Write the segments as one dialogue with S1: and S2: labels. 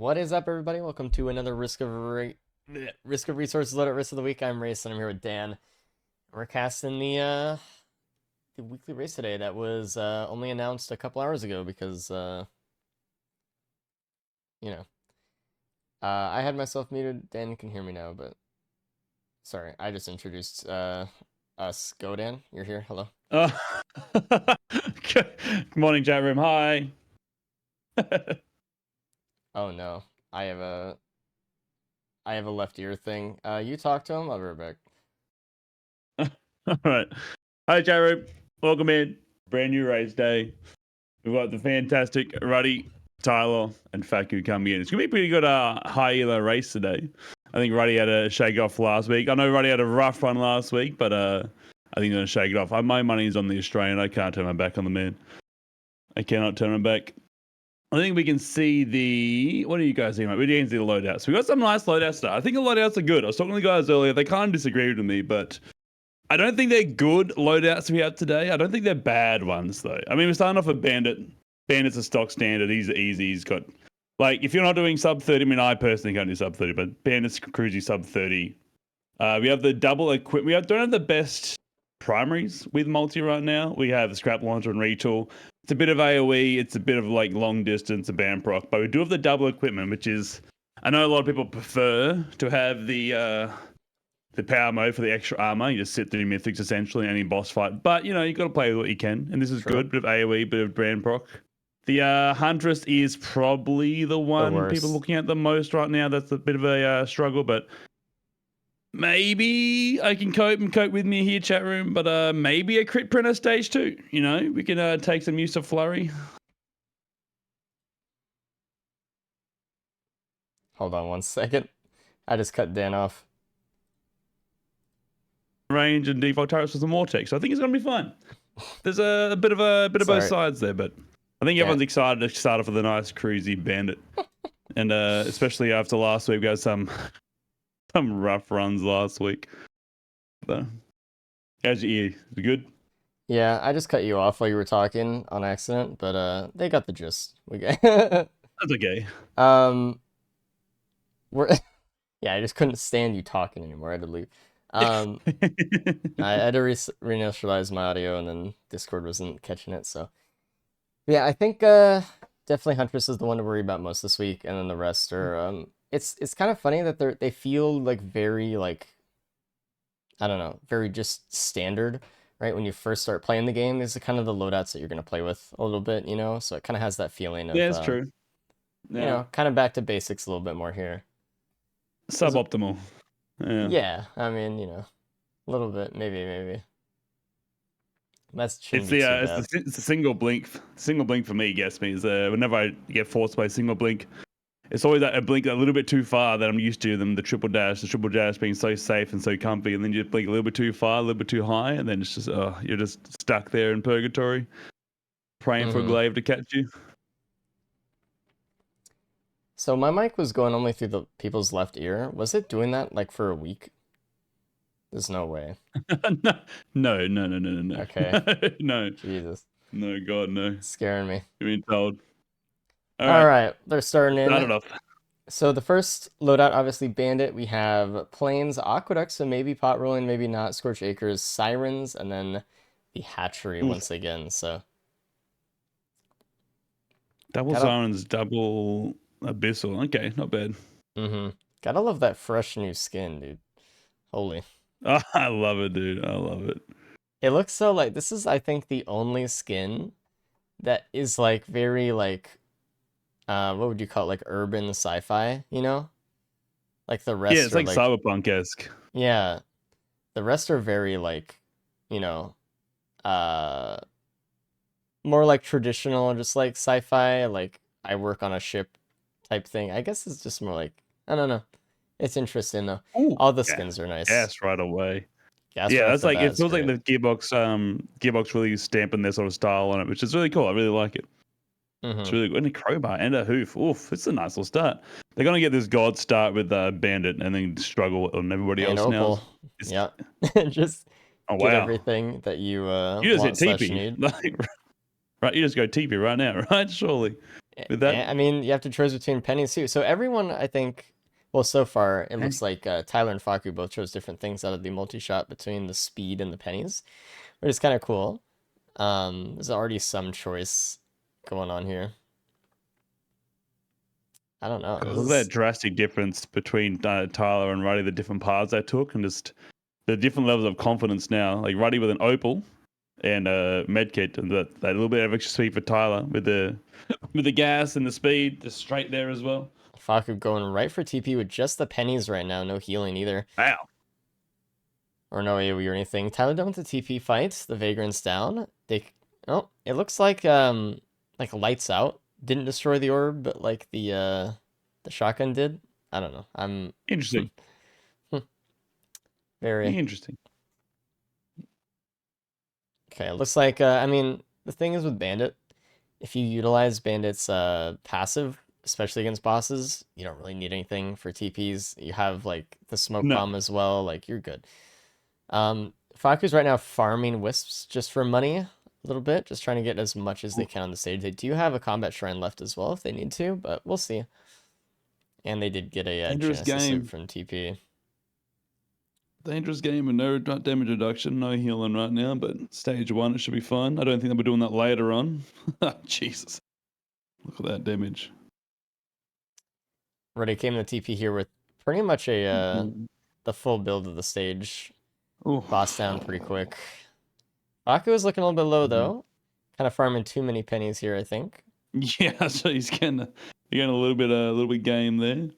S1: What is up, everybody? Welcome to another Risk of Resources Loadout Risk of the Week. I'm Race, and I'm here with Dan. We're casting the weekly race today that was only announced a couple hours ago because you know I had myself muted. Dan can hear me now, but sorry, I just introduced us. Go, Dan. You're here. Hello.
S2: Good morning, chat room. Hi.
S1: Oh no, I have a left ear thing. You talk to him. I'll be right back.
S2: All right. Hi, chat room. Welcome in. Brand new race day. We've got the fantastic Ruddy, Tyler, and Faku coming in. It's gonna be a pretty good high elo race today. I think Ruddy had a shake off last week. I know Ruddy had a rough run last week, but I think he's gonna shake it off. My money's on the Australian. I can't turn my back on the man. I cannot turn my back. I think we can see the... What are you guys seeing? We can see the loadouts. We got some nice loadouts today. I think the loadouts are good. I was talking to the guys earlier. They kind of disagreed with me, but I don't think they're good loadouts we have today. I don't think they're bad ones, though. I mean, we're starting off with Bandit. Bandit's a stock standard. He's easy. He's got... Like, if you're not doing sub 30, I mean, I personally can't do sub 30, but Bandit's cruisy sub 30. We have the double equip. Don't have the best primaries with multi right now. We have the scrap launcher and retool. It's a bit of AoE, it's a bit of like long distance, a band proc, but we do have the double equipment, which is, I know a lot of people prefer to have the power mode for the extra armor. You just sit through mythics essentially, any boss fight. But you know, you got to play with what you can, and this is good. Bit of AoE, bit of brand proc. The Huntress is probably the one people are looking at the most right now. That's a bit of a struggle, but maybe I can cope with me here, chat room, but maybe a crit printer stage 2. You know, we can take some use of flurry.
S1: Hold on one second. I just cut Dan off.
S2: Range and default turrets with some more tech, so I think it's gonna be fun. There's a bit of both sides there, but I think everyone's excited to start off with a nice cruisy Bandit, and especially after last week, we got some rough runs last week. So, how's your ear? Is it good?
S1: Yeah, I just cut you off while you were talking on accident, but they got the gist. We got That's
S2: okay.
S1: Yeah, I just couldn't stand you talking anymore. I had to leave. I had to reinitialize my audio, and then Discord wasn't catching it. So, yeah, I think definitely Huntress is the one to worry about most this week, and then the rest are It's kind of funny that they feel like very like, I don't know, very just standard, right? When you first start playing the game, these are kind of the loadouts that you're gonna play with a little bit, you know. So it kind of has that feeling of
S2: it's true.
S1: Yeah. You know, kind of back to basics a little bit more here.
S2: Suboptimal.
S1: Yeah, I mean, you know, a little bit, maybe.
S2: It's the single blink. Single blink for me gets me is whenever I get forced by single blink. It's always a blink a little bit too far that I'm used to them. The triple dash being so safe and so comfy, and then you blink a little bit too far, a little bit too high, and then it's just you're just stuck there in purgatory, praying for a glaive to catch you.
S1: So my mic was going only through the people's left ear. Was it doing that like for a week? There's no way.
S2: No.
S1: Okay.
S2: No.
S1: Jesus.
S2: No, God, no.
S1: Scaring me.
S2: You've been told.
S1: All right, they're starting in.
S2: Start it off.
S1: So the first loadout, obviously Bandit. We have Plains, Aqueduct, so maybe pot rolling, maybe not. Scorch Acres, Sirens, and then the Hatchery once again. So
S2: double Sirens, double Abyssal. Okay, not bad.
S1: Gotta love that fresh new skin, dude. Holy.
S2: Oh, I love it, dude. I love it.
S1: It looks so like this is, I think, the only skin that is like very like what would you call it? Like urban sci-fi, you know? Like the rest
S2: it's like cyberpunk-esque.
S1: Yeah. The rest are very like, you know, more like traditional, just like sci-fi, like I work on a ship type thing. I guess it's just more like, I don't know. It's interesting though. All the skins are nice.
S2: Gas right away.
S1: Gas
S2: yeah, that's like it feels like the Gearbox really stamping their sort of style on it, which is really cool. I really like it. It's really good. And a crowbar and a hoof. Oof, it's a nice little start. They're gonna get this god start with Bandit and then struggle on everybody else now.
S1: Yeah. Just get everything that you
S2: just
S1: want
S2: hit TP.
S1: need.
S2: Right, you just go TP right now, right? Surely. with that.
S1: I mean, you have to choose between pennies too. So everyone, I think, well, so far it
S2: Eh?
S1: looks like Tyler and Faku both chose different things out of the multi-shot between the speed and the pennies, which is kind of cool. There's already some choice going on here. I don't know.
S2: God, look at that drastic difference between Tyler and Ruddy, the different paths they took, and just the different levels of confidence now. Like Ruddy with an opal and a medkit, and that little bit of extra speed for Tyler with the gas and the speed, just straight there as well.
S1: Faku going right for TP with just the pennies right now. No healing either.
S2: Wow.
S1: Or no AoE or anything. Tyler done with the TP fight. The Vagrant's down. It looks like lights out. Didn't destroy the orb, but like the shotgun did. I don't know. I'm
S2: Interesting.
S1: very
S2: Interesting.
S1: okay. It looks like I mean the thing is with Bandit, if you utilize Bandit's passive, especially against bosses, you don't really need anything for TPs. You have like the smoke
S2: No.
S1: bomb as well. Like you're good. Faku's right now farming wisps just for money a little bit, just trying to get as much as they can on the stage. They do have a combat shrine left as well if they need to, but we'll see. And they did get a
S2: Dangerous
S1: Genesis
S2: game.
S1: loot from TP.
S2: Dangerous game and no damage reduction, no healing right now, but stage 1 it should be fun. I don't think they'll be doing that later on. Jesus. Look at that damage.
S1: Already came to TP here with pretty much the full build of the stage.
S2: Ooh.
S1: Boss down pretty quick. Faku is looking a little bit low though. Kind of farming too many pennies here, I think.
S2: Yeah, so he's getting a little bit game there.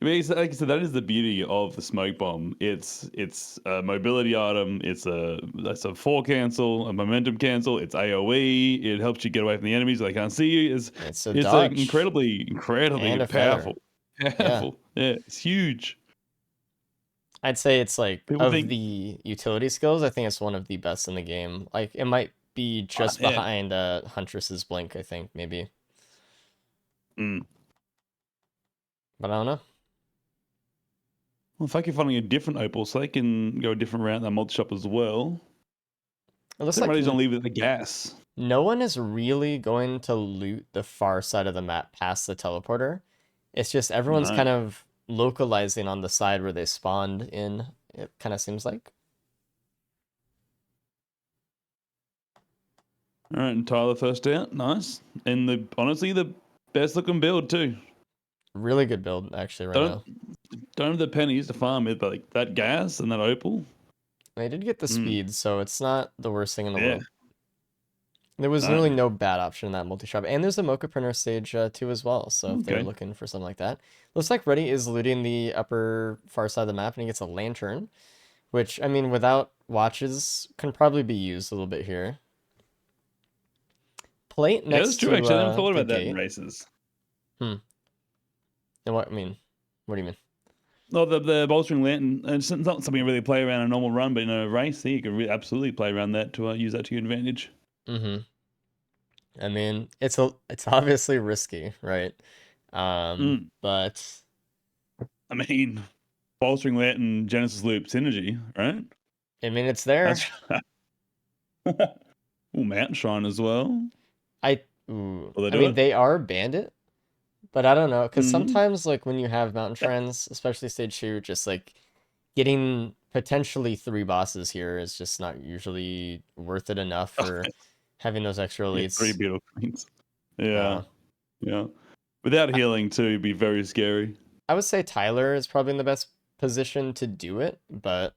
S2: I mean, like I said, that is the beauty of the smoke bomb. It's a mobility item. It's a 4 cancel, a momentum cancel. It's AOE. It helps you get away from the enemies so they can't see you.
S1: It's a
S2: It's
S1: dodge.
S2: like incredibly
S1: And a
S2: powerful.
S1: feather.
S2: Powerful. Yeah, it's huge.
S1: I'd say it's like
S2: People
S1: of
S2: think
S1: the utility skills, I think it's one of the best in the game. Like it might be just
S2: yeah.
S1: behind Huntress's Blink, I think, maybe.
S2: Mm.
S1: But I don't know.
S2: Well, if I keep finding a different opal, so they can go a different route in that multi shop as well.
S1: It looks like
S2: Everybody's gonna leave with the gas.
S1: no one is really going to loot the far side of the map past the teleporter. It's just everyone's
S2: No.
S1: kind of localizing on the side where they spawned in, it kind of seems like.
S2: All right, and Tyler first out, nice, and honestly the best looking build too.
S1: Really good build actually right now.
S2: Don't have the pennies to farm it, but like that gas and that opal.
S1: They did get the speed, so it's not the worst thing in the
S2: Yeah.
S1: world. There was really no bad option in that multi-shop. And there's a Mocha Printer stage too as well, so if they're
S2: Okay.
S1: looking for something like that. Looks like Reddy is looting the upper far side of the map and he gets a lantern, which, I mean, without watches, can probably be used a little bit here. Plate
S2: Yeah,
S1: next
S2: that's true.
S1: to
S2: Actually, I never thought
S1: the
S2: about that in
S1: gate.
S2: races.
S1: And what do you mean?
S2: Well, the bolstering lantern, and it's not something you really play around in a normal run, but in a race, you can absolutely play around that to use that to your advantage.
S1: I mean, it's obviously risky, right? But
S2: I mean, bolstering lantern Genesis loop synergy, right?
S1: I mean, it's there.
S2: Ooh, Mountain Shrine as well.
S1: I mean, they are bandit, but I don't know, because sometimes like when you have mountain shrines, especially stage 2, just like getting potentially 3 bosses here is just not usually worth it enough for having those extra elites.
S2: 3 beautiful queens. Yeah. Without healing too, it'd be very scary.
S1: I would say Tyler is probably in the best position to do it, but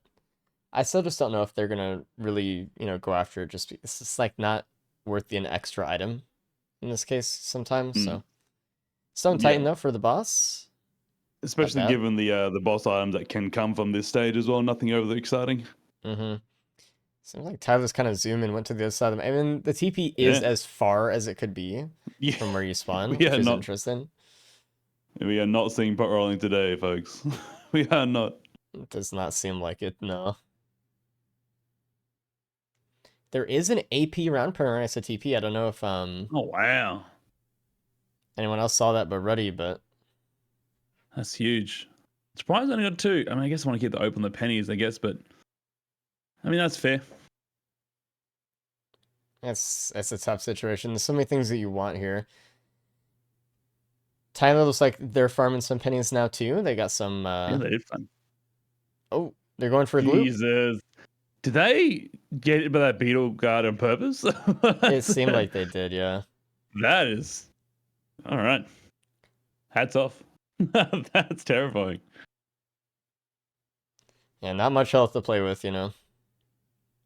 S1: I still just don't know if they're gonna really, go after it. It's just like not worth an extra item in this case sometimes. So Stone Titan though for the boss,
S2: especially given the boss items that can come from this stage as well. Nothing overly exciting.
S1: Seems like Tyler's kind of zoomed and went to the other side of the map. I mean, the TP is as far as it could be from where you spawn, which is interesting.
S2: We are not seeing pot rolling today, folks. We are not.
S1: It does not seem like it, no. There is an AP round printer next to TP. I don't know if
S2: Oh wow.
S1: anyone else saw that but Ruddy, but
S2: that's huge. Surprised I only got 2. I mean, I guess I want to keep the open the pennies, I guess, but I mean that's fair.
S1: It's a tough situation. There's so many things that you want here. Tyler looks like they're farming some pennies now too. They got some.
S2: Yeah, they did fun.
S1: Oh, they're going for a gloop.
S2: Jesus. Did they get it by that beetle guard on purpose?
S1: It seemed like they did, yeah.
S2: That is. All right. Hats off. That's terrifying.
S1: Yeah, not much health to play with, you know.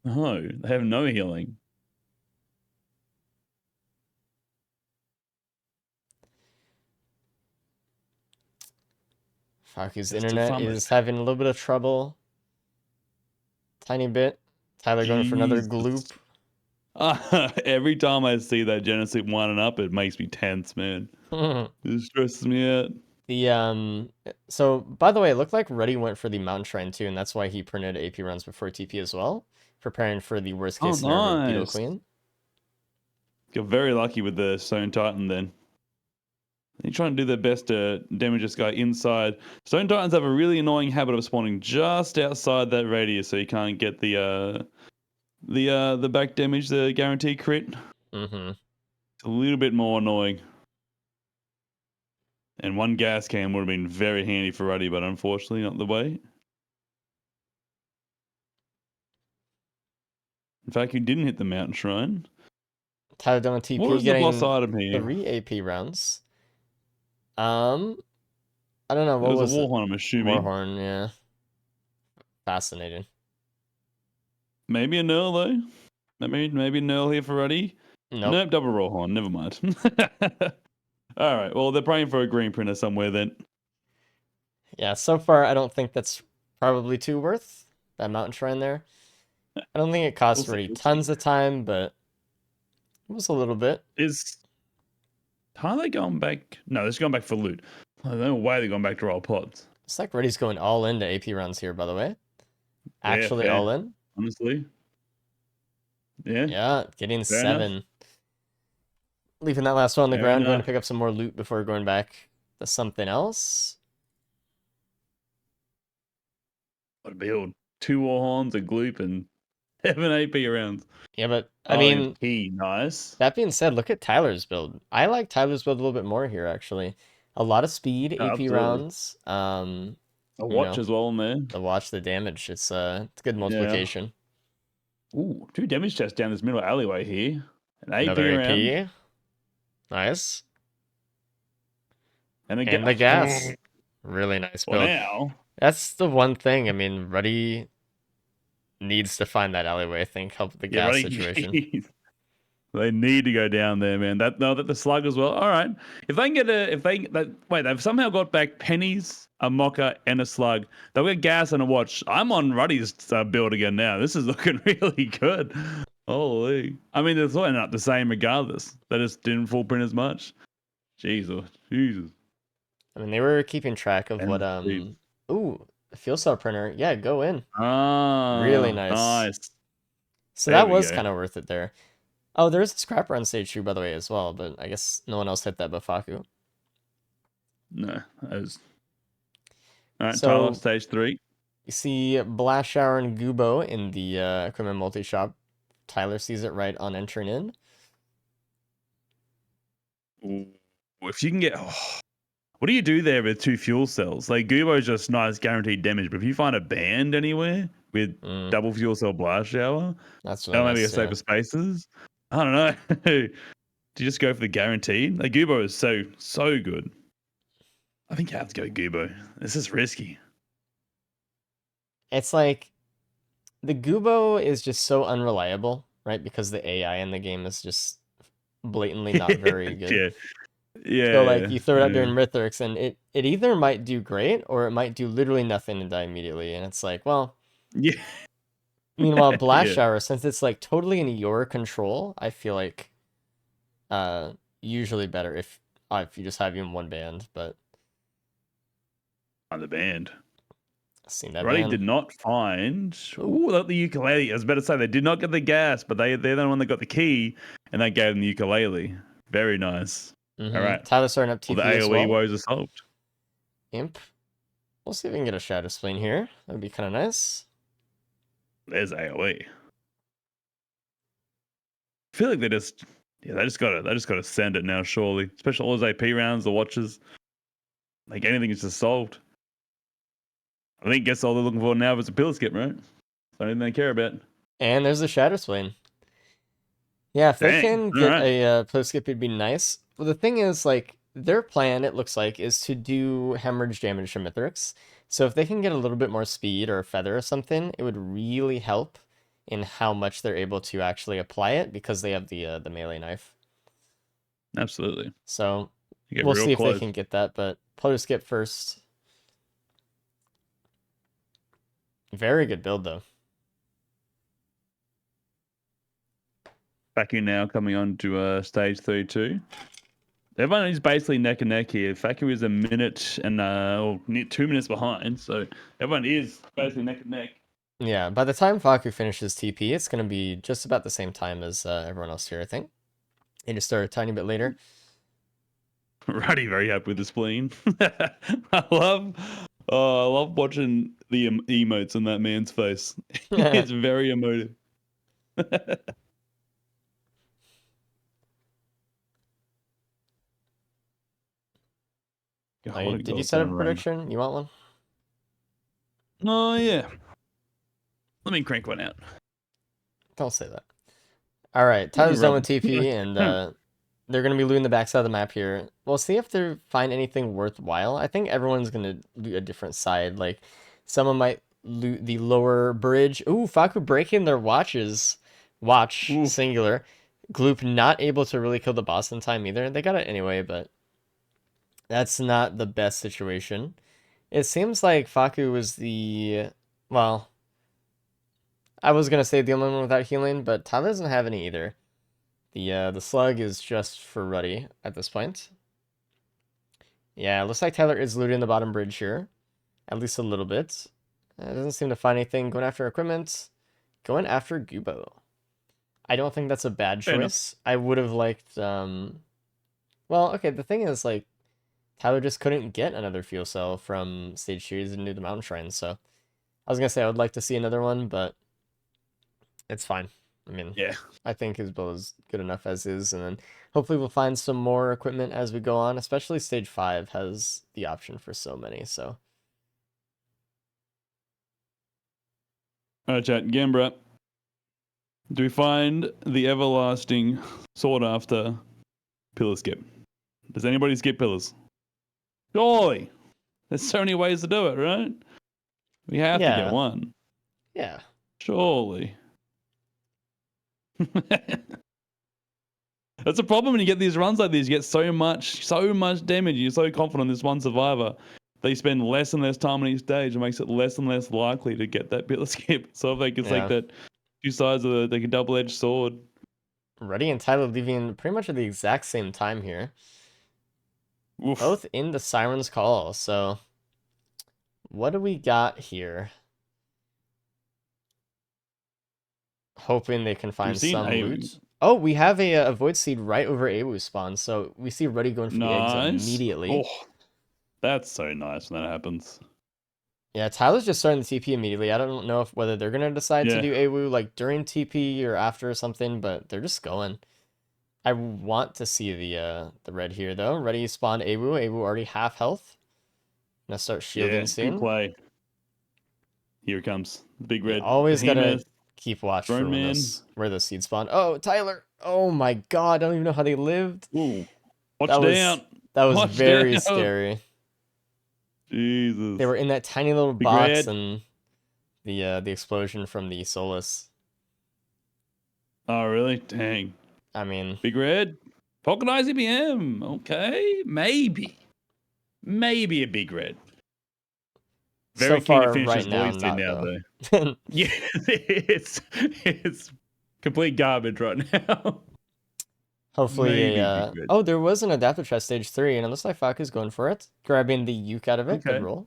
S2: No, they have no healing.
S1: Fuck, his
S2: Just a
S1: internet
S2: fumble.
S1: is having a little bit of trouble. Tiny bit. Tyler going for another gloop.
S2: Every time I see that Genesis winding up, it makes me tense, man. It stresses me out.
S1: So by the way, it looked like Ruddy went for the Mountain Shrine too, and that's why he printed AP runs before TP as well, preparing for the worst case scenario of Beetle
S2: Nice.
S1: Queen.
S2: Got very lucky with the Stone Titan then. They're trying to do their best to damage this guy inside. Stone Titans have a really annoying habit of spawning just outside that radius, so you can't get the back damage, the guarantee crit.
S1: Mm-hmm.
S2: It's a little bit more annoying. And one gas can would have been very handy for Ruddy, but unfortunately not the way. In fact, he didn't hit the Mountain Shrine.
S1: Tyler done with
S2: What
S1: TP
S2: is the boss
S1: getting
S2: item here?
S1: 3 AP rounds. I don't know,
S2: It
S1: what
S2: was a
S1: was it?
S2: Warhorn, I'm assuming.
S1: Warhorn, yeah. Fascinating.
S2: Maybe a Nerl, though. Maybe a Nerl here for Ruddy.
S1: Nope.
S2: Nope, double Warhorn. Never mind. All right, well, they're praying for a green printer somewhere then.
S1: Yeah, so far I don't think that's probably too worth that Mountain Shrine there. I don't think it cost
S2: We'll see,
S1: really
S2: we'll
S1: tons
S2: see.
S1: of time, but it was a little bit.
S2: Are they going back? No, they're going back for loot. I don't know why they're going back to roll pods.
S1: It's like Reddy's going all into AP rounds here, by the way. Actually,
S2: fair.
S1: all in.
S2: Honestly. Yeah.
S1: Yeah, getting
S2: Fair
S1: 7.
S2: enough.
S1: Leaving that last one on the
S2: Fair
S1: ground, going to
S2: enough.
S1: pick up some more loot before going back to something else.
S2: What a build. 2 Warhorns, a Gloop, and 7 AP rounds.
S1: Yeah, but I mean,
S2: nice.
S1: that being said, look at Tyler's build. I like Tyler's build a little bit more here, actually. A lot of speed, AP
S2: Absolutely.
S1: rounds.
S2: A watch as well, man.
S1: The watch, the damage. It's good multiplication.
S2: Yeah. Ooh, 2 damage chests down this middle alleyway here. An AP
S1: Another
S2: round.
S1: AP. Nice.
S2: And
S1: the gas. Really nice build.
S2: Well, now.
S1: That's the one thing. I mean, Ruddy needs to find that alleyway, I think, help with the gas situation.
S2: They need to go down there, man. That the slug as well. All right. If they can get they've somehow got back pennies, a mocha, and a slug. They'll get gas and a watch. I'm on Ruddy's build again now. This is looking really good. Holy. I mean, it's all ended up the same regardless. They just didn't full print as much. Jesus.
S1: I mean, they were keeping track of what Ooh, a fuel cell printer. Yeah, go in. Really nice. So that was kind of worth it there. Oh, there's a scrap run stage 2, by the way, as well, but I guess no one else hit that but Faku.
S2: No, that was... All right,
S1: so,
S2: Tyler, stage 3.
S1: You see Blast Shower and Gubo in the equipment multi-shop. Tyler sees it right on entering in.
S2: Ooh, if you can get... what do you do there with 2 fuel cells? Like, Gubo's just nice guaranteed damage, but if you find a band anywhere with double fuel cell blast shower,
S1: that's really
S2: maybe a safer spaces. I don't know. Do you just go for the guaranteed? Like, Gubo is so good. I think you have to go Gubo. This is risky.
S1: It's like the Gubo is just so unreliable, right? Because the AI in the game is just blatantly not very good.
S2: Yeah.
S1: So like you throw it out during Mythrix and it either might do great or it might do literally nothing and die immediately. And it's like, well,
S2: yeah.
S1: Meanwhile, Blast Shower, since it's like totally in your control, I feel like usually better if you just have even one band, but
S2: on the band.
S1: Seen that
S2: Ruddy
S1: band.
S2: did not find the ukulele. I was about to say they did not get the gas, but they're the one that got the key, and they gave them the ukulele. Very nice. All right,
S1: Tyler starting up TP
S2: the
S1: as well.
S2: AOE woes are solved.
S1: Imp. We'll see if we can get a Shadow Spleen here. That would be kind of nice.
S2: There's AOE. I feel like they just gotta send it now, surely. Especially all those AP rounds, the watches. Like anything is just solved. I think guess all they're looking for now is a pill skip, right? That's the only thing they care about.
S1: And there's a Shatter Swain. Yeah, if they
S2: Dang.
S1: can
S2: All
S1: get
S2: right.
S1: a post skip, it'd be nice. Well, the thing is, like, their plan, it looks like, is to do hemorrhage damage to Mithrix. So if they can get a little bit more speed or a feather or something, it would really help in how much they're able to actually apply it because they have the melee knife.
S2: Absolutely.
S1: So
S2: You get
S1: we'll
S2: real
S1: see if they
S2: close.
S1: can get that, but post skip first. Very good build though.
S2: Faku now coming on to stage 32. Everyone is basically neck and neck here. Faku is a minute and or near 2 minutes behind, so everyone is basically neck and neck.
S1: Yeah, by the time Faku finishes TP, it's going to be just about the same time as everyone else here, I think. They just started a tiny bit later.
S2: Ruddy very happy with the spleen. I love watching the emotes on that man's face. It's very emotive. God, what a
S1: Did you
S2: gold
S1: set up
S2: standard
S1: a
S2: run.
S1: prediction? You want one?
S2: Oh yeah. Let me crank one out.
S1: Don't say that. All right, Tyler's done with TP, and they're going to be looting the backside of the map here. We'll see if they find anything worthwhile. I think everyone's going to loot a different side. Like, someone might loot the lower bridge. Ooh, Faku breaking their watches. Watch,
S2: Oof.
S1: singular. Gloop not able to really kill the boss in time either. They got it anyway, but that's not the best situation. It seems like Faku was well, I was gonna say the only one without healing, but Tyler doesn't have any either. The slug is just for Ruddy at this point. Yeah, it looks like Tyler is looting the bottom bridge here, at least a little bit. Doesn't seem to find anything. Going after equipment, going after Gubo. I don't think that's a bad
S2: Fair enough.
S1: choice. I would have liked well, okay, the thing is like Tyler just couldn't get another fuel cell from stage 2 into the mountain shrine, so I was gonna say I would like to see another one, but it's fine. I mean,
S2: Yeah.
S1: I think his build is good enough as is, and then hopefully we'll find some more equipment as we go on. Especially stage 5 has the option for so many. So
S2: All right, chat. Gambra. Do we find the everlasting sought after pillar skip? Does anybody skip pillars? Surely. There's so many ways to do it, right? We have to get
S1: yeah,
S2: one.
S1: yeah,
S2: Surely. That's a problem when you get these runs like these. You get so much damage. You're so confident this one survivor. They spend less and less time on each stage. It makes it less and less likely to get that pillar skip. So if they can take
S1: yeah.
S2: that two sides of the double-edged sword.
S1: Ruddy and Tyler leaving pretty much at the exact same time here,
S2: Oof.
S1: both in the Siren's Call. So what do we got here? Hoping they can find
S2: We've seen
S1: some
S2: a
S1: loot. Oh, we have a Void Seed right over Awu spawn, so we see Ruddy going for the eggs
S2: nice.
S1: immediately.
S2: Oh, that's so nice when that happens.
S1: Yeah, Tyler's just starting the TP immediately. I don't know if whether they're gonna decide to
S2: Yeah.
S1: do Awu like during TP or after or something, but they're just going. I want to see the red here though. Ready spawn Awu. Awu already half health. Gonna start shielding
S2: Yeah. Good
S1: soon.
S2: play. Here it comes. The big
S1: You
S2: red
S1: always gotta
S2: behemoth.
S1: keep watch for
S2: Drone
S1: when
S2: man.
S1: those where those seeds spawn. Oh, Tyler! Oh my god, I don't even know how they lived.
S2: Ooh. Watch
S1: That was
S2: down.
S1: that was
S2: Watch
S1: very
S2: down.
S1: scary. They
S2: Jesus.
S1: were in that tiny little
S2: Big
S1: box
S2: red.
S1: and the explosion from the Solus.
S2: Oh, really? Dang.
S1: I mean,
S2: Big red. Pocket ICBM. Okay. Maybe. Maybe a big red.
S1: so
S2: Very keen to
S1: far
S2: finish
S1: right
S2: this
S1: now,
S2: voice in
S1: not
S2: now,
S1: though.
S2: though. Yeah. It's complete garbage right now.
S1: Hopefully
S2: Maybe big red.
S1: oh, there was an adaptive chest stage 3, and it looks like Faka's going for it. Grabbing the uke out of it. Good
S2: Okay.
S1: roll.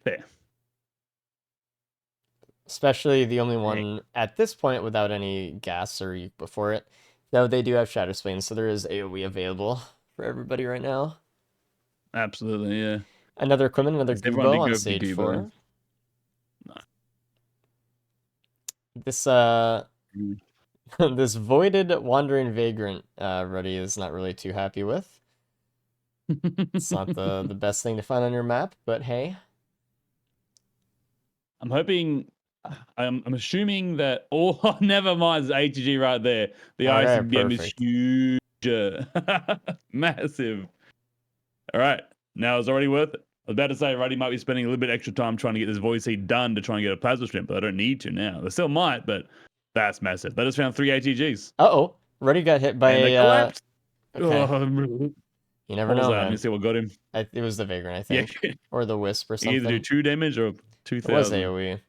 S2: Fair.
S1: Especially the only
S2: Dang.
S1: one at this point without any gas or uke before it. Though they do have Shadow Swain, so there is AoE available for everybody right now.
S2: Absolutely, yeah.
S1: Another equipment, another
S2: Because everyone
S1: Gubo
S2: did
S1: on
S2: go for the
S1: stage
S2: Gubo.
S1: 4.
S2: No.
S1: This
S2: Mm.
S1: this voided wandering vagrant Ruddy is not really too happy with. It's not the best thing to find on your map, but hey.
S2: I'm hoping. I'm assuming that all. Oh, never mind. It's ATG right there. The
S1: Okay,
S2: ICBM is
S1: perfect.
S2: huge, massive. All right, now it's already worth it. I was about to say, Ruddy might be spending a little bit extra time trying to get this voice seed done to try and get a plasma shrimp, but I don't need to now. They still might, but that's massive. They just found 3 ATGs.
S1: Uh-oh. Ruddy got hit by
S2: And they
S1: a,
S2: collapsed.
S1: okay.
S2: Oh,
S1: You never
S2: what was
S1: know,
S2: that? Let me
S1: man.
S2: see what got him.
S1: It was the Vagrant, I
S2: Yeah,
S1: think. Or the Wisp or
S2: he either do
S1: something.
S2: 2 damage or
S1: It was
S2: 2,000.
S1: AoE.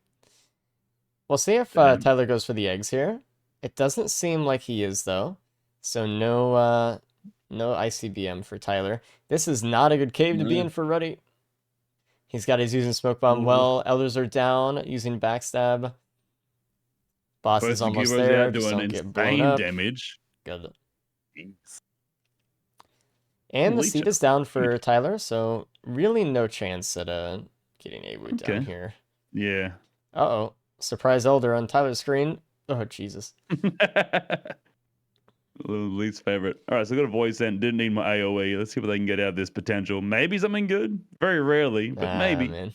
S1: We'll see if
S2: Damn.
S1: Tyler goes for the eggs here. It doesn't seem like he is, though. So no ICBM for Tyler. This is not a good cave to be
S2: No.
S1: in for Ruddy. He's using Smoke Bomb
S2: Ooh.
S1: well. Elders are down, using Backstab. Boss is
S2: Both the
S1: almost
S2: Gubos
S1: there.
S2: out
S1: Just
S2: doing
S1: don't get blown
S2: insane
S1: up.
S2: damage.
S1: Good.
S2: Jeez.
S1: And the seed
S2: Leecher.
S1: is down for
S2: Huge.
S1: Tyler, so really no chance at getting a wood down
S2: Okay.
S1: here.
S2: Yeah.
S1: Uh-oh. Surprise Elder on Tyler's screen. Oh, Jesus.
S2: Least favorite. All right, so I got a voice sent. Didn't need my AOE. Let's see what they can get out of this potential. Maybe something good. Very rarely, but
S1: Ah,
S2: maybe.
S1: man.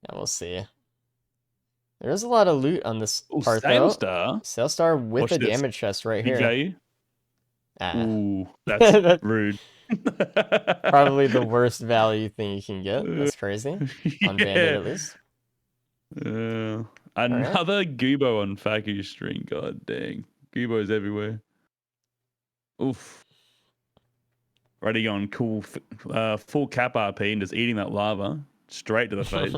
S1: Yeah, we'll see. There is a lot of loot on this
S2: Oh,
S1: part, though.
S2: Sailstar.
S1: Sailstar with
S2: Watch
S1: a
S2: this.
S1: damage chest right
S2: Big
S1: here.
S2: value.
S1: Ah.
S2: Ooh, that's
S1: That's
S2: rude.
S1: probably the worst value thing you can get. That's crazy. On Band-Aid,
S2: Yeah.
S1: at least. Alright.
S2: Another Gubo on Faku string. God dang. Gubos everywhere. Oof. Ready on cool, full cap RP and just eating that lava straight to the face.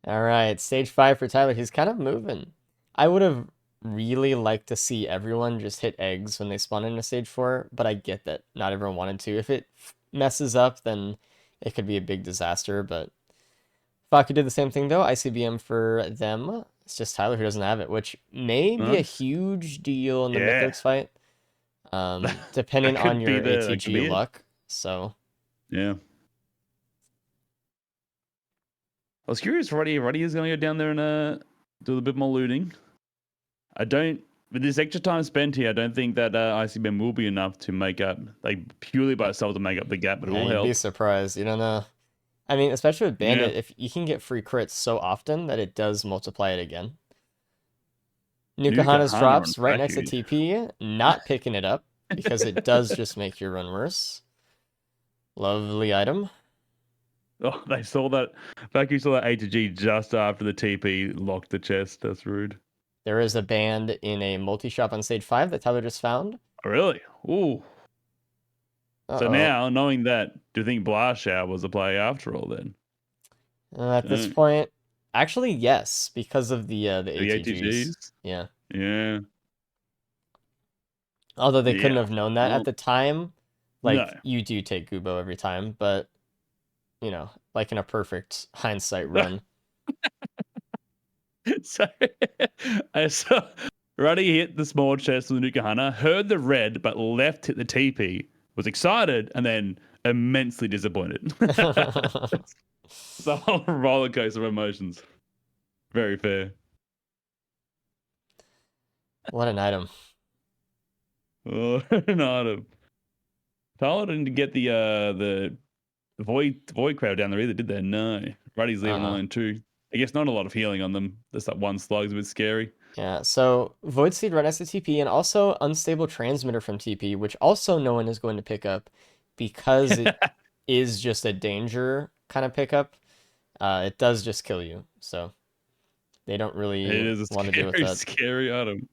S1: Alright, stage 5 for Tyler. He's kind of moving. I would have really liked to see everyone just hit eggs when they spawn into stage 4, but I get that not everyone wanted to. If it messes up, then it could be a big disaster, but Faku did the same thing, though. ICBM for them. It's just Tyler who doesn't have it, which may be a
S2: Nice.
S1: huge deal in the
S2: Yeah.
S1: Mythics fight, depending
S2: That
S1: on
S2: could be
S1: your
S2: that could
S1: ATG
S2: be it.
S1: luck. So,
S2: Yeah. I was curious, Roddy is going to go down there and do a bit more looting. I don't, with this extra time spent here, I don't think that ICBM will be enough to make up, like purely by itself to make up the gap, but it
S1: yeah,
S2: will
S1: you'd be
S2: help.
S1: surprised. You don't know. I mean, especially with
S2: Yeah.
S1: Bandit, if you can get free crits so often that it does multiply it again. Nuka Hana's
S2: Hana on
S1: drops right next to
S2: Faku.
S1: TP, not picking it up because it does just make your run worse. Lovely item.
S2: Oh, they saw that. Faku saw that A to G just after the TP locked the chest. That's rude.
S1: There is a band in a multi-shop on stage 5 that Tyler just found.
S2: Oh, really? Ooh. So
S1: Uh-oh.
S2: now, knowing that, do you think Blast Shower was the play after all then?
S1: At this point, actually, yes, because of the
S2: The
S1: ATGs.
S2: ATGs?
S1: Yeah.
S2: Yeah.
S1: Although they couldn't
S2: Yeah.
S1: have known that at
S2: Well,
S1: the time.
S2: no.
S1: Like, you do take Gubo every time, but, you know, like in a perfect hindsight run.
S2: So I saw Ruddy hit the small chest with the Nuka-Hana, heard the red, but left hit the TP, was excited, and then immensely disappointed. It's a whole roller coaster of emotions. Very fair.
S1: What an item.
S2: Oh, no. Tyler didn't get the void crowd down there either, did they? No. Ruddy's leaving alone too. I guess not a lot of healing on them. Just that one slug's a bit scary.
S1: Yeah, so Void Seed right next to TP and also Unstable Transmitter from TP, which also no one is going to pick up because it is just a danger kind of pickup. It does just kill you, so they don't
S2: It
S1: really
S2: is a
S1: want to deal with
S2: scary,
S1: that.
S2: scary item.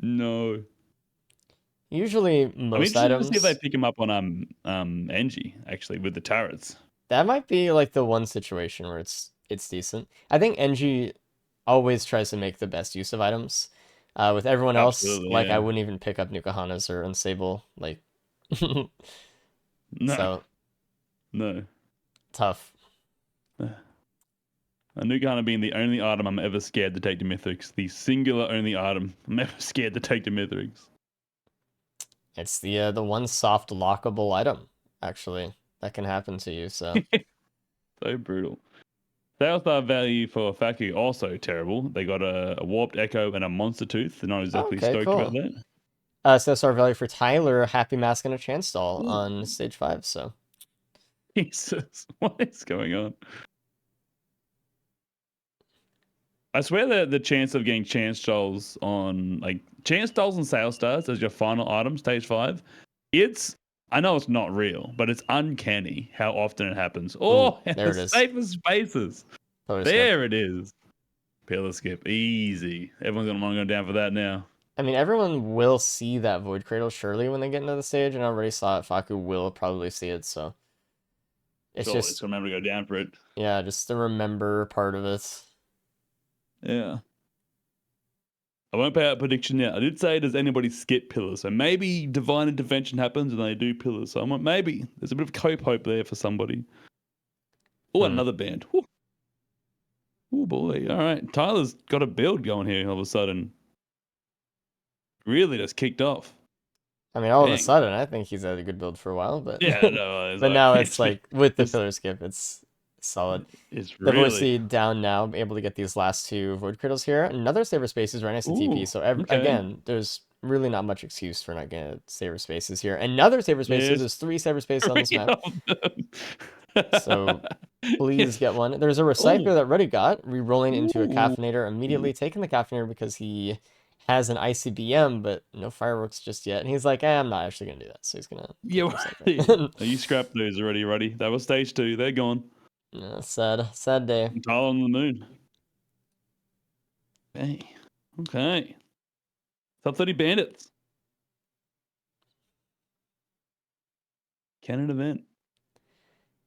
S2: No.
S1: Usually
S2: I'm
S1: most
S2: interested to see if they
S1: items,
S2: pick him up on Engie, actually, with the turrets.
S1: that might be like the one situation where it's decent. I think NG always tries to make the best use of items. With everyone else,
S2: Absolutely,
S1: like I
S2: yeah.
S1: wouldn't even pick up Nukahanas or Unstable, like
S2: No.
S1: so
S2: No.
S1: tough.
S2: A Nugana being the only item I'm ever scared to take to Mythics. The singular only item I'm ever scared to take to Mythics.
S1: It's the one soft lockable item, actually, that can happen to you, so.
S2: So brutal. Sales bar value for Faku also terrible. They got a warped echo and a monster tooth. They're not exactly
S1: Okay,
S2: stoked about
S1: cool.
S2: that.
S1: CSR value for Tyler, Happy Mask, and a Chance Stall
S2: Ooh.
S1: on stage 5. So
S2: Jesus, what is going on? I swear that the chance of getting chance dolls on like chance dolls and sales stars as your final item, stage 5, it's I know it's not real, but it's uncanny how often it happens.
S1: ooh,
S2: Oh,
S1: there
S2: the
S1: it is.
S2: safer spaces.
S1: Pillar skip.
S2: There it is. Pillar skip, easy. Everyone's gonna want to go down for that now.
S1: I mean, everyone will see that Void Cradle surely when they get into the stage, and I already saw it. Faku will probably see it, so it's
S2: Surely it's
S1: just,
S2: gonna remember to go down for it.
S1: yeah, just the remember part of it.
S2: Yeah. I won't pay out a prediction yet. I did say, does anybody skip pillars? So maybe divine intervention happens and they do pillars. So I'm like, maybe there's a bit of hope there for somebody. Oh,
S1: Hmm.
S2: another band. Oh boy. All right. Tyler's got a build going here all of a sudden. Really just kicked off.
S1: I mean, all of a
S2: Dang.
S1: sudden, I think he's had a good build for a while, but
S2: Yeah, no, it's
S1: but
S2: like
S1: now it's like with the
S2: it's,
S1: pillar skip, it's solid.
S2: it's
S1: The Void
S2: really
S1: Seed down now, able to get these last 2 Void Cradles here. Another Saver Space is right next to TP,
S2: ooh,
S1: so
S2: okay.
S1: again, there's really not much excuse for not getting Saver Spaces here. Another Saver Spaces,
S2: There's
S1: there's 3 Saver Spaces on this
S2: 3
S1: map,
S2: of them.
S1: so please
S2: Yes.
S1: get one. There's a
S2: Oh,
S1: Recycler that Reddy got, re-rolling into a
S2: ooh.
S1: Caffeinator, immediately taking the Caffeinator because he has an ICBM, but no fireworks just yet. And he's like, I'm not actually going to do that, so he's going to take
S2: Yeah,
S1: the Recycler.
S2: you scrapped those already, Ruddy. That was stage 2. They're gone.
S1: Yeah, sad day.
S2: Tyler on the moon. Hey, okay. Top 30 bandits. Cannon event.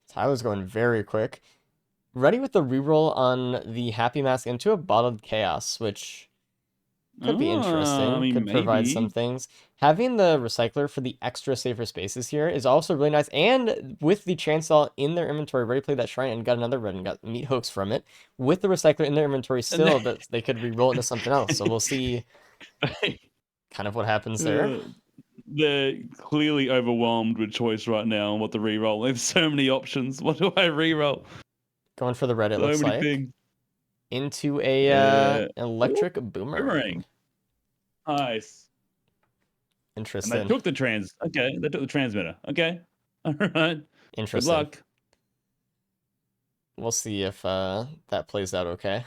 S1: Tyler's going very quick. Ready with the reroll on the Happy Mask into a Bottled Chaos, which could be
S2: I
S1: interesting,
S2: mean,
S1: could provide some
S2: maybe.
S1: things. Having the Recycler for the extra safer spaces here is also really nice, and with the Chancellor in their inventory, ready to play that Shrine and got another red and got meat hooks from it. With the Recycler in their inventory
S2: And
S1: still, that they could re-roll into something else, so we'll see kind of what happens there.
S2: They're clearly overwhelmed with choice right now on what to reroll. They have so many options. What do I reroll?
S1: Going for the red, it
S2: So
S1: looks
S2: many
S1: like.
S2: things.
S1: Into a
S2: Ooh,
S1: electric boomerang.
S2: boomerang. Nice. And they
S1: Interesting.
S2: took the trans. Okay, they took the transmitter. Okay. All right. Good
S1: Interesting.
S2: luck.
S1: We'll see if that plays out okay.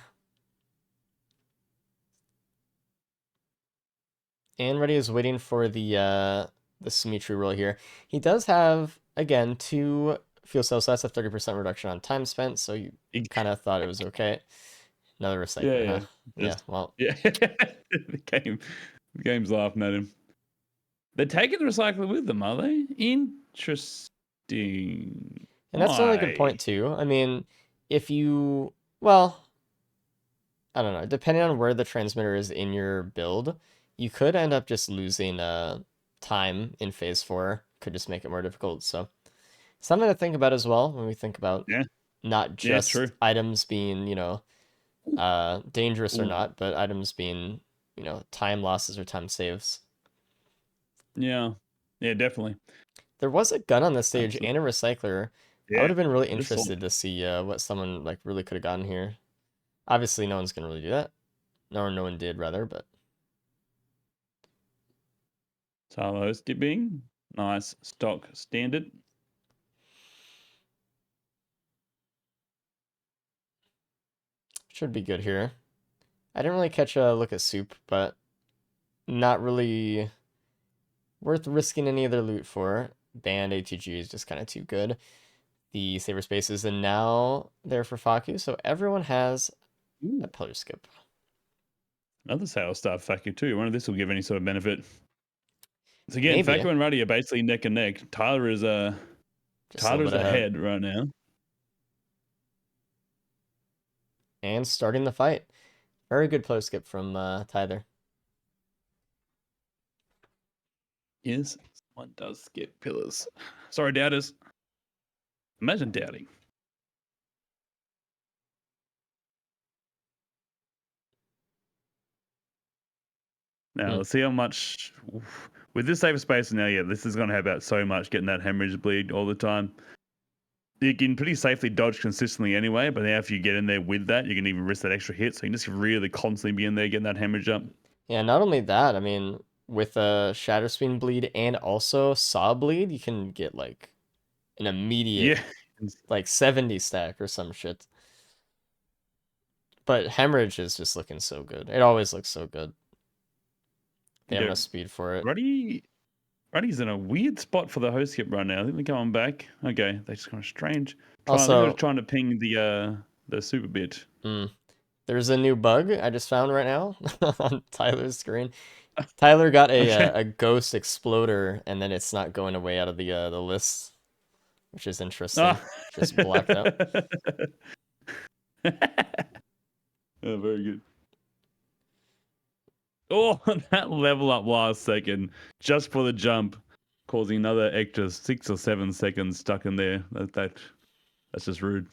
S1: And Reddy is waiting for the Symmetry roll here. He does have, again, 2 fuel cells, so that's a 30% reduction on time spent, so you kind of thought it was okay. Another
S2: Yeah,
S1: Recycler, huh?
S2: yeah.
S1: Yeah,
S2: Just
S1: well,
S2: yeah. The game's laughing at him. They're taking the recycler with them, are they? Interesting.
S1: and that's another good
S2: Why?
S1: point too. I mean, if you, well, I don't know, depending on where the transmitter is in your build, you could end up just losing time in phase 4. Could just make it more difficult, so something to think about as well when we think about
S2: Yeah,
S1: not
S2: yeah, true.
S1: just items being, dangerous or
S2: Ooh.
S1: not, but items being, time losses or time saves.
S2: Yeah, yeah, definitely.
S1: There was a gun on this stage
S2: Absolutely.
S1: and a recycler. I
S2: Yeah,
S1: would have been really
S2: I just saw
S1: interested to see what someone like really could have gotten here. Obviously, no one's gonna really do that. No one did rather, but
S2: Salo skipping. Nice stock standard.
S1: should be good here. I didn't really catch a look at Soup, but not really worth risking any other loot for. Band ATG is just kind of too good. The saver spaces, and now they're for Faku, so everyone has
S2: Ooh.
S1: a pillar skip.
S2: Another sales star Faku too. I wonder if this will give any sort of benefit. So again,
S1: Maybe
S2: Faku and Ruddy are basically neck and neck.
S1: just a little
S2: Tyler's
S1: bit ahead.
S2: ahead right now.
S1: And starting the fight. Very good pillar skip from Tyler.
S2: Yes, one does skip pillars. Sorry, doubters. Imagine doubting. Now let's see how much with this safer space now. Yeah, this is going to help out so much getting that hemorrhage bleed all the time. You can pretty safely dodge consistently anyway, but now if you get in there with that, you can even risk that extra hit. So you can just really constantly be in there getting that hemorrhage up.
S1: Yeah, not only that, I mean, with a Shatter Spin bleed and also Saw bleed, you can get like an immediate
S2: Yeah.
S1: like 70 stack or some shit. But Hemorrhage is just looking so good. It always looks so good. They have
S2: Yeah.
S1: enough speed for it.
S2: Ruddy's in a weird spot for the host skip right now. I think they're coming back. Okay, they just kind of strange. I think I was
S1: Also,
S2: trying to ping the super bit.
S1: there's a new bug I just found right now on Tyler's screen. Tyler got
S2: Okay.
S1: a ghost exploder, and then it's not going away out of the list, which is interesting.
S2: Ah.
S1: Just blacked out.
S2: Oh, very good. Oh, that level up last second just for the jump, causing another extra 6 or 7 seconds stuck in there. That's just rude.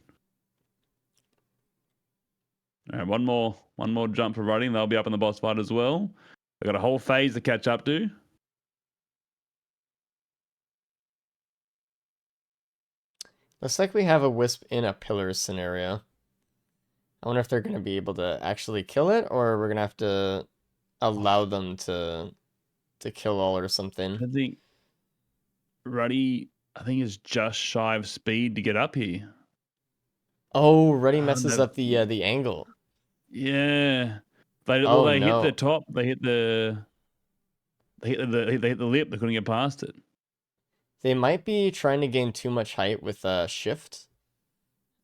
S2: All right, one more jump for Ruddy, and they'll be up in the boss fight as well. They got a whole phase to catch up to.
S1: Looks like we have a Wisp in a pillar scenario. I wonder if they're going to be able to actually kill it, or we're going to have to allow them to kill all or something.
S2: I think Ruddy, I think, is just shy of speed to get up here.
S1: Oh, Ruddy messes up the angle.
S2: Yeah.
S1: Oh
S2: They hit the
S1: no.
S2: top. They hit the lip. They couldn't get past it.
S1: They might be trying to gain too much height with shift.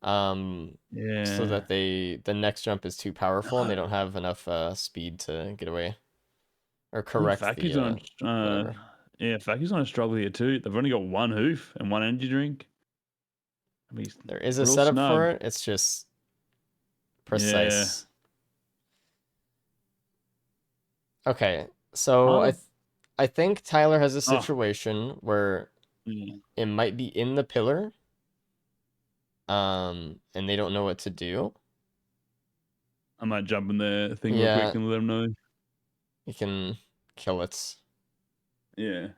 S1: So
S2: Yeah.
S1: that the next jump is too powerful and they don't have enough speed to get away or
S2: I think
S1: correct
S2: Faku's
S1: the
S2: on.
S1: whatever.
S2: Yeah, Faku's on a struggle here too. They've only got one hoof and one energy drink. I mean,
S1: There is a
S2: real
S1: setup
S2: snug.
S1: for it. It's just
S2: Yeah.
S1: precise. Okay, so
S2: Part of.
S1: I think Tyler has a
S2: Oh.
S1: situation where
S2: Yeah.
S1: it might be in the pillar, and they don't know what to do.
S2: I might jump in the thing real quick
S1: Yeah,
S2: and let them know.
S1: you can kill it.
S2: Yeah.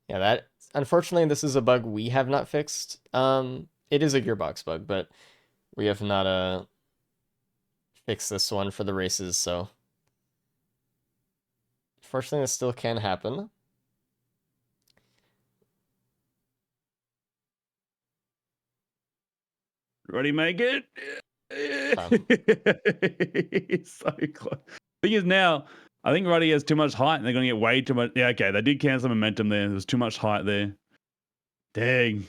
S1: Yeah, that unfortunately this is a bug we have not fixed. It is a gearbox bug, but we have not fixed this one for the races, so fortunately this still can happen.
S2: Ready, make it.
S1: Okay.
S2: It's so close. Thing is now, I think Ruddy has too much height, and they're going to get way too much. Yeah, okay, they did cancel momentum there. There was too much height there. Dang.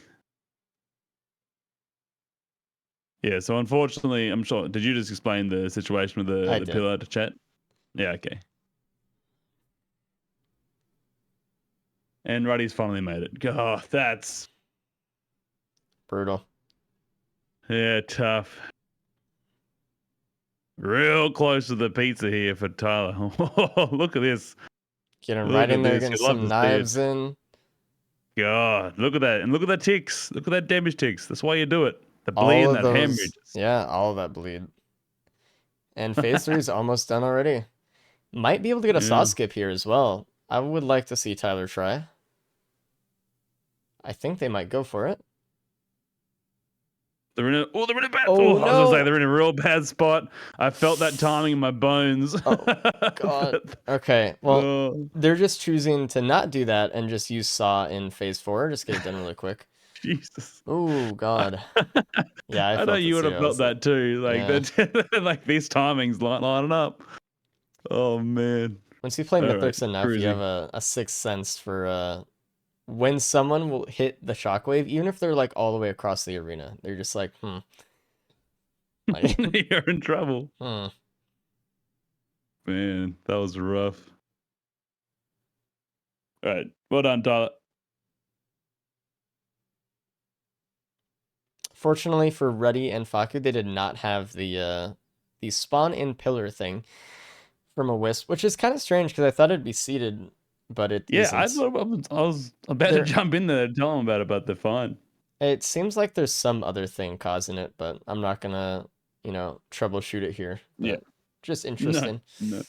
S2: Yeah, so unfortunately, I'm sure. Did you just explain the situation with
S1: I
S2: the
S1: did.
S2: pillar to chat? Yeah, okay. And Ruddy's finally made it. Oh, that's
S1: Brutal.
S2: yeah, tough. Real close to the pizza here for Tyler. Oh, look at this.
S1: Getting right
S2: Look
S1: in
S2: at
S1: there,
S2: this.
S1: getting
S2: You'd love
S1: some
S2: to see it.
S1: knives in.
S2: God, look at that. And look at that ticks. Look at that damage ticks. That's why you do it. The bleed
S1: All
S2: and
S1: of
S2: that
S1: those,
S2: hemorrhage.
S1: yeah, all of that bleed. And phase 3 is almost done already. Might be able to get a saw
S2: Yeah.
S1: skip here as well. I would like to see Tyler try. I think they might go for it.
S2: They're in a bad.
S1: Oh
S2: Oh, I was gonna say
S1: no!
S2: they're in a real bad spot. I felt that timing in my bones.
S1: Oh god. Okay, well,
S2: Oh,
S1: they're just choosing to not do that and just use saw in phase 4. Just get it done really quick.
S2: Jesus.
S1: Oh god. Yeah, I
S2: I know
S1: felt it
S2: you would
S1: too.
S2: have
S1: I
S2: felt
S1: was like,
S2: that too. Like
S1: yeah.
S2: that, like these timings lining up. Oh man.
S1: Once you play
S2: All right,
S1: Mythics enough, you have
S2: cruising.
S1: a sixth sense for when someone will hit the shockwave, even if they're like all the way across the arena. They're just like, like,
S2: You're in trouble,
S1: hmm.
S2: man. That was rough. All right, well done, Tyler.
S1: Fortunately for Ruddy and Faku, they did not have the spawn in pillar thing from a wisp, which is kind of strange because I thought it'd be seated, but it
S2: Yeah, I
S1: isn't.
S2: thought I was about to
S1: There,
S2: jump in there and tell them about it, but they're fine.
S1: it seems like there's some other thing causing it, but I'm not gonna, troubleshoot it here.
S2: Yeah,
S1: But just
S2: no,
S1: interesting.
S2: no.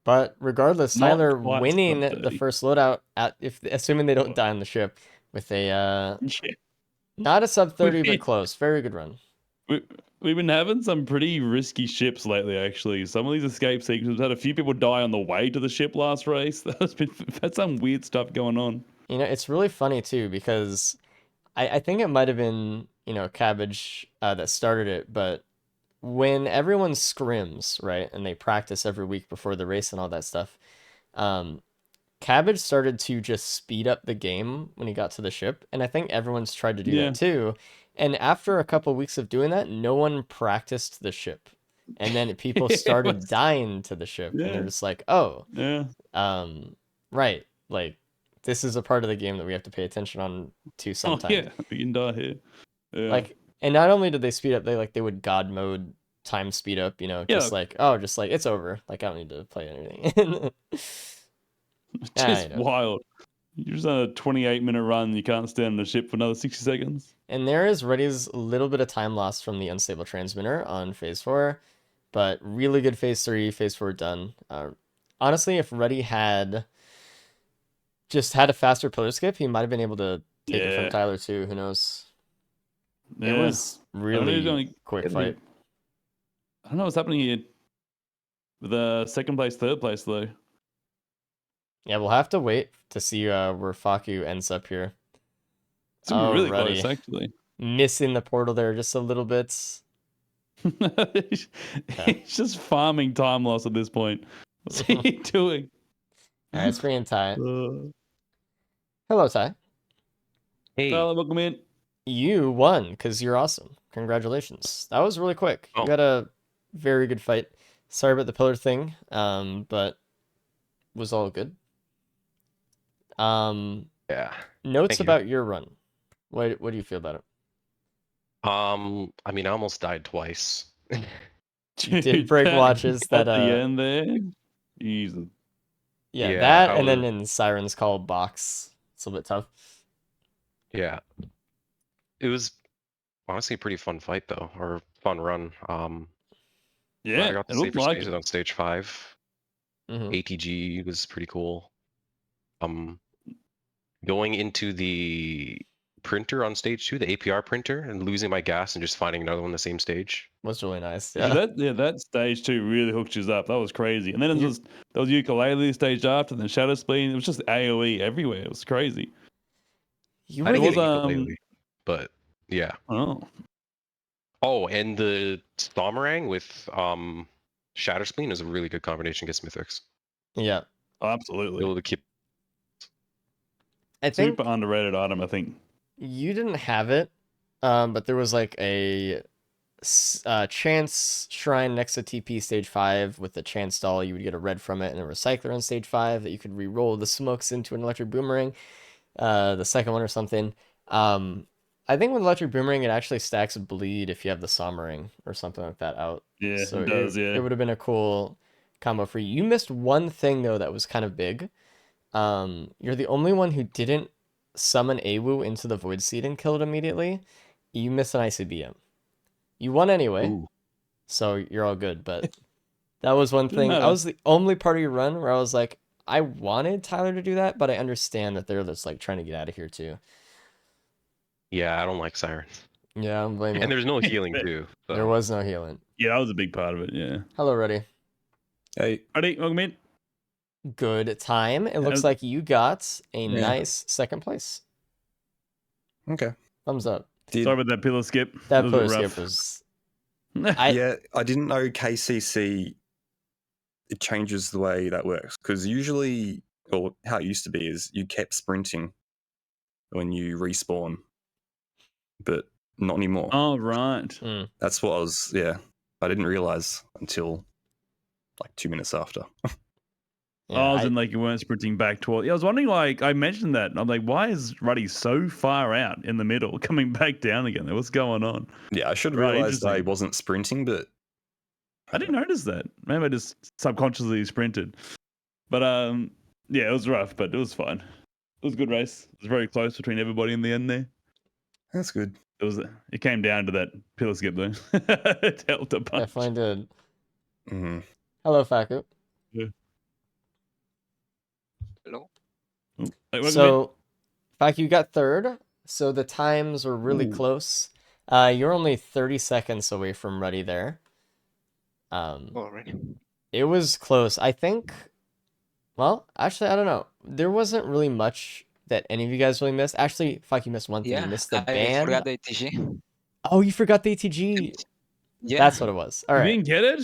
S1: But regardless,
S2: Not
S1: Tyler
S2: quite
S1: winning
S2: sub
S1: the
S2: 30.
S1: first loadout at if assuming they don't die on the ship with a
S2: Yeah.
S1: not a sub 30 but
S2: We,
S1: close. Very good run.
S2: we, we've been having some pretty risky ships lately, actually. Some of these escape seekers, we've had a few people die on the way to the ship last race. We've had some weird stuff going on.
S1: You know, it's really funny too because I think it might have been, Cabbage that started it, but when everyone scrims, right, and they practice every week before the race and all that stuff, um, Cabbage started to just speed up the game when he got to the ship, and I think everyone's tried to do that
S2: Yeah.
S1: too. And after a couple weeks of doing that, no one practiced the ship. And then people
S2: It
S1: started
S2: was,
S1: dying to the ship, and they're
S2: yeah,
S1: just like, "Oh,
S2: yeah.
S1: right, like this is a part of the game that we have to pay attention on to
S2: Oh,
S1: sometimes."
S2: yeah, we can die here. Yeah.
S1: Like, and not only did they speed up, they would God mode time speed up,
S2: Yeah,
S1: just like it's over. Like I don't need to play anything.
S2: just
S1: know.
S2: wild. You're just on a 28-minute run. You can't stay on the ship for another 60 seconds.
S1: And there is Reddy's little bit of time lost from the unstable transmitter on phase 4, but really good phase 3, phase 4 done. Honestly, if Reddy had just had a faster pillar skip, he might have been able to take it from
S2: Yeah,
S1: Tyler too. Who knows? It
S2: yeah.
S1: was
S2: I don't know who's
S1: really
S2: going
S1: quick
S2: to.
S1: fight.
S2: I don't know what's happening here with the second place, third place though.
S1: Yeah, we'll have to wait to see where Faku ends up here.
S2: It's gonna be
S1: Oh,
S2: really close,
S1: Ruddy.
S2: actually.
S1: Missing the portal there just a little bit.
S2: he's,
S1: Okay.
S2: he's just farming time loss at this point. What's he doing?
S1: Alright, it's free and Ty.
S2: Uh,
S1: Hello, Ty.
S3: Hey.
S2: Tyler, welcome in.
S1: You won because you're awesome. Congratulations. That was really quick. You
S3: Oh.
S1: had a very good fight. Sorry about the pillar thing, but was all good.
S3: Yeah.
S1: Notes
S3: Thank you.
S1: about your run. What do you feel about it?
S3: I mean, I almost died twice.
S1: You did break watches
S2: at
S1: that
S2: the end there. Jesus.
S1: yeah,
S3: Yeah,
S1: that
S3: I
S1: and then
S3: was-
S1: in Siren's Call box. It's a little bit tough.
S3: Yeah. It was honestly a pretty fun fight though, or fun run.
S2: Yeah,
S3: I got
S2: it
S3: to
S2: looked
S3: safer
S2: like
S3: stages
S2: it.
S3: on stage 5.
S1: Hmm.
S3: ATG was pretty cool. Going into the printer on stage 2, the APR printer, and losing my gas and just finding another one on the same stage.
S1: Was really nice.
S2: Yeah,
S1: Yeah.
S2: that stage 2 really hooked you up. That was crazy. And then
S1: You-
S2: there was ukulele stage after, then Shadow Spleen. It was just AoE everywhere. It was crazy.
S1: You
S3: I
S1: would
S3: didn't
S1: have
S3: get
S1: get
S3: a ukulele, but yeah.
S2: Oh,
S3: Oh, and the Stomerang with Shatterspleen is a really good combination against Mythics.
S1: yeah.
S2: absolutely.
S3: Able to keep
S1: I think
S2: Super underrated item, I think.
S1: you didn't have it, but there was like a chance shrine next to TP stage 5 with the chance doll. You would get a red from it and a recycler on stage 5 that you could re-roll the smokes into an electric boomerang. The second one or something. I think with electric boomerang it actually stacks bleed if you have the Sommering or something like that out.
S2: Yeah,
S1: So
S2: it does, yeah.
S1: it would have been a cool combo for you. You missed one thing though that was kind of big. You're the only one who didn't summon Awu into the Void Seed and kill it immediately. You missed an ICBM. You won anyway,
S3: Ooh.
S1: so you're all good. But that was one
S2: Didn't
S1: thing. That
S2: matter.
S1: was the only part of your run where I was like, I wanted Tyler to do that, but I understand that they're just like trying to get out of here too.
S3: Yeah, I don't like sirens.
S1: Yeah, I don't blame you.
S3: And there's no healing too. So.
S1: There was no healing.
S2: Yeah, that was a big part of it, yeah.
S1: Hello, Reddy.
S4: Hey,
S2: Ready, welcome in.
S1: Good time. It looks
S2: How's-
S1: like you got a
S4: Yeah.
S1: nice second place.
S4: okay.
S1: Thumbs up.
S4: Did,
S2: Sorry about that pillar skip.
S1: That
S2: It was a
S1: pillar
S2: bit
S1: skip
S2: rough.
S1: was.
S4: yeah, I didn't know KCC. It changes the way that works because usually, or how it used to be, is you kept sprinting when you respawn, but not anymore.
S2: Oh, right.
S1: Mm.
S4: That's what I was. Yeah, I didn't realize until like 2 minutes after.
S1: Yeah,
S2: I was in like you weren't sprinting back toward. Yeah, I was wondering, like, I mentioned that. And I'm like, why is Ruddy so far out in the middle, coming back down again? What's going on?
S4: Yeah, I should have
S2: Right,
S4: realized I
S2: interesting.
S4: wasn't sprinting, but
S2: I didn't notice that. Maybe I just subconsciously sprinted. But yeah, it was rough, but it was fine. It was a good race. It was very close between everybody in the end there.
S4: that's good.
S2: It came down to that pillar skip though. It helped a bunch.
S1: definitely did.
S4: hmm
S1: Hello, Faku.
S3: Hello.
S2: Oh, hey, welcome
S1: So, Faku, you got third. So the times were really
S2: Ooh.
S1: close. You're only 30 seconds away from Ruddy there.
S5: Already.
S1: It was close. I think. Well, actually, I don't know. There wasn't really much that any of you guys really missed. Actually, fuck, you missed one thing. You
S5: Yeah,
S1: missed the
S5: I
S1: band.
S5: forgot the ATG.
S1: Oh, you forgot the ATG.
S5: Yeah.
S1: That's what it was. All
S2: You
S1: right.
S2: didn't get it?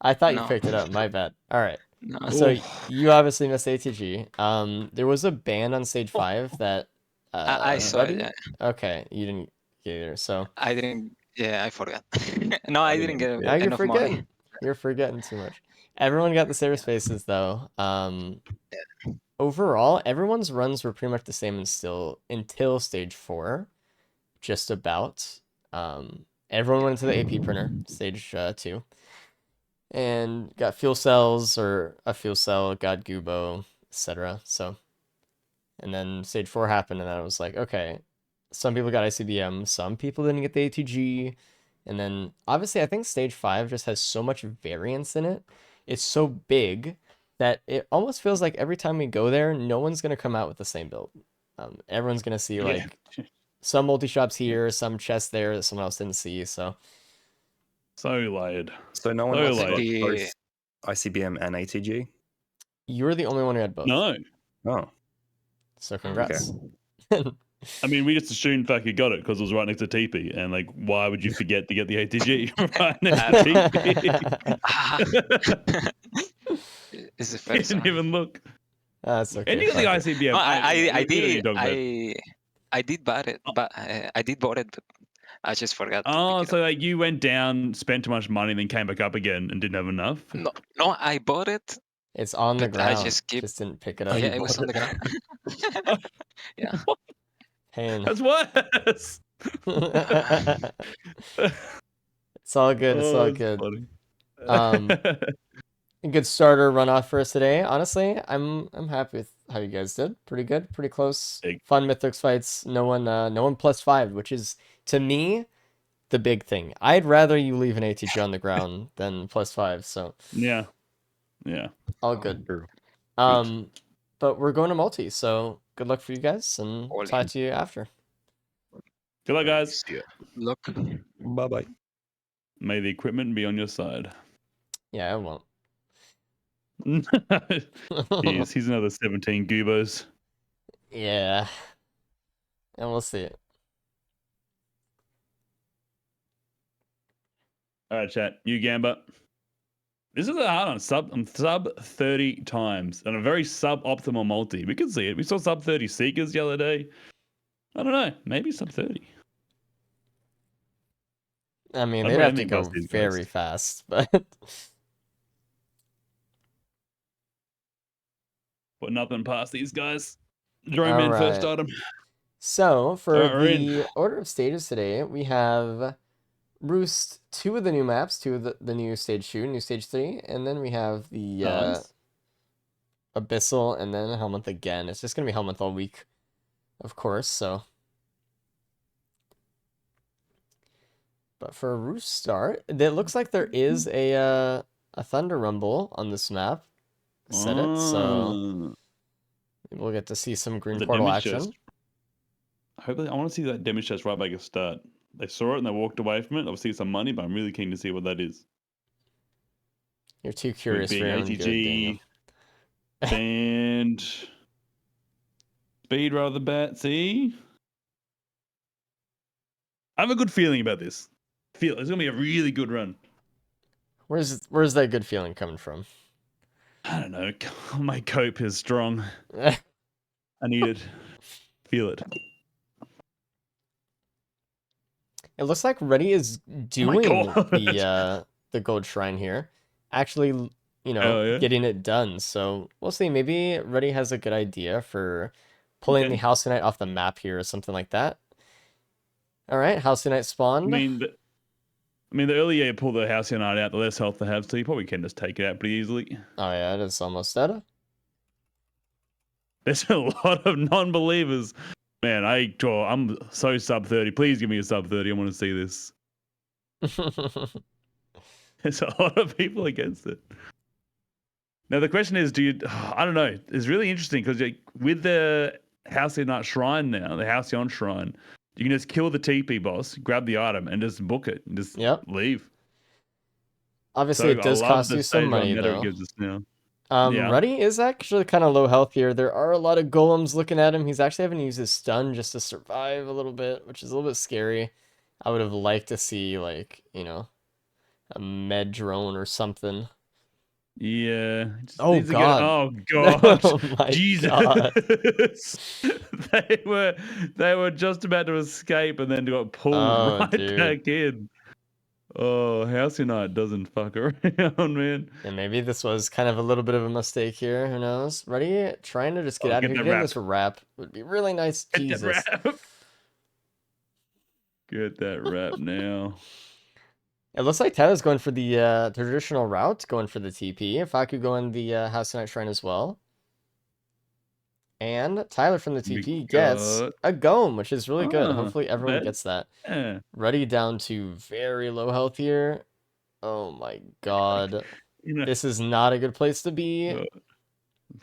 S1: I thought you
S5: No.
S1: picked it up. My bad. All right.
S5: No.
S1: So
S2: Oof.
S1: you obviously missed ATG. There was a band on stage 5 that.
S5: I saw
S1: Ruddy?
S5: it. Yeah.
S1: Okay, you didn't get either. So
S5: I didn't. Yeah, I forgot. No, I didn't get
S1: now you're
S5: enough money.
S1: forgetting. You're forgetting too much. Everyone got the saber spaces though. Overall, everyone's runs were pretty much the same until stage 4, just about. Everyone went to the AP printer, stage 2, and got fuel cells or a fuel cell, got Gubo, etc. So, and then stage 4 happened, and then I was like, okay, some people got ICBM, some people didn't get the ATG, and then obviously I think stage 5 just has so much variance in it. It's so big that it almost feels like every time we go there, no one's gonna come out with the same build. Everyone's gonna see like some multi shops here, some chests there that someone else didn't see. So
S2: layered.
S4: So no one
S2: So
S4: else got
S5: layered.
S4: both ICBM and ATG?
S1: you were the only one who had both.
S2: No.
S4: Oh,
S1: So congrats.
S2: I mean, we just assumed fuck you got it because it was right next to TP, and like, why would you forget to get the ATG right next to TP?
S5: It's the
S2: You
S5: first
S2: didn't
S5: one.
S2: even look.
S1: That's okay.
S2: And you got the
S1: fuck it.
S2: ICBM.
S5: No, I did buy it, but I did bought it, but I just forgot. To
S2: Oh,
S5: pick it
S2: so
S5: up.
S2: like you went down, spent too much money, then came back up again and didn't have enough?
S5: No, I bought it.
S1: It's on the
S5: But I
S1: ground.
S5: just keep-
S1: didn't pick it
S4: Oh,
S1: up.
S5: Yeah,
S4: you
S5: it was
S4: bought
S5: on the ground. Yeah.
S1: Pain.
S2: That's worse.
S1: It's all good. It's all
S2: that's
S1: good.
S2: funny.
S1: A good starter runoff for us today. Honestly, I'm happy with how you guys did. Pretty good, pretty close.
S2: Big.
S1: Fun Mythics fights. No one +5, which is to me the big thing. I'd rather you leave an ATG on the ground than +5. So
S2: Yeah.
S1: all good.
S4: true.
S1: But we're going to multi, so good luck for you guys, and
S5: All
S1: talk
S5: in.
S1: to you after.
S2: Good luck, guys.
S5: Look.
S4: Bye bye.
S2: May the equipment be on your side.
S1: Yeah, I won't.
S2: Here's another 17 goobos.
S1: Yeah, and we'll see it.
S2: All right, chat. You Gamba. This is a hard one. Sub 30 times and a very suboptimal multi. We can see it. We saw sub 30 Seekers the other day. I don't know. Maybe sub 30.
S1: I mean,
S2: I'd
S1: they'd
S2: run
S1: have to
S2: anything
S1: go
S2: past these
S1: very
S2: guys.
S1: fast, but
S2: Put nothing past these guys. Drone
S1: All
S2: man first
S1: right.
S2: item.
S1: So for
S2: Alright, we're in.
S1: the order of stages today, we have Roost, 2 of the new maps, 2 of the new stage 2, new stage 3, and then we have the
S2: Nice.
S1: Abyssal, and then Helmonth again. It's just gonna be Helmonth all week, of course. So, but for a Roost start, it looks like there is a Thunder Rumble on this map. Set it, so we'll get to see some green
S2: The
S1: portal
S2: damage
S1: action.
S2: chest. I want to see that damage chest right back at start. They saw it and they walked away from it. Obviously, some money, but I'm really keen to see what that is.
S1: You're too curious for
S2: Big
S1: your own good, Daniel.
S2: ATG and speed rather bat. See, I have a good feeling about this. Feel it's gonna be a really good run.
S1: Where's that good feeling coming from?
S2: I don't know. My cope is strong. I need it. Feel it.
S1: It looks like Reddy is doing
S2: God.
S1: the gold shrine here. Actually,
S2: Oh, yeah?
S1: getting it done. So we'll see. Maybe Reddy has a good idea for pulling the
S2: Okay.
S1: Halcyon off the map here or something like that. All right, Halcyon
S2: I
S1: spawned.
S2: mean, the earlier you pull the Halcyon out, the less health they have, so you probably can just take it out pretty easily.
S1: Oh yeah, it is almost dead.
S2: There's a lot of non-believers. Man, I'm so sub 30. Please give me a sub 30. I want to see this. There's a lot of people against it. Now the question is, I don't know. It's really interesting because with the Halcyon Shrine now, the Halcyon Shrine, You can just kill the TP boss, grab the item, and just book it, and just
S1: Yep.
S2: leave.
S1: Obviously, it
S2: I
S1: does
S2: love
S1: cost
S2: the
S1: you some
S2: stage one
S1: money,
S2: meta it
S1: though.
S2: gives us now. Yeah.
S1: Ruddy is actually kind of low health here. There are a lot of golems looking at him. He's actually having to use his stun just to survive a little bit, which is a little bit scary. I would have liked to see, like, you know, a med drone or something.
S2: Yeah. Just
S1: Oh,
S2: needs to get-
S1: God.
S2: oh God.
S1: Oh, my
S2: Jesus.
S1: God.
S2: they were just about to escape and then got pulled
S1: Oh,
S2: right
S1: dude.
S2: back in. Oh, House Unite doesn't fuck around, man.
S1: And maybe this was kind of a little bit of a mistake here. Who knows? Ruddy trying to just get out of
S2: get
S1: here.
S2: that
S1: Getting
S2: wrap.
S1: this wrap would be really nice.
S2: Get
S1: Jesus.
S2: that wrap. Get that wrap now.
S1: It looks like Tyler's going for the traditional route, going for the TP. Faku going the House Knight Shrine as well. And Tyler from the TP gets a Gome, which is really good. Hopefully everyone gets that.
S2: Yeah.
S1: Ruddy down to very low health here. Oh my god.
S2: You know,
S1: This is not a good place to be.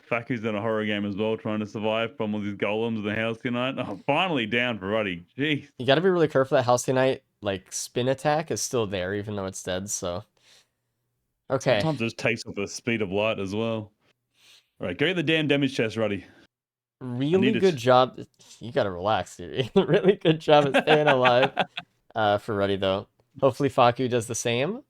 S2: Faku's in a horror game as well, trying to survive from all these golems in the house tonight. Oh, finally down for Ruddy. Jeez.
S1: You gotta be really careful that House Knight, like, spin attack is still there, even though it's dead, so. Okay.
S2: Sometimes it just takes off the speed of light as well. All right, go get the damn damage chest, Ruddy.
S1: Really good job. You gotta relax, dude. Really good job at staying alive for Ruddy, though. Hopefully Faku does the same.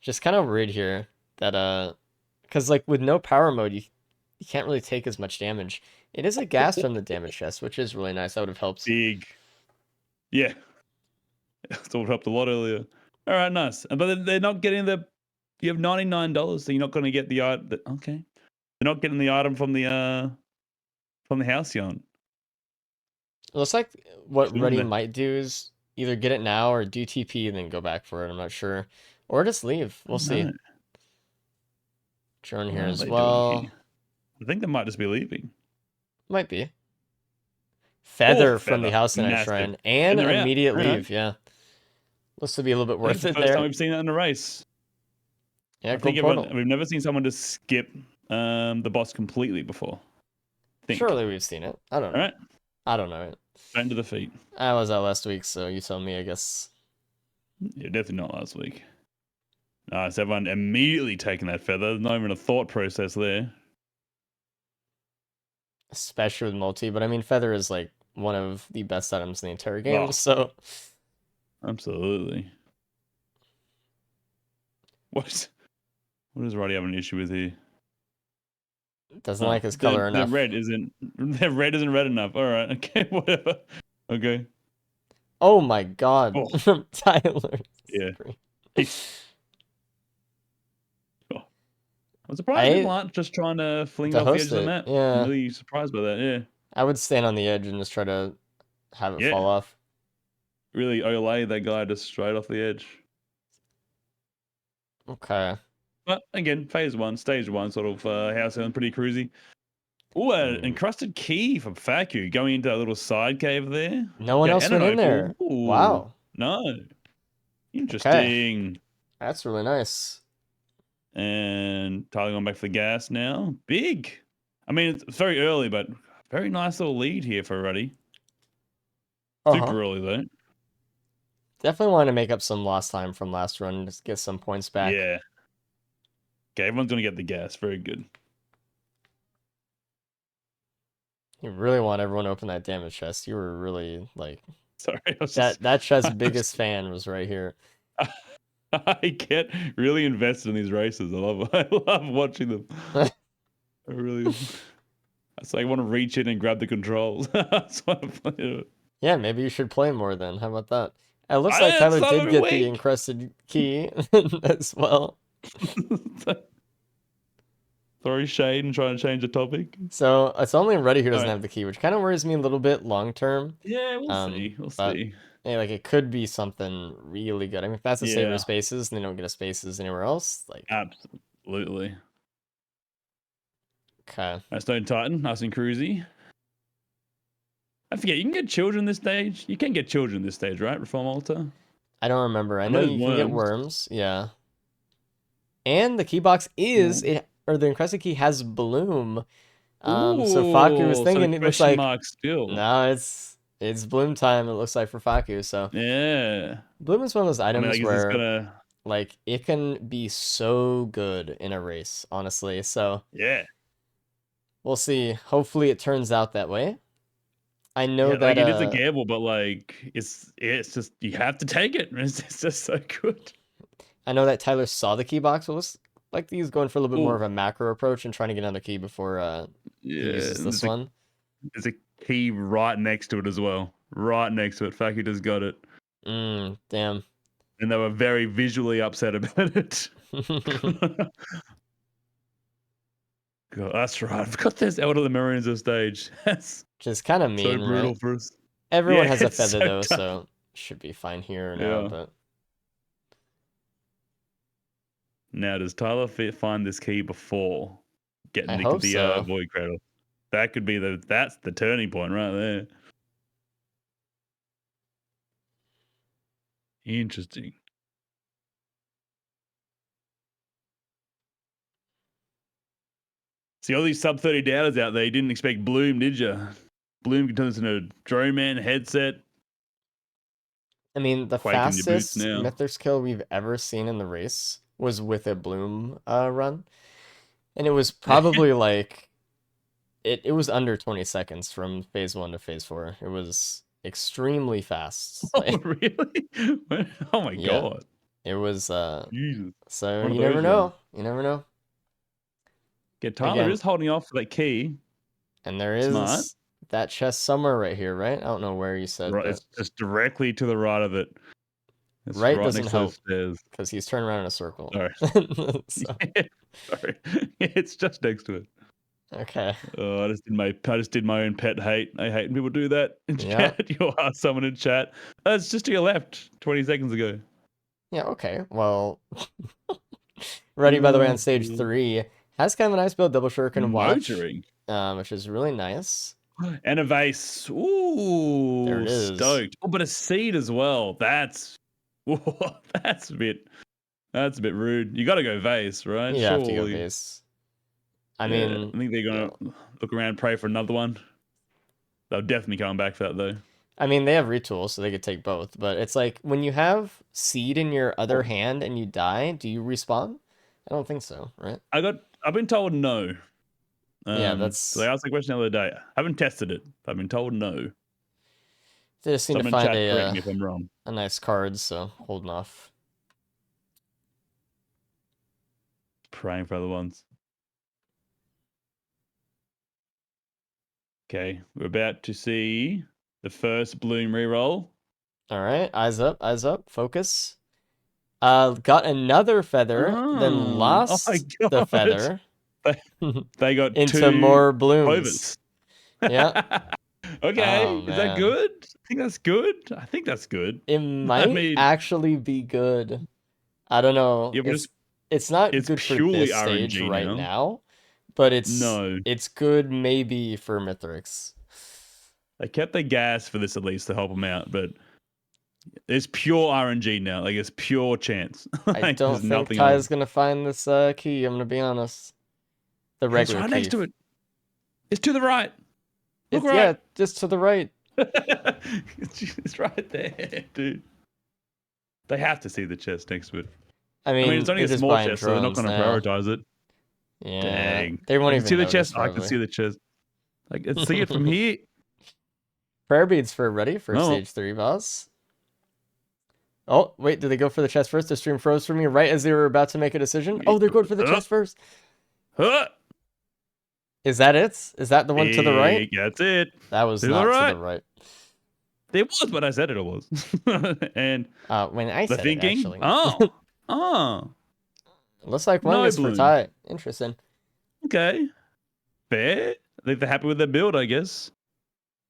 S1: Just kind of worried here that, because, like, with no power mode, you can't really take as much damage. It is a gas from the damage chest, which is really nice. That would have helped.
S2: Big. Yeah. That would have helped a lot earlier. All right, nice. But they're not getting the... You have $99, so you're not going to get the item... Okay. They're not getting the item from the Halcyon.
S1: It looks like what
S2: Doing
S1: Ruddy
S2: that.
S1: might do is either get it now or do TP and then go back for it. I'm not sure. Or just leave. We'll see.
S2: No.
S1: Drone here
S2: What are
S1: as
S2: they doing
S1: well.
S2: here? I think they might just be leaving.
S1: Might be. Feather
S2: Oh,
S1: from the
S2: Feather.
S1: House Knight
S2: Massive.
S1: Shrine. And
S2: they're out.
S1: immediate
S2: All right.
S1: leave, yeah. Looks to be a little bit worth
S2: That's the
S1: it
S2: first time
S1: there.
S2: we've seen that in a race.
S1: Yeah,
S2: I
S1: gold
S2: think
S1: portal.
S2: we've never seen someone just skip the boss completely before.
S1: Surely we've seen it. I don't know.
S2: All right.
S1: I don't know it.
S2: Straight into the feet.
S1: I was out last week, so you tell me, I guess.
S2: Yeah, definitely not last week. Nice. Everyone immediately taking that feather. There's not even a thought process there.
S1: Especially with multi, but I mean, Feather is like one of the best items in the entire game,
S2: Oh.
S1: so.
S2: Absolutely. What does Roddy have an issue with here?
S1: Doesn't like his color enough.
S2: The red isn't red enough. All right. Okay. Whatever. Okay.
S1: Oh my god.
S2: Oh.
S1: Tyler.
S2: Yeah. Oh. I'm surprised people aren't just trying to fling
S1: to
S2: off the
S1: host
S2: edge of the
S1: it,
S2: map.
S1: yeah.
S2: I'm really surprised by that. Yeah.
S1: I would stand on the edge and just try to have it
S2: Yeah.
S1: fall off.
S2: Really olay that guy just straight off the edge.
S1: Okay.
S2: But again, phase one, stage one, sort of house sound pretty cruisy. Oh, an encrusted key from Faku going into a little side cave there.
S1: No one else
S2: and an
S1: went in there.
S2: opal. Ooh,
S1: Wow.
S2: No. Interesting.
S1: That's really nice.
S2: And Tyler going back for the gas now. Big. I mean, it's very early, but very nice little lead here for Ruddy. Super early, though.
S1: Definitely want to make up some lost time from last run, just get some points back.
S2: Yeah. Okay, everyone's going to get the gas. Very good.
S1: You really want everyone to open that damage chest. You were really like
S2: Sorry.
S1: that chest's biggest fan was right here.
S2: I get really invested in these races. I love watching them. I really. It's like I want to reach in and grab the controls. That's what I'm playing.
S1: Yeah, maybe you should play more then. How about that? It looks
S2: I
S1: like
S2: didn't
S1: Tyler
S2: stop
S1: did
S2: every
S1: get the
S2: week.
S1: encrusted key as well.
S2: Throw shade and try to change the topic.
S1: So it's only Ruddy who doesn't
S2: Alright.
S1: have the key, which kind of worries me a little bit long term.
S2: Yeah, we'll see. We'll
S1: but-
S2: see.
S1: Hey, like it could be something really good. I mean, if that's a saver
S2: Yeah.
S1: spaces and they don't get a spaces anywhere else, like
S2: Absolutely.
S1: okay.
S2: Stone Titan, nice and cruisy. I forget, you can get children this stage. You can get children this stage, right? Reform Altar.
S1: I don't remember. I
S2: know
S1: know
S2: there's
S1: you can get worms, yeah. And the key box is or the encrusted key has bloom. So Faku was
S2: Ooh,
S1: thinking
S2: so
S1: it looks
S2: question
S1: like
S2: mark still.
S1: no, it's It's bloom time, it looks like, for Faku, so
S2: Yeah.
S1: bloom is one of those
S2: I
S1: items
S2: mean, I guess it's
S1: where
S2: gonna.
S1: like it can be so good in a race, honestly. So
S2: Yeah.
S1: we'll see. Hopefully it turns out that way. I know
S2: Yeah,
S1: that
S2: like it is a gamble, but like it's just you have to take it. It's just so good.
S1: I know that Tyler saw the key box, but looks like he's going for a little bit more of
S2: Ooh.
S1: a macro approach and trying to get another key before he
S2: Yeah,
S1: uses this one.
S2: there's a key right next to it as well. Right next to it. Faku just got it.
S1: Damn.
S2: And they were very visually upset about it. God, that's right. I forgot there's Elder Lemurians on stage. That's
S1: Just kind of
S2: so
S1: mean,
S2: brutal
S1: right?
S2: for us.
S1: Everyone
S2: Yeah,
S1: has a
S2: it's
S1: feather
S2: so
S1: though,
S2: tough.
S1: so should be fine here now,
S2: Yeah.
S1: but
S2: Now, does Tyler find this key before getting
S1: I
S2: the
S1: hope so.
S2: void cradle? That could be that's the turning point right there. Interesting. See, all these sub 30 doubters out there, you didn't expect Bloom, did you? Bloom can turn this into a drone man headset.
S1: I mean, the
S2: Quaking your boots
S1: fastest
S2: now.
S1: Mythics kill we've ever seen in the race was with a Bloom run. And it was probably like it was under 20 seconds from phase 1 to phase 4. It was extremely fast.
S2: Oh,
S1: Like,
S2: really? Oh my
S1: yeah,
S2: god.
S1: it was
S2: Jesus.
S1: so
S2: One of
S1: you never
S2: those
S1: know.
S2: runs.
S1: You never know.
S2: Yeah, Tyler
S1: Again,
S2: is holding off for that key.
S1: and there
S2: Smart.
S1: is that chest somewhere right here, right? I don't know where you said,
S2: Right,
S1: but
S2: it's just directly to the right of it. It's
S1: right
S2: right
S1: doesn't
S2: next to those
S1: help
S2: stairs.
S1: because he's turning around in a circle.
S2: Sorry.
S1: So,
S2: Sorry. It's just next to it.
S1: okay.
S2: I just did my own pet hate. I hate when people do that in
S1: Yeah.
S2: chat. You'll ask someone in chat. It's just to your left, 20 seconds ago.
S1: Yeah, okay. Well, Ready, by the way, on stage 3 has kind of a nice build, double shuriken watch,
S2: Motoring.
S1: which is really nice.
S2: And a vase.
S1: There
S2: Ooh,
S1: it is.
S2: stoked. Oh, but a seed as well. That's that's a bit rude. You got to go vase, right?
S1: You have to go
S2: Surely.
S1: base. I
S2: Yeah,
S1: mean,
S2: I think they're gonna look around, pray for another one. They'll definitely come back for that though.
S1: I mean, they have retools, so they could take both. But it's like when you have seed in your other hand and you die, do you respawn? I don't think so, right?
S2: I've been told no.
S1: Yeah, that's.
S2: So I asked the question the other day. I haven't tested it. I've been told no.
S1: They just need to
S2: Someone in
S1: find
S2: chat correct me if I'm wrong.
S1: a nice card, so holding off.
S2: Praying for other ones. Okay, we're about to see the first Bloom reroll.
S1: All right, eyes up, focus. Got another feather, then lost the feather.
S2: They got
S1: into
S2: two
S1: more blooms.
S2: clovers.
S1: Yeah.
S2: Okay,
S1: Oh,
S2: is that
S1: man.
S2: good? I think that's good. I think that's good.
S1: It might actually be good. I don't know.
S2: Yeah, but
S1: it's not
S2: it's
S1: good for
S2: purely
S1: this stage
S2: RNG
S1: right
S2: now.
S1: now, but it's
S2: No.
S1: it's good maybe for Mithrix.
S2: They kept the gas for this at least to help them out, but it's pure RNG now. Like it's pure chance. Like,
S1: I don't
S2: there's
S1: think
S2: nothing
S1: Ty's
S2: else.
S1: gonna find this key. I'm gonna be honest. The
S2: It's
S1: regular
S2: right
S1: key.
S2: next to it. It's to the right. Look
S1: It's,
S2: right.
S1: yeah, just to the right.
S2: It's right there, dude. They have to see the chest next to it.
S1: I mean,
S2: it's only
S1: they're
S2: a
S1: just
S2: small
S1: buying
S2: chest, so they're not
S1: drones
S2: going to
S1: now.
S2: prioritize it.
S1: Yeah,
S2: Dang.
S1: they won't
S2: I
S1: even
S2: can see the
S1: notice,
S2: chest.
S1: probably.
S2: I can see the chest. I can see it from here.
S1: Prayer beads for ready for stage 3, boss. Oh, wait, did they go for the chest first? The stream froze for me right as they were about to make a decision. Oh, they're going for the chest first. Is that it? Is that the one to the right?
S2: That's it.
S1: That was
S2: to
S1: not
S2: the right.
S1: to the right.
S2: It was, but I said it was. And
S1: when I
S2: the
S1: said
S2: thinking,
S1: it, actually.
S2: Looks
S1: like one is for Ty. Interesting.
S2: Okay. Fair. I think they're happy with their build, I guess.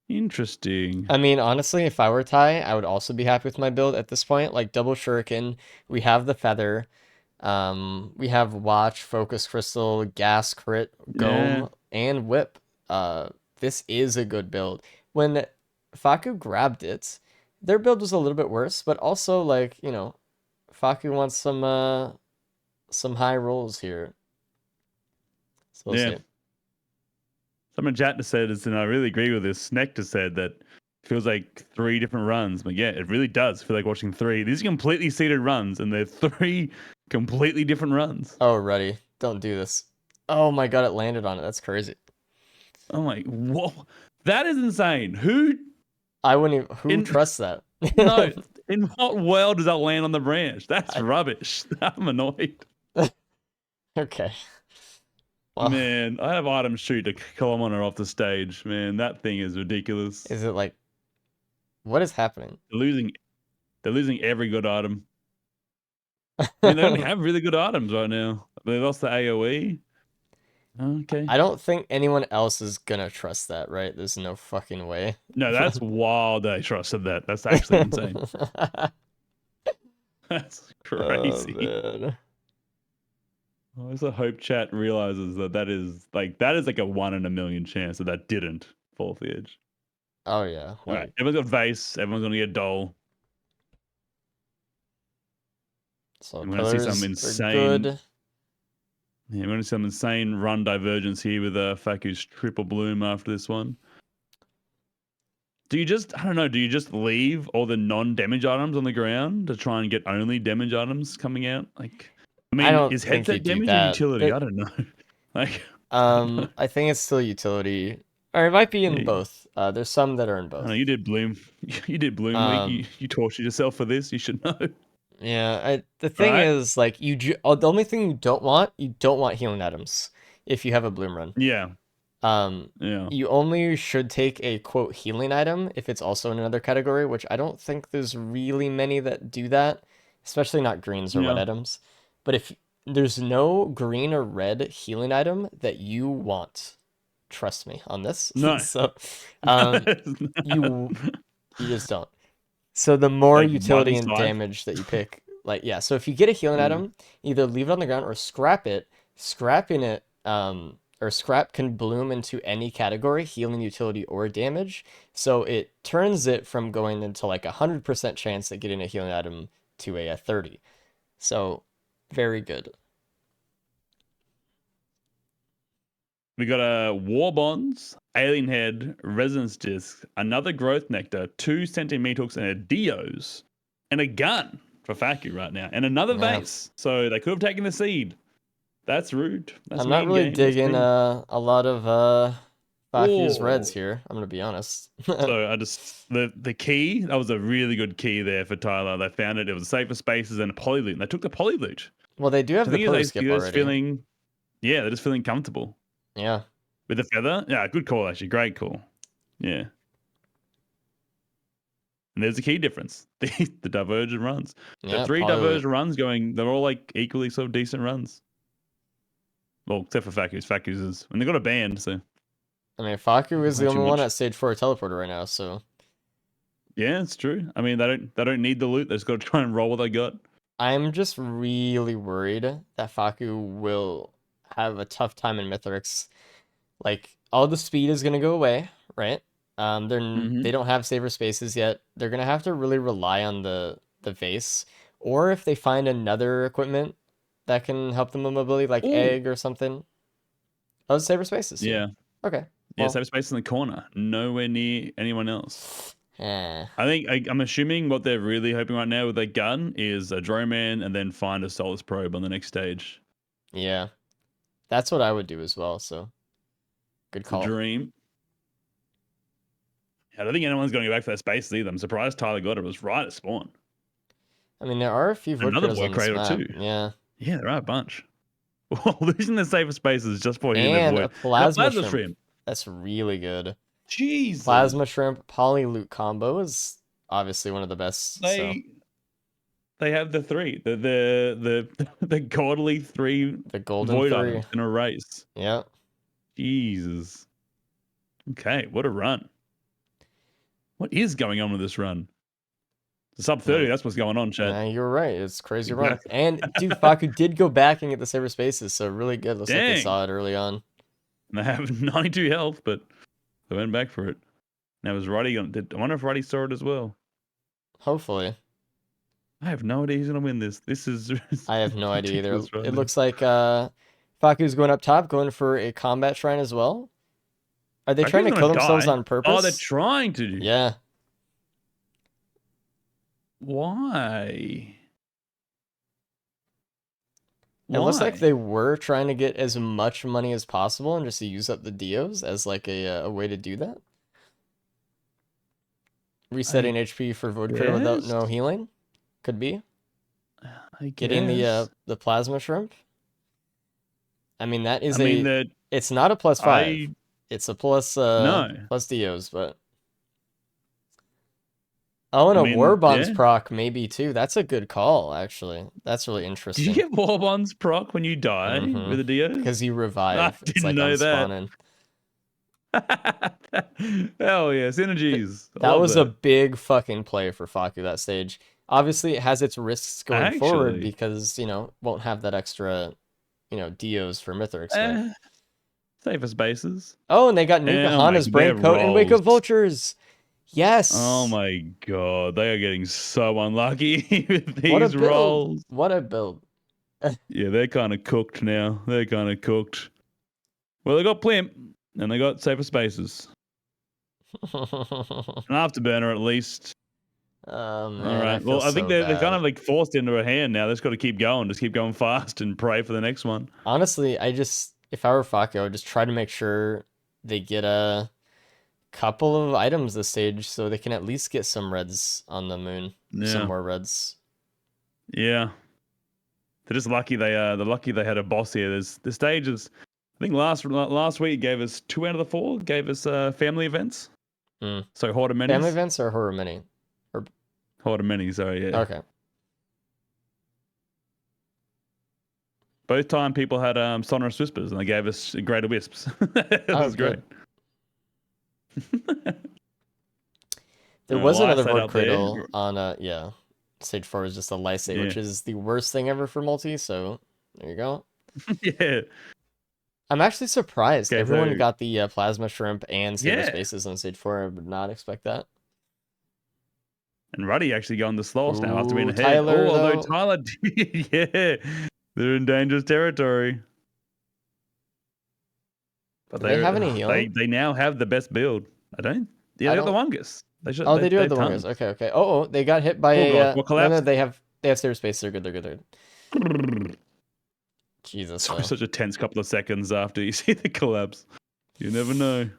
S2: Interesting.
S1: I mean, honestly, if I were Ty, I would also be happy with my build at this point. Like double shuriken, we have the feather, we have watch, focus crystal, gas crit, gome, and whip. This is a good build. When Faku grabbed it, their build was a little bit worse, but also like, you know, Faku wants some high rolls here. So we'll see.
S2: Someone in chat just said, and I really agree with this. Nectar said that feels like 3 different runs. But yeah, it really does feel like watching 3. These are completely seated runs, and they're 3 completely different runs.
S1: Oh, Ruddy, don't do this. Oh my god, it landed on it. That's crazy.
S2: I'm like, whoa, that is insane. Who?
S1: I wouldn't even, who trusts that?
S2: No, in what world does that land on the branch? That's rubbish. I'm annoyed.
S1: Okay. Well,
S2: Man, I have item shoot a kilometer off the stage. Man, that thing is ridiculous.
S1: is it like, what is happening?
S2: They're losing every good item. I mean, they don't have really good items right now. They lost the AoE. Okay.
S1: I don't think anyone else is gonna trust that, right? There's no fucking way.
S2: No, that's wild they trusted that. That's actually insane. That's crazy.
S1: Oh, man.
S2: I also hope chat realizes that is like a 1 in a million chance that didn't fall off the edge.
S1: Oh yeah.
S2: All right, everyone's got vase. Everyone's gonna get doll.
S1: So
S2: I'm gonna see some
S1: pillars are
S2: insane.
S1: good.
S2: Yeah, we're going to see some insane run divergence here with Faku's triple bloom after this one. Do you just leave all the non-damage items on the ground to try and get only damage items coming out? Like, I mean,
S1: don't
S2: is
S1: think you
S2: headset
S1: do
S2: damage or
S1: that.
S2: utility? I don't know. Like,
S1: I think it's still utility. Or it might be in
S2: Yeah.
S1: both. There's some that are in
S2: I
S1: both.
S2: don't know, you did bloom. You did bloom week. You tortured yourself for this. You should know.
S1: Yeah, the thing
S2: Right?
S1: is, like, the only thing you don't want healing items if you have a bloom run.
S2: Yeah. Yeah.
S1: You only should take a quote healing item if it's also in another category, which I don't think there's really many that do that, especially not greens or red
S2: Yeah.
S1: items. But if there's no green or red healing item that you want, trust me on this.
S2: No.
S1: So, you just don't. So the more
S2: Like,
S1: utility
S2: one
S1: and
S2: side?
S1: damage that you pick, like, yeah. So if you get a healing item, either leave it on the ground or scrap it. Scrapping it, or scrap can bloom into any category, healing, utility, or damage. So it turns it from going into like 100% chance at getting a healing item to a 30. So very good.
S2: We got a War Bonds, Alien Head, Resonance Disc, another Growth Nectar, 2 Centimeter Hooks, and a Dios, and a gun for Faku right now, and another
S1: Yeah.
S2: vase. So they could have taken the seed. That's rude. That's
S1: I'm not
S2: mean
S1: really
S2: game. That's
S1: digging
S2: mean.
S1: a lot of Faku's reds
S2: Whoa.
S1: here. I'm gonna be honest.
S2: So I just the key, that was a really good key there for Tyler. They found it. It was safer spaces and a poly loot. And they took the poly loot.
S1: Well, they do have
S2: The
S1: the
S2: thing
S1: pillar
S2: is,
S1: skip
S2: they're just
S1: already.
S2: they're just feeling comfortable.
S1: Yeah.
S2: With the feather? Yeah, good call, actually. Great call. Yeah. And there's a key difference. The divergent runs.
S1: Yeah,
S2: The 3
S1: poly loot.
S2: divergent runs they're all like equally sort of decent runs. Well, except for Faku's. Faku's is, and they got a band, so.
S1: I mean, Faku is the
S2: Not too
S1: only one
S2: much.
S1: at stage 4 teleporter right now, so
S2: Yeah, it's true. I mean, they don't need the loot. They just got to try and roll what they got.
S1: I'm just really worried that Faku will have a tough time in Mithrix. Like, all the speed is gonna go away, right? They don't have saver spaces yet. They're gonna have to really rely on the vase, or if they find another equipment that can help them with mobility, like
S2: Ooh.
S1: egg or something. Oh, saver spaces.
S2: Yeah.
S1: Okay.
S2: Yeah,
S1: Well,
S2: save space in the corner. Nowhere near anyone else.
S1: eh.
S2: I'm assuming what they're really hoping right now with their gun is a drone man and then find a Solus probe on the next stage.
S1: Yeah. That's what I would do as well, so good
S2: It's a
S1: call.
S2: dream. I don't think anyone's going to go back for that space either. I'm surprised Tyler got it. It was right at spawn.
S1: I mean, there are a few void
S2: Another
S1: critters
S2: void
S1: on this
S2: cradle
S1: map.
S2: too.
S1: Yeah.
S2: Yeah, there are a bunch. Losing the safer spaces just for hitting
S1: And
S2: the
S1: a
S2: void.
S1: plasma
S2: Plasma
S1: shrimp. That's really good.
S2: Jesus.
S1: Plasma shrimp poly loot combo is obviously one of the best.
S2: They have the 3. The godly 3
S1: The golden
S2: void
S1: 3.
S2: items in a race.
S1: Yeah.
S2: Jesus. Okay, what a run. What is going on with this run? The sub 30, that's what's going on, chat.
S1: Yeah, you're right. It's crazy run.
S2: Exactly.
S1: And dude, Faku did go back and get the saver spaces, so really good. Looks like they
S2: Dang.
S1: saw it early on.
S2: And they have 92 health, but they went back for it. Now is Roddy I wonder if Roddy saw it as well.
S1: Hopefully.
S2: I have no idea who's gonna win this. This is
S1: I have no idea either.
S2: ridiculous right
S1: It
S2: now.
S1: looks like Faku's going up top, going for a combat shrine as well. Are they
S2: Faku's
S1: trying to
S2: gonna
S1: kill themselves
S2: die.
S1: on purpose?
S2: Oh, they're trying to.
S1: Yeah.
S2: Why?
S1: It looks like
S2: Why?
S1: they were trying to get as much money as possible and just to use up the Dios as like a way to do that. Resetting HP for Void Critter without
S2: guess?
S1: no healing. Could be.
S2: I
S1: Getting
S2: guess.
S1: the Plasma Shrimp. I mean, that is
S2: I mean,
S1: it's not a +5. It's a plus
S2: no.
S1: plus Dios, but oh, and
S2: I
S1: a
S2: mean,
S1: War Bonds
S2: yeah.
S1: proc maybe too. That's a good call, actually. That's really
S2: Did
S1: interesting.
S2: you get War Bonds proc when you die
S1: Mhm.
S2: with a Dio?
S1: Because you
S2: I
S1: revive. It's
S2: didn't
S1: like
S2: know that.
S1: unspawning.
S2: Hell yeah, synergies. I
S1: That
S2: love
S1: was a
S2: that.
S1: big fucking play for Faku that stage. Obviously, it has its risks going forward
S2: Actually.
S1: because, won't have that extra, Dios for Mythic Extent.
S2: Safer spaces.
S1: Oh, and they got
S2: And, oh my,
S1: Nukahana's
S2: they're
S1: Brain Coat and Wake
S2: rolls.
S1: of Vultures. Yes.
S2: Oh my god, they are getting so unlucky with
S1: What a
S2: these
S1: build.
S2: rolls.
S1: What a build.
S2: Yeah, they're kind of cooked now. They're kind of cooked. Well, they got Plimp, and they got Safer Spaces. An Afterburner, at least.
S1: Oh, man,
S2: All right.
S1: I feel
S2: Well, I think
S1: so
S2: they're
S1: bad.
S2: kind of like forced into a hand now. They've just got to keep going. Just keep going fast and pray for the next one.
S1: Honestly, if I were Faku, I would just try to make sure they get a couple of items this stage so they can at least get some reds on the moon.
S2: Yeah.
S1: Some more reds.
S2: Yeah. They're just lucky they're lucky they had a boss here. The stages, I think last week gave us 2 out of the 4, gave us family events. So Horde of Minis.
S1: Family events or Horror Mini?
S2: Horde of Minis, sorry, yeah.
S1: Okay.
S2: Both time people had Sonorous Whispers and they gave us Greater Wisps. That was great.
S1: There was another
S2: Lysate
S1: Horde
S2: up there.
S1: Cradle on Stage 4 is just a Lysate, which is the worst thing ever for multi, so there you go.
S2: Yeah.
S1: I'm actually surprised.
S2: Okay,
S1: Everyone
S2: so-
S1: got the Plasma Shrimp and Saber
S2: Yeah.
S1: Spaces on Stage 4. I would not expect that.
S2: And Ruddy actually going the slowest now after being
S1: Ooh,
S2: ahead.
S1: Tyler,
S2: Although
S1: though.
S2: Tyler, yeah, they're in dangerous territory. But
S1: Do they have any healing?
S2: They now have the best build. Yeah, they got the Wungus. They should.
S1: Oh, they do have
S2: have
S1: the
S2: tons.
S1: Wungers. Okay. Oh, they got hit by
S2: Oh, God,
S1: a.
S2: what
S1: No,
S2: collapse?
S1: they have Saber Space. They're good. Jesus.
S2: It's always such a tense couple of seconds after you see the collapse. You never know.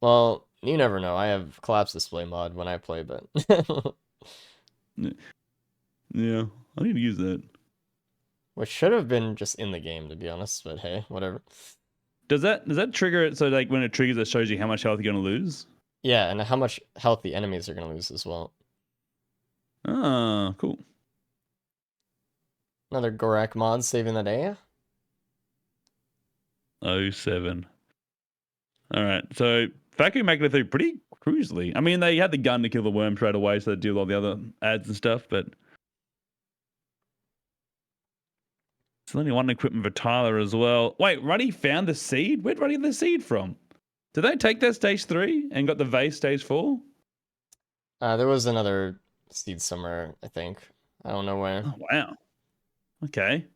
S1: Well, you never know. I have collapse display mod when I play, but
S2: Yeah, I need to use that.
S1: which should have been just in the game, to be honest. But hey, whatever.
S2: Does that trigger it so like when it triggers, it shows you how much health you're gonna lose?
S1: Yeah, and how much health the enemies are gonna lose as well.
S2: Ah, cool.
S1: Another Gorak mod saving the day.
S2: 07. All right, so Faku making it through pretty cruisily. I mean, they had the gun to kill the worm straight away, so they do all the other ads and stuff, but there's only one equipment for Tyler as well. Wait, Ruddy found the seed? Where'd Ruddy get the seed from? Did they take that stage 3 and got the vase stage 4?
S1: There was another seed somewhere, I think. I don't know where.
S2: Oh, wow. Okay.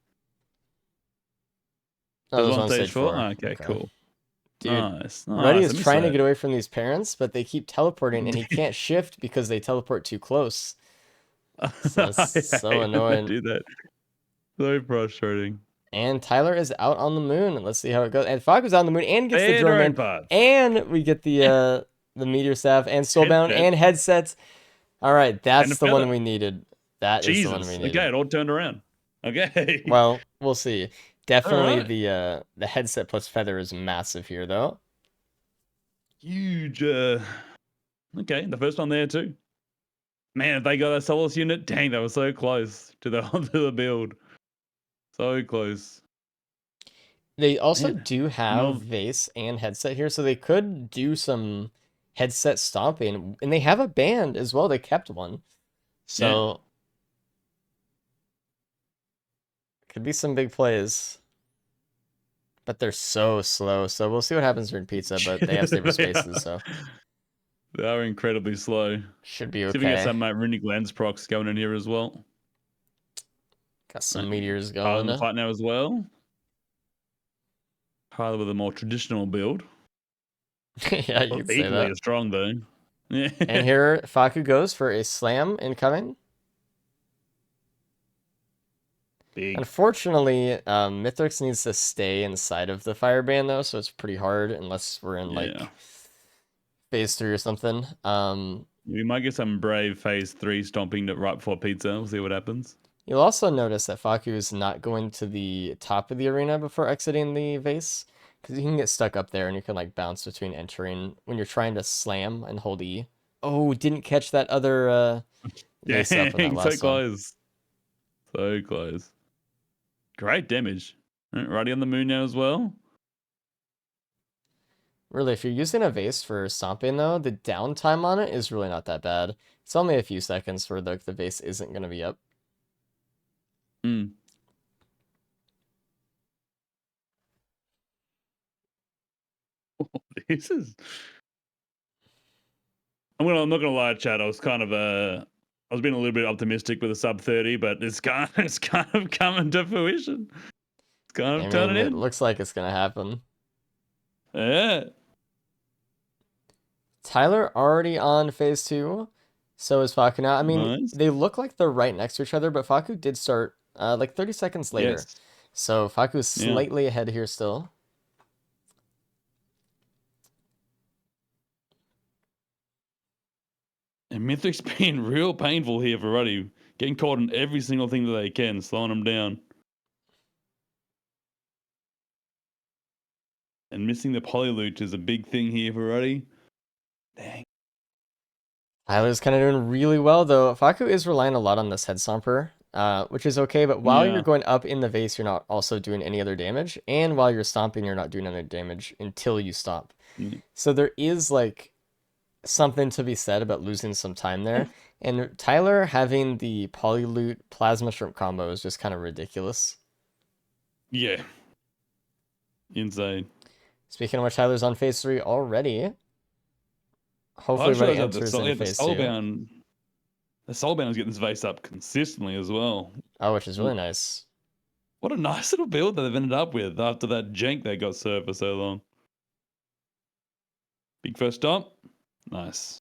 S1: Oh,
S2: There's
S1: it was
S2: one
S1: on
S2: stage
S1: stage
S2: 4?
S1: 4.
S2: Okay, cool.
S1: Dude,
S2: Nice.
S1: Ruddy
S2: I
S1: is
S2: miss
S1: trying to
S2: that.
S1: get away from these parents, but they keep teleporting, and he can't shift because they teleport too close. So it's so
S2: I hate when they
S1: annoying.
S2: do that. So frustrating.
S1: And Tyler is out on the moon. Let's see how it goes. And Faku's out on the moon and gets the
S2: And
S1: drone
S2: drone
S1: man.
S2: pods.
S1: And we get the meteor staff and soulbound
S2: Headset.
S1: and headsets. All right,
S2: And
S1: that's
S2: a
S1: the one
S2: feather.
S1: we needed. That is the one we
S2: Jesus.
S1: needed.
S2: Okay, it all turned around. Okay.
S1: Well, we'll see. Definitely
S2: Alright.
S1: the headset plus feather is massive here, though.
S2: Huge. Okay, the first one there too. Man, if they got a Solus unit, dang, that was so close to the to the build. So close.
S1: They also
S2: Man,
S1: do have vase and headset here, so they could do some headset stomping. And they have a band as well. They kept one. So could be some big plays. But they're so slow. So we'll see what happens during pizza, but they have saber spaces, so
S2: They are incredibly slow.
S1: should be
S2: See if we get
S1: okay.
S2: some runic lens procs going in here as well.
S1: Got some meteors
S2: Tyler in the
S1: going.
S2: fight now as well. Tyler with a more traditional build.
S1: Yeah, you could say
S2: Equally
S1: that.
S2: as strong though.
S1: And here Faku goes for a slam incoming.
S2: Big.
S1: Unfortunately, Mithrix needs to stay inside of the fireband though, so it's pretty hard unless we're in like
S2: Yeah.
S1: phase 3 or something.
S2: We might get some brave phase 3 stomping right before pizza. We'll see what happens.
S1: You'll also notice that Faku is not going to the top of the arena before exiting the vase, because you can get stuck up there and you can like bounce between entering when you're trying to slam and hold E. Oh, didn't catch that other vase up on that
S2: Dang, so
S1: last one.
S2: close. So close. Great damage. Righty on the moon now as well.
S1: Really, if you're using a vase for stomping though, the downtime on it is really not that bad. It's only a few seconds where the vase isn't going to be up.
S2: Mm. This is. I'm not gonna lie, Chad. I was being a little bit optimistic with a sub 30, but it's kind of coming to fruition. It's kind of turning
S1: it
S2: in.
S1: looks like it's going to happen.
S2: Yeah.
S1: Tyler already on phase 2. So is Faku now. I mean,
S2: Nice.
S1: they look like they're right next to each other, but Faku did start like 30 seconds later.
S2: Yes.
S1: So Faku is slightly ahead here still.
S2: And Mythic's being real painful here for Ruddy. Getting caught in every single thing that they can, slowing them down. And missing the polyloot is a big thing here for Ruddy. Dang.
S1: Tyler's kind of doing really well, though. Faku is relying a lot on this head stomper, which is okay, but while you're going up in the vase, you're not also doing any other damage, and while you're stomping, you're not doing any damage until you stomp. So there is, like, something to be said about losing some time there, and Tyler having the polyloot plasma shrimp combo is just kind of ridiculous.
S2: Yeah. Insane.
S1: Speaking of which, Tyler's on phase 3 already. Hopefully, Ruddy enters in phase 2.
S2: The Soulbound is getting this vase up consistently as well.
S1: Oh, which is really nice.
S2: What a nice little build that they've ended up with after that jank they got served for so long. Big first stomp. Nice.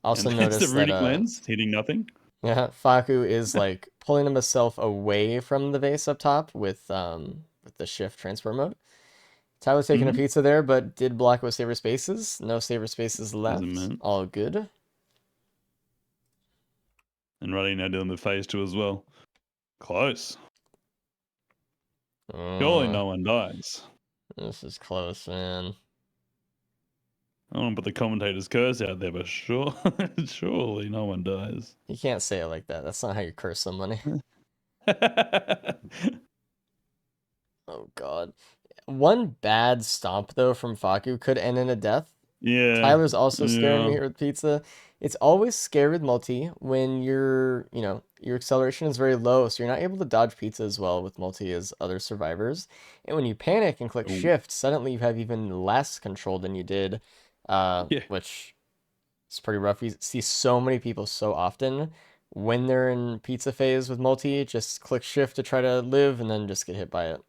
S1: Also
S2: and
S1: notice
S2: the runic
S1: that
S2: lens hitting nothing.
S1: Yeah, Faku is like pulling himself away from the vase up top with the shift transfer mode. Tyler's taking a pizza there, but did block with saver spaces. No saver spaces left. All good.
S2: And Ruddy now dealing with phase 2 as well. Close. Surely no one dies.
S1: This is close, man.
S2: I don't want to put the commentator's curse out there, but surely no one dies.
S1: You can't say it like that. That's not how you curse somebody. Oh, God. One bad stomp, though, from Faku could end in a death.
S2: Yeah.
S1: Tyler's also scaring me here with pizza. It's always scary with multi when your acceleration is very low, so you're not able to dodge pizza as well with multi as other survivors. And when you panic and click shift, suddenly you have even less control than you did, which is pretty rough. You see so many people so often when they're in pizza phase with multi, just click shift to try to live and then just get hit by it.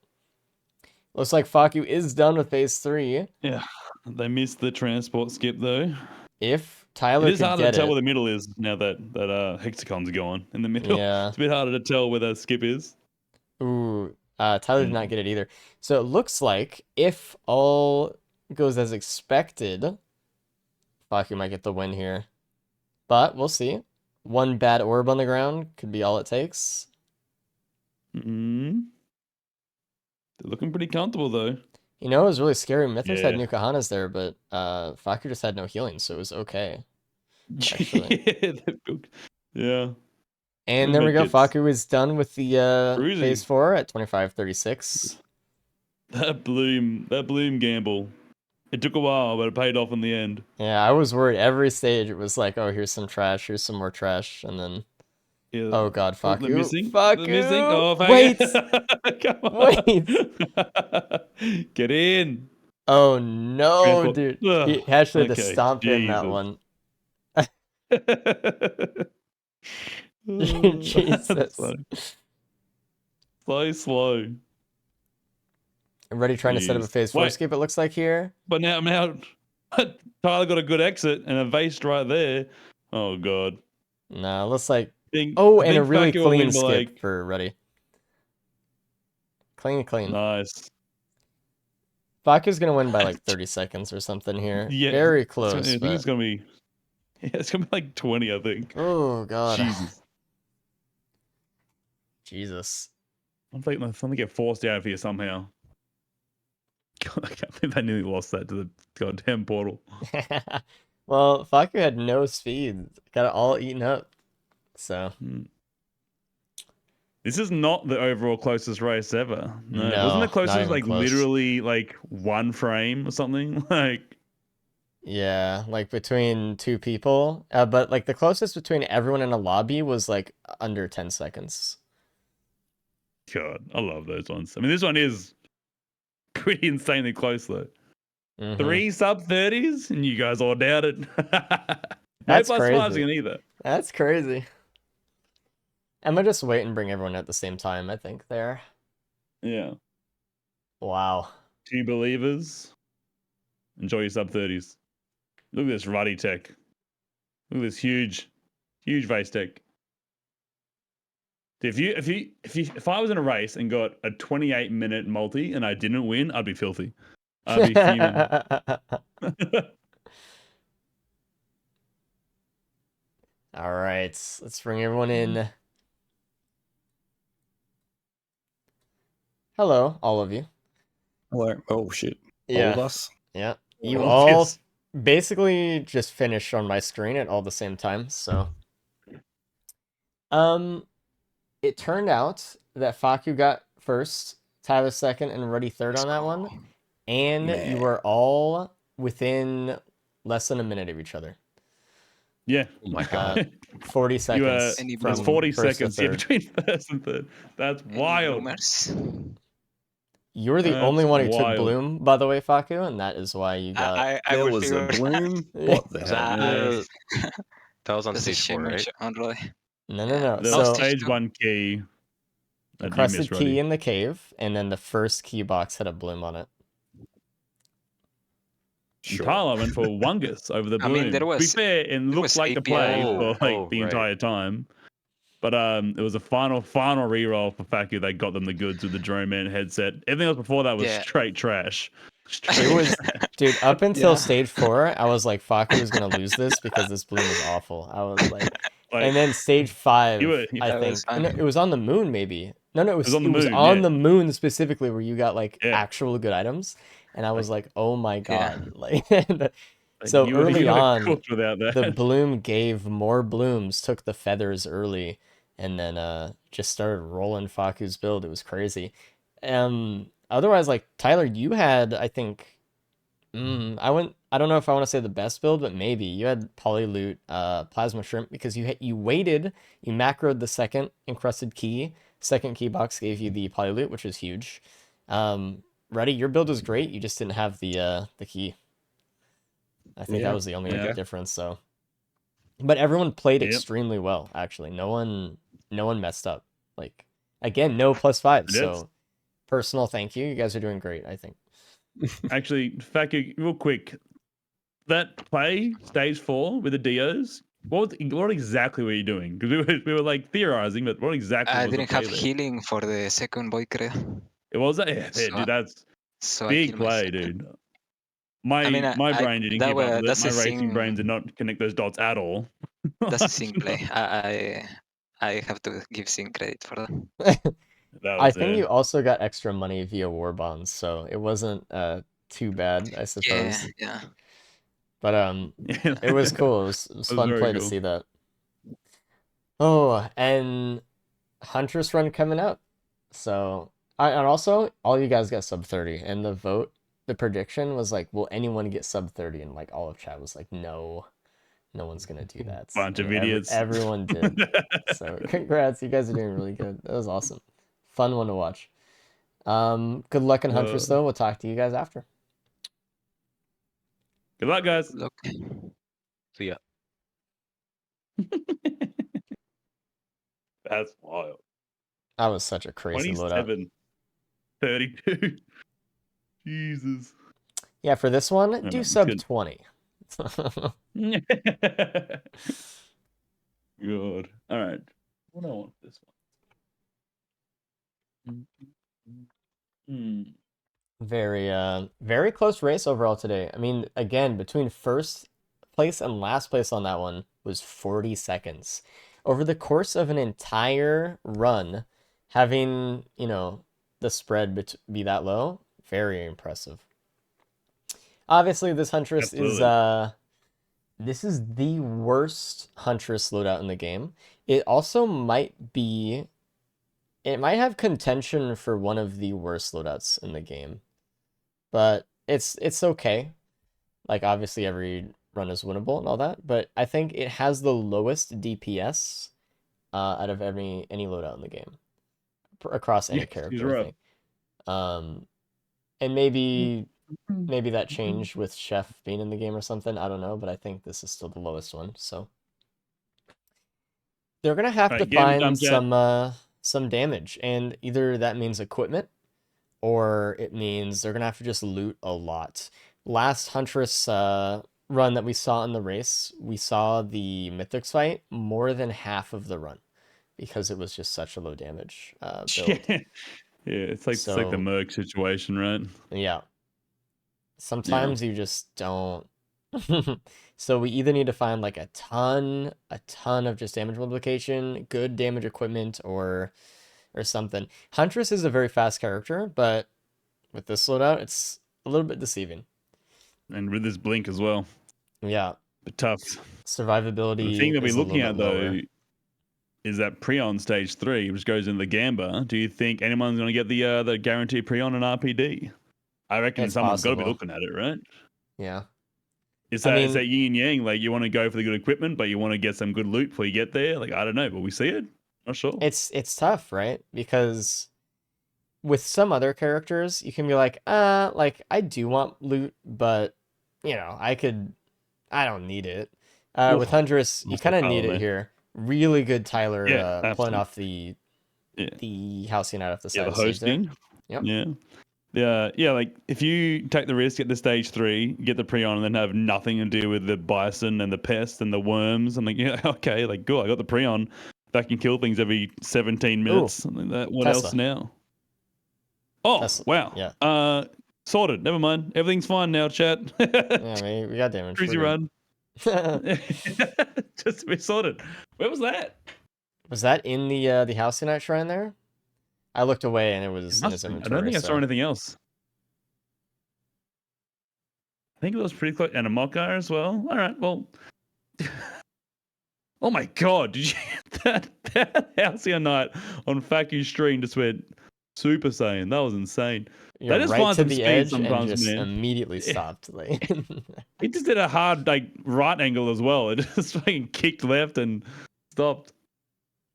S1: Looks like Faku is done with phase 3.
S2: Yeah, they missed the transport skip though.
S1: If Tyler
S2: it is harder to tell where the middle is now that hexagon's gone in the middle.
S1: Yeah,
S2: it's a bit harder to tell where that skip is.
S1: Ooh, Tyler did not get it either. So it looks like if all goes as expected, Faku might get the win here, but we'll see. One bad orb on the ground could be all it takes.
S2: They're looking pretty comfortable, though.
S1: You know, it was really scary. Mythos had new Kahanas there, but Faku just had no healing, so it was okay.
S2: Yeah.
S1: And there we go. Faku is done with the phase 4 at 25-36.
S2: That bloom gamble. It took a while, but it paid off in the end.
S1: Yeah, I was worried. Every stage, it was like, oh, here's some trash, here's some more trash, and then...
S2: Yeah.
S1: Oh God, Faku!
S2: The missing?
S1: Faku!
S2: The missing? Oh,
S1: wait!
S2: Come on.
S1: Wait!
S2: Get in!
S1: Oh no, dude! He actually had to stomp in that one. Jesus!
S2: Slow.
S1: I'm ready trying to set up a phase 4 skip. It looks like here.
S2: But now Tyler got a good exit and a vase right there. Oh god.
S1: Nah, looks like.
S2: Think,
S1: Oh,
S2: I
S1: and a
S2: think
S1: really
S2: Facu will
S1: clean
S2: win by,
S1: skip
S2: like,
S1: for Ruddy. Clean.
S2: nice.
S1: Faku's gonna win by like 30 seconds or something here.
S2: Yeah,
S1: Very
S2: I
S1: close,
S2: think
S1: but
S2: it's gonna be. Yeah, it's gonna be like 20, I think.
S1: oh god,
S2: Jesus.
S1: Jesus.
S2: I'm gonna get forced out of here somehow. God, I can't believe I nearly lost that to the goddamn portal.
S1: Well, Faku had no speed, got it all eaten up. So
S2: This is not the overall closest race ever. No, wasn't the
S1: no, not
S2: closest
S1: even
S2: like
S1: close.
S2: literally like 1 frame or something? Like,
S1: Yeah, like between two people, but like the closest between everyone in a lobby was like under 10 seconds.
S2: God, I love those ones. I mean, this one is pretty insanely close though.
S1: Mhm.
S2: 3 sub-30s, and you guys all doubt it. No
S1: That's
S2: plus fives
S1: crazy.
S2: in either.
S1: That's crazy. I'm gonna just wait and bring everyone at the same time, I think, there.
S2: Yeah.
S1: Wow.
S2: 2 believers. Enjoy your sub-30s. Look at this ruddy tech. Look at this huge vase tech. If I was in a race and got a 28-minute multi and I didn't win, I'd be filthy. I'd be fuming.
S1: All right, let's bring everyone in. Hello, all of you.
S4: Hello. Oh shit. All
S1: Yeah,
S4: of us.
S1: yeah. You
S2: All
S1: all
S2: this.
S1: basically just finished on my screen at all the same time, so. It turned out that Faku got first, Tyler second, and Ruddy third on that one. And
S4: Man.
S1: you were all within less than a minute of each other.
S2: Yeah.
S3: Oh my god.
S1: 40 seconds
S5: Any
S1: from
S2: There's 40
S1: first to
S2: seconds yeah,
S1: third.
S2: between first and third. That's
S5: Any
S2: wild.
S5: bloomers?
S1: You're the
S2: That's
S1: only one who took
S2: wild.
S1: bloom, by the way, Faku, and that is why you got.
S5: I
S4: There
S5: will
S4: was a
S5: figure
S4: bloom. What the hell?
S5: that.
S3: That was on
S5: That's a
S3: stage 4,
S5: shame
S3: right?
S5: on Roy.
S1: No.
S2: There
S5: Oh,
S2: was
S1: So,
S5: stage
S2: stage
S5: two.
S2: 1 key. That you
S1: encrusted
S2: missed,
S1: key
S2: Roddy.
S1: in the cave, and then the first key box had a bloom on it.
S4: Sure.
S2: Tyler went for Wungus over the
S5: I
S2: bloom.
S5: mean, there
S2: To be
S5: was-
S2: fair, it looked
S5: was
S2: like the
S5: API.
S2: play
S3: Oh,
S2: for like the
S3: right.
S2: entire time. But it was a final reroll for Faku. They got them the goods with the drone man headset. Everything else before that was
S5: Yeah.
S2: straight trash.
S1: It was, dude, up until
S5: Yeah.
S1: stage 4, I was like, Faku was gonna lose this because this bloom is awful. I was like,
S2: Like,
S1: and then stage 5, I
S5: That was
S1: think,
S5: fun.
S1: no, it was on the moon, maybe. No, it was
S2: on the
S1: it was
S2: moon,
S1: on
S2: yeah.
S1: the moon specifically where you got like
S2: Yeah.
S1: actual good items, and I was like, oh my
S5: Yeah.
S1: god, like. So
S2: you
S1: early
S2: got
S1: on,
S2: cooked without that.
S1: the bloom gave more blooms, took the feathers early, and then just started rolling Faku's build. It was crazy. Otherwise, like Tyler, you had, I think, I don't know if I want to say the best build, but maybe you had Polyloot, Plasma Shrimp, because you waited, you macroed the second encrusted key. Second key box gave you the Polyloot, which is huge. Ruddy, your build was great. You just didn't have the key. I think
S4: Yeah,
S1: that was the only
S2: okay.
S1: difference. So, but everyone played
S2: Yep.
S1: extremely well. Actually, no one messed up. Like again, no +5. So, personal thank you. You guys are doing great. I think.
S2: Actually, Faku, real quick, that play stage 4 with the Dios. What exactly were you doing? Because we were like theorizing, but what exactly
S5: I
S2: was the
S5: didn't
S2: play
S5: have
S2: there?
S5: healing for the second boy crate,
S2: It was that, yeah,
S5: So-
S2: dude. That's
S5: so I
S2: big
S5: killed
S2: play,
S5: myself.
S2: dude. My
S5: I mean,
S2: my
S5: I-
S2: brain didn't
S5: that
S2: keep up
S5: wa-
S2: with it.
S5: that's
S2: My
S5: a
S2: racing
S5: thing-
S2: brain did not connect those dots at all.
S5: That's a sync play. I have to give sync credit for that.
S2: That
S1: I
S2: was
S1: think
S2: it.
S1: you also got extra money via war bonds, so it wasn't too bad, I
S5: Yeah,
S1: suppose.
S5: yeah.
S1: But it was cool. It was
S2: was
S1: fun
S2: very
S1: play to
S2: cool.
S1: see that. Oh, and Huntress run coming up. So, and also all you guys got sub 30, and the vote, the prediction was like, will anyone get sub 30? And like all of chat was like, no, no one's gonna do that.
S2: Bunch of
S1: And
S2: idiots.
S1: everyone did. So congrats, you guys are doing really good. That was awesome. Fun one to watch. Good luck in Huntress though. We'll talk to you guys after.
S2: Good luck, guys.
S5: Look,
S3: See ya.
S2: That's wild.
S1: That was such a crazy loadout.
S2: 27, 32. Jesus.
S1: Yeah, for this one,
S2: know,
S1: do
S2: it's
S1: sub
S2: good.
S1: 20.
S2: Good. All right. What do I want this one?
S1: Very close race overall today. I mean, again, between first place and last place on that one was 40 seconds. Over the course of an entire run, having, the spread be that low, very impressive. Obviously, this Huntress is
S2: Absolutely.
S1: this is the worst Huntress loadout in the game. It also might be it might have contention for one of the worst loadouts in the game. But it's okay. Like obviously every run is winnable and all that, but I think it has the lowest DPS out of any loadout in the game across any
S2: Yes, he's
S1: character, I
S2: right.
S1: think. And maybe that changed with Chef being in the game or something. I don't know, but I think this is still the lowest one. So they're gonna have to
S2: Alright, game time,
S1: find
S2: chat.
S1: some damage, and either that means equipment or it means they're gonna have to just loot a lot. Last Huntress run that we saw in the race, we saw the Mythics fight more than half of the run because it was just such a low damage build.
S2: Yeah. Yeah, it's like the
S1: So
S2: Merc situation, right?
S1: yeah,
S2: Yeah.
S1: sometimes you just don't. So we either need to find like a ton of just damage multiplication, good damage equipment, or something. Huntress is a very fast character, but with this loadout, it's a little bit deceiving.
S2: And with this blink as well.
S1: Yeah,
S2: But tough. The thing
S1: survivability
S2: that we're
S1: is a little
S2: looking
S1: bit
S2: at though
S1: lower.
S2: is that Prion stage 3, which goes in the Gamba. Do you think anyone's gonna get the guaranteed Prion and RPD? I reckon
S1: It's
S2: someone's gotta be
S1: possible.
S2: looking at it, right?
S1: Yeah.
S2: It's
S1: I
S2: that
S1: mean,
S2: yin and yang. Like you want to go for the good equipment, but you want to get some good loot before you get there. Like I don't know, but we see it. Not sure.
S1: it's tough, right? Because with some other characters, you can be like, like I do want loot, but I don't need it. With
S2: Oof.
S1: Huntress, you
S2: Must have
S1: kind of need
S2: Tyler
S1: it
S2: there.
S1: here. Really good Tyler
S2: Yeah,
S1: pulling
S2: absolutely.
S1: off the
S2: Yeah,
S1: Halcyon out off the
S2: yeah.
S1: side
S2: The
S1: of the stage there.
S2: hosting.
S1: Yep.
S2: Yeah. Yeah, like if you take the risk, get the stage 3, get the Prion, and then have nothing to do with the bison and the pest and the worms, I'm like, yeah, okay, like good, I got the Prion that can kill things every 17
S1: Ooh,
S2: minutes. What else
S1: Tesla.
S2: now? Oh,
S1: Tesla.
S2: wow.
S1: Yeah.
S2: Sorted. Never mind. Everything's fine now, chat.
S1: Yeah, we got damage.
S2: Cruisy
S1: We're
S2: run. Just to be sorted. Where was that?
S1: Was that in the Halcyon shrine there? I looked away and it
S2: It
S1: was in
S2: must
S1: his
S2: have been. I
S1: inventory.
S2: don't think I saw
S1: So
S2: anything else. I think it was pretty close. And a Mockar as well. All right. Well. Oh my God. Did you that Halcyon Knight on Faku stream just went Super Saiyan? That was insane.
S1: you're
S2: They just
S1: right
S2: find
S1: to
S2: some
S1: the
S2: speed
S1: edge and
S2: sometimes,
S1: just
S2: man.
S1: immediately stopped. Like
S2: He just did a hard right angle as well. It just fucking kicked left and stopped.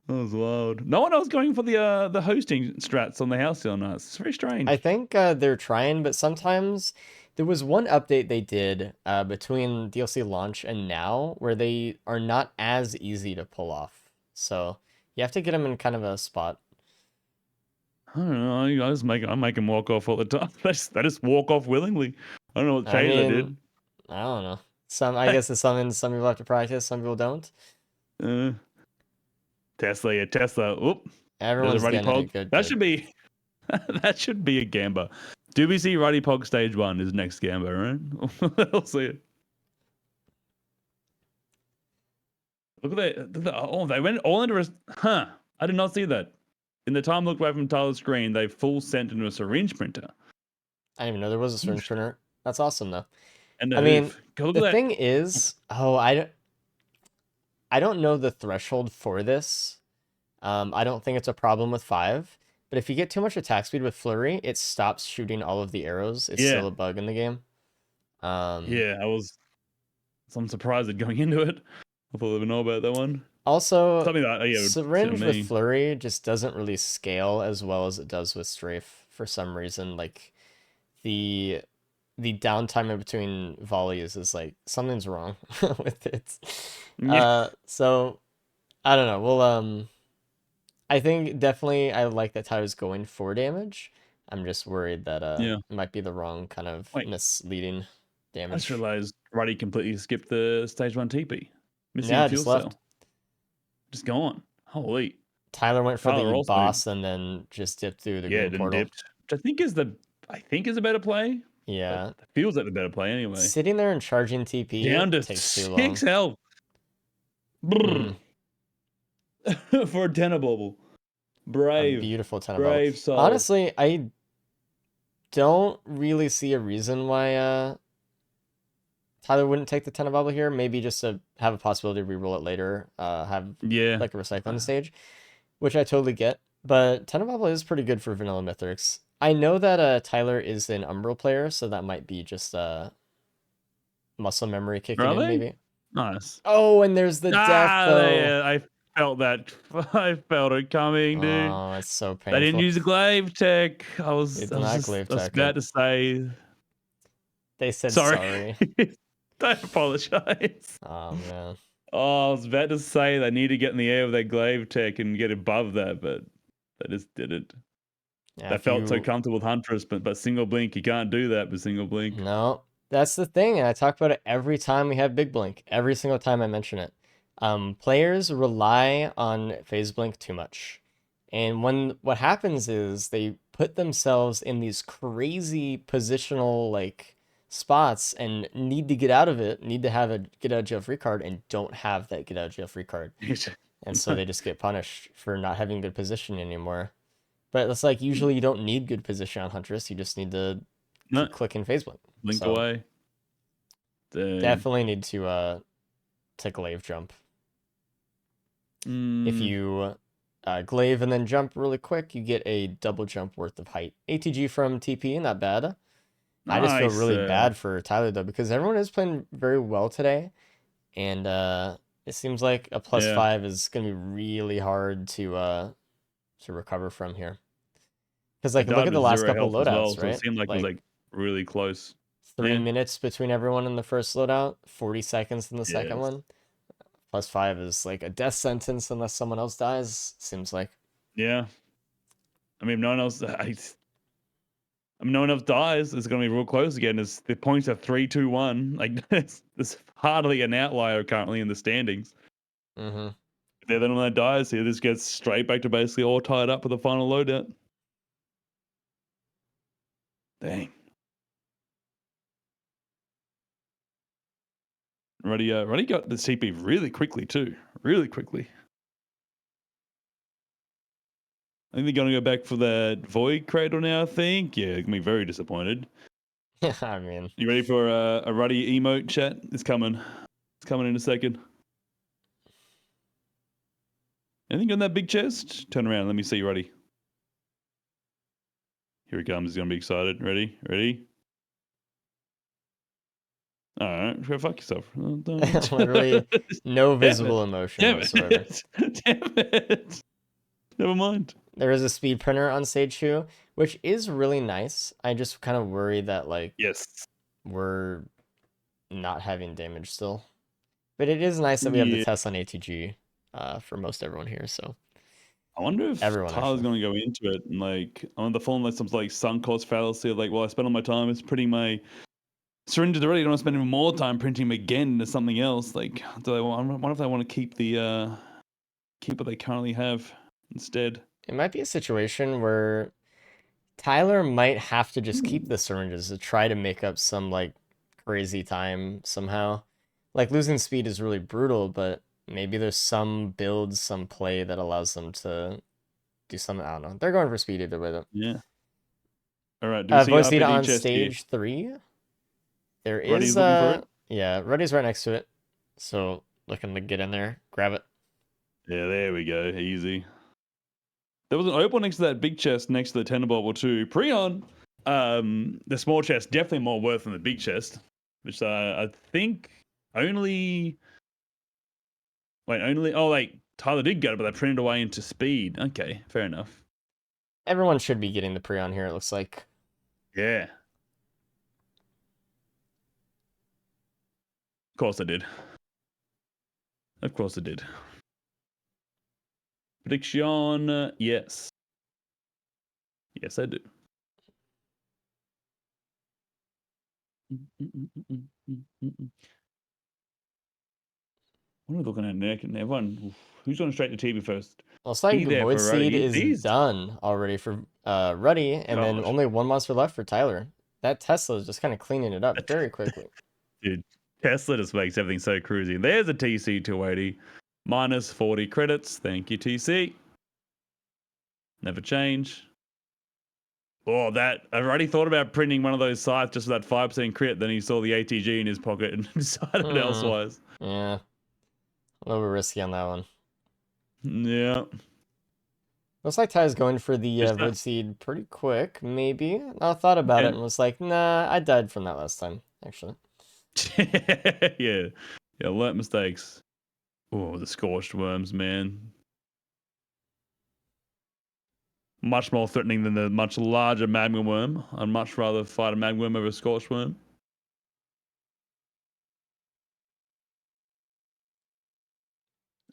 S2: That was wild. No one else going for the hosting strats on the Halcyon Knights. It's very strange.
S1: I think they're trying, but sometimes there was one update they did between DLC launch and now where they are not as easy to pull off. So you have to get them in kind of a spot.
S2: I don't know. I make them walk off all the time. They just walk off willingly. I don't know what
S1: I
S2: change they
S1: mean,
S2: did.
S1: I don't know. I guess it's something some people have to practice, some people don't.
S2: Uh, Tesla, yeah, Tesla. Oop, there's a
S1: Everyone's
S2: Ruddy
S1: getting
S2: Pog.
S1: it good.
S2: That should be that should be a Gamba. Do we see Ruddy Pog stage 1 is next Gamba, right? We'll see it. Look at that. Oh, they went all into a. Huh. I did not see that. In the time I looked away from Tyler's screen, they full sent into a syringe printer.
S1: I didn't even know there was a syringe printer. That's awesome though.
S2: And
S1: I
S2: a
S1: mean,
S2: hoof. Go look
S1: the
S2: at that.
S1: thing is, I don't know the threshold for this. I don't think it's a problem with 5, but if you get too much attack speed with Flurry, it stops shooting all of the arrows. It's still
S2: Yeah.
S1: a bug in the game.
S2: Yeah, I'm surprised at going into it. I thought they would know about that one.
S1: Also,
S2: Something that would sit
S1: Syringe
S2: on
S1: with
S2: me.
S1: Flurry just doesn't really scale as well as it does with Strafe for some reason. Like the downtime in between volleys is like something's wrong with it.
S2: Yeah.
S1: So I don't know. Well, I think definitely I like that Tyler's going for damage. I'm just worried that
S2: Yeah.
S1: it might be the wrong kind of
S2: Wait.
S1: misleading
S2: I
S1: damage.
S2: just realized Ruddy completely skipped the stage 1 TP. Missing
S1: Yeah,
S2: a fuel
S1: just left.
S2: cell. Just gone. Holy.
S1: Tyler went for
S2: Tyler
S1: the
S2: also-
S1: boss and then just dipped through the green
S2: then
S1: portal.
S2: dipped. Which I think is a better play.
S1: Yeah.
S2: It feels like the better play anyway.
S1: Sitting there and charging TP
S2: Down to
S1: takes too long.
S2: 6 health. For a tenor bobble. Brave.
S1: A beautiful 10
S2: Brave soul.
S1: Honestly, I don't really see a reason why Tyler wouldn't take the 10 bubble here. Maybe just to have a possibility to reroll it later. Have like a recycling stage, which I totally get. But 10 bubble is pretty good for vanilla Mythics. I know that Tyler is an Umbral player, so that might be just muscle memory kicking in, maybe.
S2: Nice.
S1: Oh, and there's the death, though.
S2: Yeah, I felt that. I felt it coming, dude.
S1: Oh, it's so painful.
S2: They didn't use the glaive tech. I was about to say.
S1: They said sorry.
S2: Don't apologize.
S1: Oh, man.
S2: Oh, I was about to say they need to get in the air with their glaive tech and get above that, but they just didn't.
S1: Yeah,
S2: they felt so comfortable with Huntress, but single blink, you can't do that with single blink.
S1: No, that's the thing, and I talk about it every time we have Big Blink. Every single time I mention it. Players rely on phase blink too much. And what happens is they put themselves in these crazy positional like spots and need to get out of it, need to have a get out of jail free card, and don't have that get out of jail free card. And so they just get punished for not having good position anymore. But it's like usually you don't need good position on Huntress, you just need to keep clicking phase blink.
S2: Blink away.
S1: Definitely need to glaive jump. If you glaive and then jump really quick, you get a double jump worth of height. ATG from TP, not bad. I just feel really bad for Tyler, though, because everyone is playing very well today. And it seems like a +5 is going to be really hard to recover from here. Because, like, look at the last couple loadouts, right?
S2: So it seemed like it was, like, really close.
S1: 3 minutes between everyone in the first loadout, 40 seconds in the second one. +5 is like a death sentence unless someone else dies, seems like.
S2: Yeah. I mean, if no one else no one else dies, it's going to be real close again. The points are 3-2-1. Like, there's hardly an outlier currently in the standings.
S1: Mm-hmm.
S2: If they're the one that dies here, this gets straight back to basically all tied up with the final loadout. Dang. Ruddy got the CP really quickly too. Really quickly. I think they're going to go back for that Void Cradle now, I think. Yeah, going to be very disappointed.
S1: Yeah, I mean.
S2: You ready for a Ruddy emote chat? It's coming. It's coming in a second. Anything on that big chest? Turn around. Let me see, Ruddy. Here he comes. He's going to be excited. Ready? Ready? All right. Go fuck yourself.
S1: Literally no visible emotion whatsoever.
S2: Damn it. Never mind.
S1: There is a speed printer on stage 2, which is really nice. I just kind of worry that, like, we're not having damage still. But it is nice that we have the test on ATG for most everyone here, so.
S2: I wonder if Tyler's going to go into it and, like, I want the falling like some, like, sunk cost fallacy of, like, well, I spent all my time it's printing my syringes already. I don't want to spend even more time printing them again into something else. Like, I wonder if they want to keep keep what they currently have instead.
S1: It might be a situation where Tyler might have to just keep the syringes to try to make up some, like, crazy time somehow. Like, losing speed is really brutal, but maybe there's some build, some play that allows them to do something. I don't know. They're going for speed either way, though.
S2: Yeah. All right.
S1: Voice Leader on stage 3. There is
S2: Ruddy's looking for it?
S1: Yeah, Ruddy's right next to it. So looking to get in there, grab it.
S2: Yeah, there we go. Easy. There was an opal next to that big chest next to the tender bubble too. Prion, the small chest definitely more worth than the big chest, which I think only. Tyler did get it, but they printed away into speed. Okay, fair enough.
S1: Everyone should be getting the Prion here, it looks like.
S2: Yeah. Of course I did. Of course I did. Prediction, yes. Yes, I do. What are we looking at next? Everyone, who's going straight to TV first?
S1: Looks like
S2: There
S1: Void
S2: for Ruddy.
S1: Seed
S2: You
S1: is
S2: teased.
S1: done already for Ruddy, and then
S2: Gosh.
S1: only one monster left for Tyler. That Tesla is just kind of cleaning it up very quickly.
S2: Dude, Tesla just makes everything so cruisy. There's a TC 280. Minus 40 credits. Thank you, TC. Never change. Oh, that. I've already thought about printing one of those sites just for that 5% crit. Then he saw the ATG in his pocket and decided elsewise.
S1: Yeah. A little bit risky on that one.
S2: Yeah.
S1: Looks like Ty's going for the Void Seed pretty quick, maybe. I thought about it and was like, nah, I died from that last time, actually.
S2: Yeah. Yeah, learnt mistakes. Oh, the scorched worms, man. Much more threatening than the much larger magma worm. I'd much rather fight a magma worm over a scorched worm.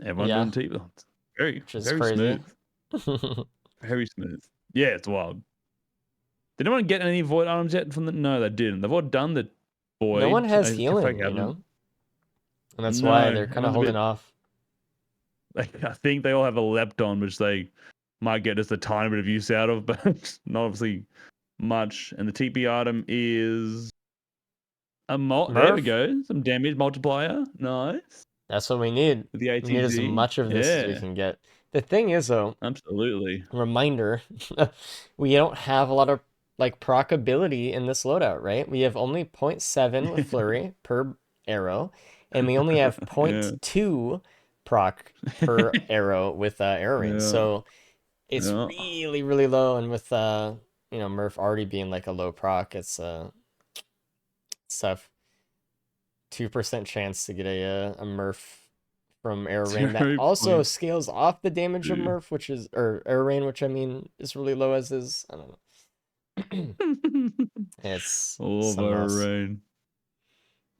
S2: Everyone doing TV. Very
S1: crazy.
S2: smooth. Very smooth. Yeah, it's wild. Did anyone get any void items yet from the? No, they didn't. They've all done the void.
S1: No one has healing, you know? And that's why they're kind of holding off.
S2: Like, I think they all have a lepton, which they might get just a tiny bit of use out of, but not obviously much. And the TP item is a there we go. Some damage multiplier. Nice.
S1: That's what we need.
S2: With the ATG.
S1: We need as much of this as we can get. The thing is, though,
S2: absolutely.
S1: Reminder, we don't have a lot of like proc ability in this loadout, right? We have only 0.7 with flurry per arrow, and we only have 0.2 proc per arrow with arrow rain. So it's really, really low. And with you know, Murph already being like a low proc, it's tough. 2% chance to get a Murph from arrow rain that also scales off the damage of Murph, which is, or arrow rain, which I mean is really low as is. I don't know. It's
S2: arrow rain.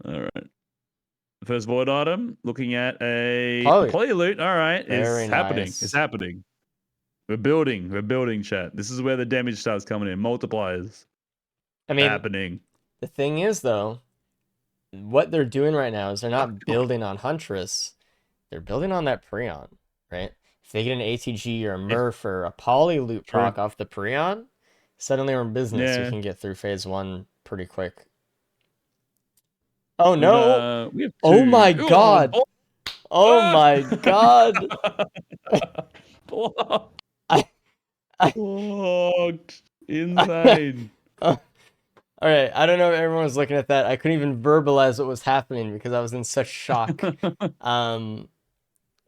S2: All right. First void item, looking at a poly loot. All right, it's happening. It's happening. We're building, chat. This is where the damage starts coming in. Multipliers.
S1: I mean,
S2: happening.
S1: The thing is, though, what they're doing right now is they're not building on Huntress. They're building on that Prion, right? If they get an ATG or a Murph or a poly loot proc off the Prion, suddenly we're in business. We can get through phase 1 pretty quick. Oh no! Oh my god! Oh my god!
S2: Blocked. Insane.
S1: All right, I don't know if everyone was looking at that. I couldn't even verbalize what was happening because I was in such shock.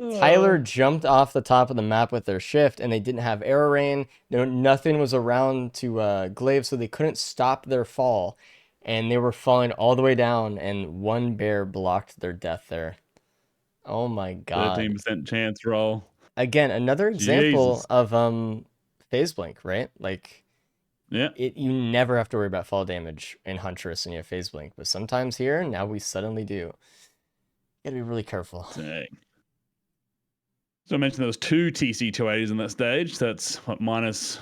S1: Tyler jumped off the top of the map with their shift, and they didn't have arrow rain. Nothing was around to glaive, so they couldn't stop their fall. And they were falling all the way down, and one bear blocked their death there. Oh my god.
S2: 13% chance roll.
S1: Again, another example of phase blink, right? Like, you never have to worry about fall damage in Huntress and you have phase blink, but sometimes here, now we suddenly do. You gotta be really careful.
S2: Dang. So I mentioned there was 2 TC 280s in that stage. So that's what, minus,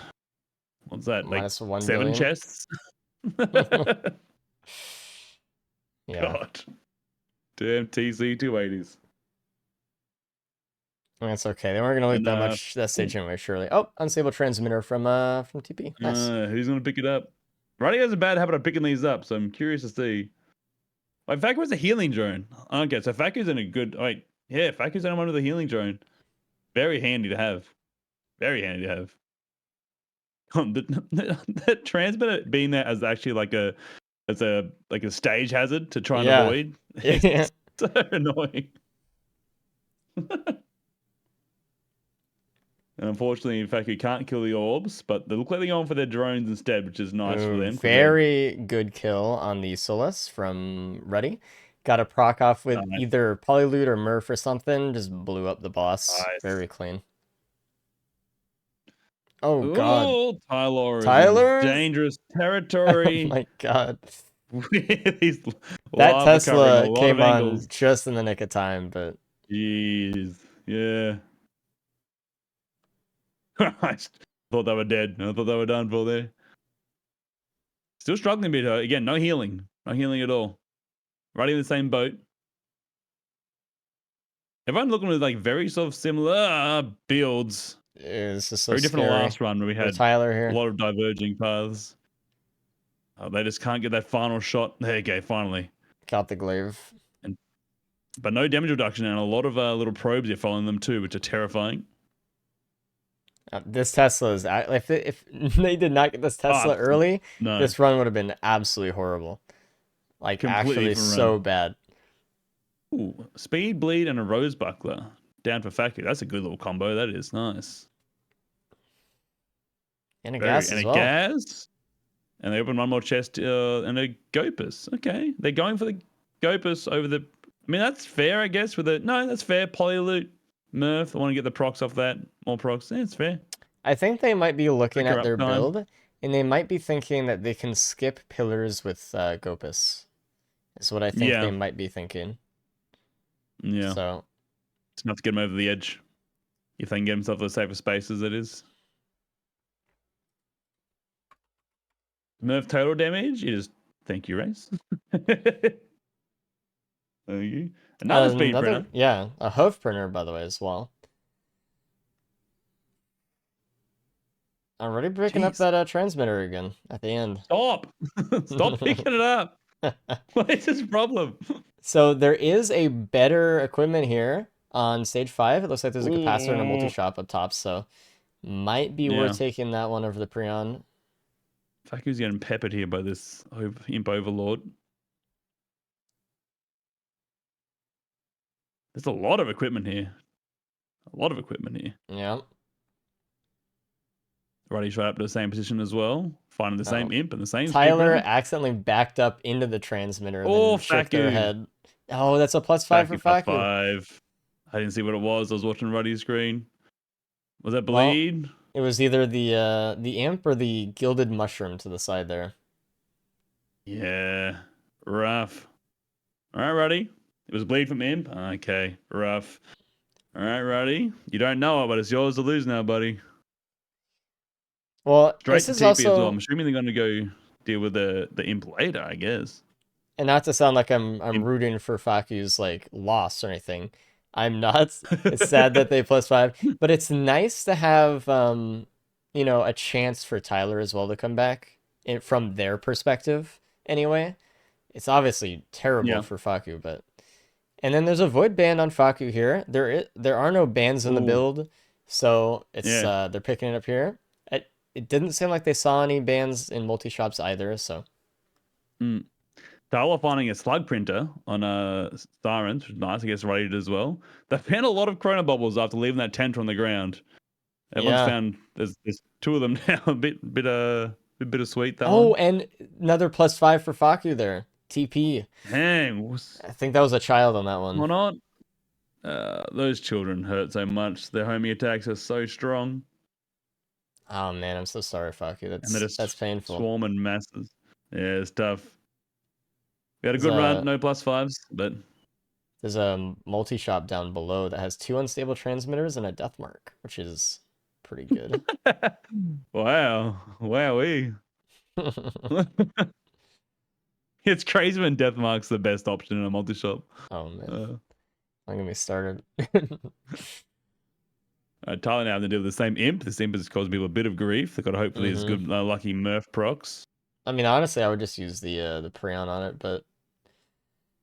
S2: what's that?
S1: Minus
S2: like
S1: 1
S2: 7
S1: billion?
S2: chests?
S1: Yeah.
S2: God. Damn TC 280s.
S1: That's okay. They weren't gonna loot that much that stage anyway, surely. Oh, unstable transmitter from TP. Nice.
S2: Who's gonna pick it up? Roddy has a bad habit of picking these up, so I'm curious to see. Like Faku's a healing drone. Okay, so Faku's in a good Faku's in one with a healing drone. Very handy to have. Very handy to have. The transmitter being there as actually like a stage hazard to try and avoid. It's so annoying. And unfortunately, in fact, you can't kill the orbs, but they look like they're going for their drones instead, which is nice for them.
S1: Very good kill on the Solus from Ruddy. Got a proc off with either Polyloot or Murph or something. Just blew up the boss. Nice. Very clean. Oh, God.
S2: Tyler is in dangerous territory.
S1: Oh, my God.
S2: That
S1: Tesla came on just in the nick of time, but...
S2: Jeez. Yeah. I thought they were dead. I thought they were done for there. Still struggling a bit. Again, no healing. Not healing at all. Riding in the same boat. Everyone looking with like very sort of similar builds.
S1: This is so
S2: Very different to
S1: scary.
S2: last run where we
S1: There's
S2: had
S1: Tyler
S2: a
S1: here.
S2: lot of diverging paths. Oh, they just can't get that final shot. There you go, finally.
S1: Got the glaive.
S2: But no damage reduction and a lot of little probes are following them too, which are terrifying.
S1: This Tesla is if they did not get this Tesla early,
S2: No.
S1: this run would have been absolutely horrible. Like
S2: Completely
S1: actually
S2: different
S1: so
S2: run.
S1: bad.
S2: Ooh, speed, bleed, and a rose buckler. Down for Faku. That's a good little combo. That is nice.
S1: And a gas
S2: and
S1: as
S2: a
S1: well.
S2: gas. And they open one more chest and a Gopus. Okay. They're going for the Gopus over the... I mean, that's fair, I guess. No, that's fair. Polyloot. Murph. I want to get the procs off that. More procs. Yeah, it's fair.
S1: I think they might be looking
S2: Quicker
S1: at their
S2: uptime.
S1: build, and they might be thinking that they can skip pillars with Gopus. Is what I think
S2: Yeah.
S1: they might be thinking.
S2: Yeah.
S1: So
S2: It's enough to get him over the edge. If they can get himself to the safer spaces, it is. Murph total damage is... Thank you, Race. Thank you. Another speed printer.
S1: Yeah, a hoof printer, by the way, as well. Already picking up
S2: Jeez.
S1: that transmitter again at the end.
S2: Stop! Stop picking it up! What is his problem?
S1: So there is a better equipment here on stage 5. It looks like there's a capacitor and a multi-shop up top, so might be worth taking that one over the Prion.
S2: Faku's getting peppered here by this imp overlord. There's a lot of equipment here.
S1: Yeah.
S2: Roddy's right up to the same position as well. Finding the same imp and the same
S1: Tyler
S2: speedrunner.
S1: accidentally backed up into the transmitter and
S2: Oh,
S1: then shook their
S2: Faku.
S1: head. Oh, that's a +5 for Faku.
S2: +5. I didn't see what it was. I was watching Roddy's screen. Was that
S1: Well,
S2: bleed?
S1: it was either the imp or the gilded mushroom to the side there.
S2: Yeah. Rough. All right, Roddy. It was bleed from imp? Okay. Rough. All right, Roddy. You don't know it, but it's yours to lose now, buddy.
S1: Well,
S2: Straight
S1: this
S2: to
S1: is
S2: TP
S1: also...
S2: as well. I'm assuming they're going to go deal with the imp later, I guess.
S1: And not to sound like I'm rooting for Faku's like loss or anything. I'm not. It's sad that they +5, but it's nice to have you know, a chance for Tyler as well to come back from their perspective anyway. It's obviously terrible for Faku, but and then there's a void band on Faku here. There are no bands in the build, so it's they're picking it up here. It didn't seem like they saw any bands in multi-shops either, so
S2: Tyler finding a slug printer on Sirens, which is nice. I guess rated as well. They found a lot of Chrono Bubbles after leaving that tent on the ground. Everyone's found there's 2 of them now. a bit bittersweet. That one.
S1: And another +5 for Faku there. TP.
S2: Dang.
S1: I think that was a child on that one.
S2: Why not? Those children hurt so much. Their homie attacks are so strong.
S1: Oh man, I'm so sorry, Faku.
S2: That's
S1: painful.
S2: Swarming masses. Yeah, it's tough. We had a good run, no +5s, but
S1: there's a multi-shop down below that has 2 unstable transmitters and a death mark, which is pretty good.
S2: Wow. Wowee. It's crazy when death mark's the best option in a multi-shop.
S1: Oh man. I'm gonna be started.
S2: Tyler now have to deal with the same imp. This imp has caused people a bit of grief. They've got to hopefully it's good lucky Murph procs.
S1: I mean, honestly, I would just use the Prion on it, but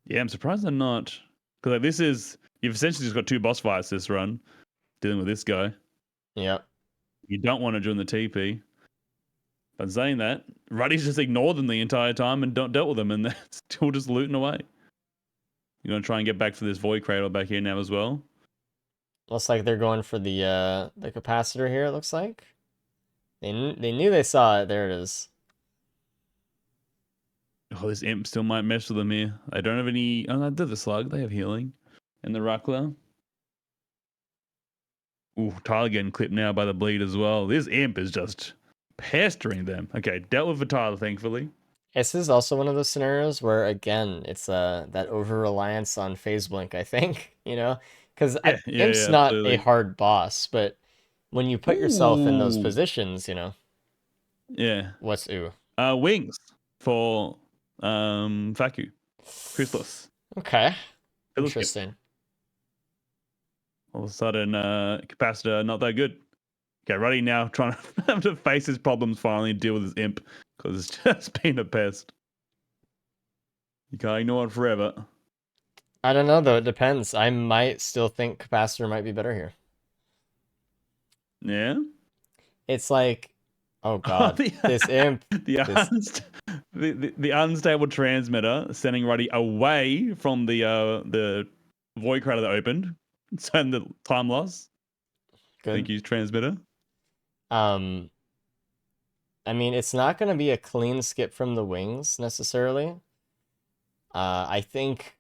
S2: yeah, I'm surprised they're not. Because like this is you've essentially just got 2 boss fights this run, dealing with this guy.
S1: Yep.
S2: You don't want to join the TP. But saying that, Ruddy's just ignored them the entire time and dealt with them, and they're still just looting away. You're gonna try and get back for this void cradle back here now as well.
S1: Looks like they're going for the capacitor here. It looks like they knew they saw it. There it is.
S2: Oh, this imp still might mess with them here. They don't have any. Oh, they do the slug. They have healing, and the ruckler. Ooh, Tyler getting clipped now by the bleed as well. This imp is just pestering them. Okay, dealt with for Tyler, thankfully.
S1: This is also one of those scenarios where, again, it's that over-reliance on phase blink, I think, you know? Because Imp's not a hard boss, but when you put yourself in those positions, you know?
S2: Yeah.
S1: What's
S2: Wings for Faku. Christos.
S1: Okay.
S2: Pillar skip.
S1: Interesting.
S2: All of a sudden, capacitor not that good. Okay, Ruddy now trying to have to face his problems finally and deal with his imp because it's just been a pest. You can't ignore it forever.
S1: I don't know though. It depends. I might still think capacitor might be better here.
S2: Yeah.
S1: It's like, oh god, this imp.
S2: The unstable transmitter sending Ruddy away from the void crater that opened, so the time loss.
S1: Good.
S2: Thank you, transmitter.
S1: I mean, it's not going to be a clean skip from the wings necessarily. I think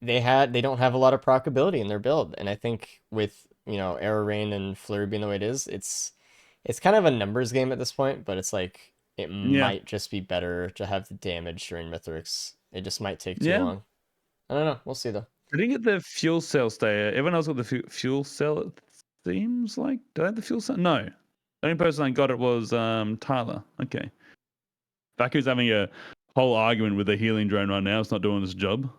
S1: they don't have a lot of procability in their build, and I think with Arrow Rain and Flurry being the way it is, it's kind of a numbers game at this point. But it's like it might just be better to have the damage during Mithrix. It just might take too long. I don't know. We'll see though.
S2: I didn't get the fuel cell stay. Everyone else got the fuel cell. It seems like. Did I have the fuel cell? No. The only person I got it was Tyler. Okay. Baku's having a whole argument with the healing drone right now. It's not doing its job.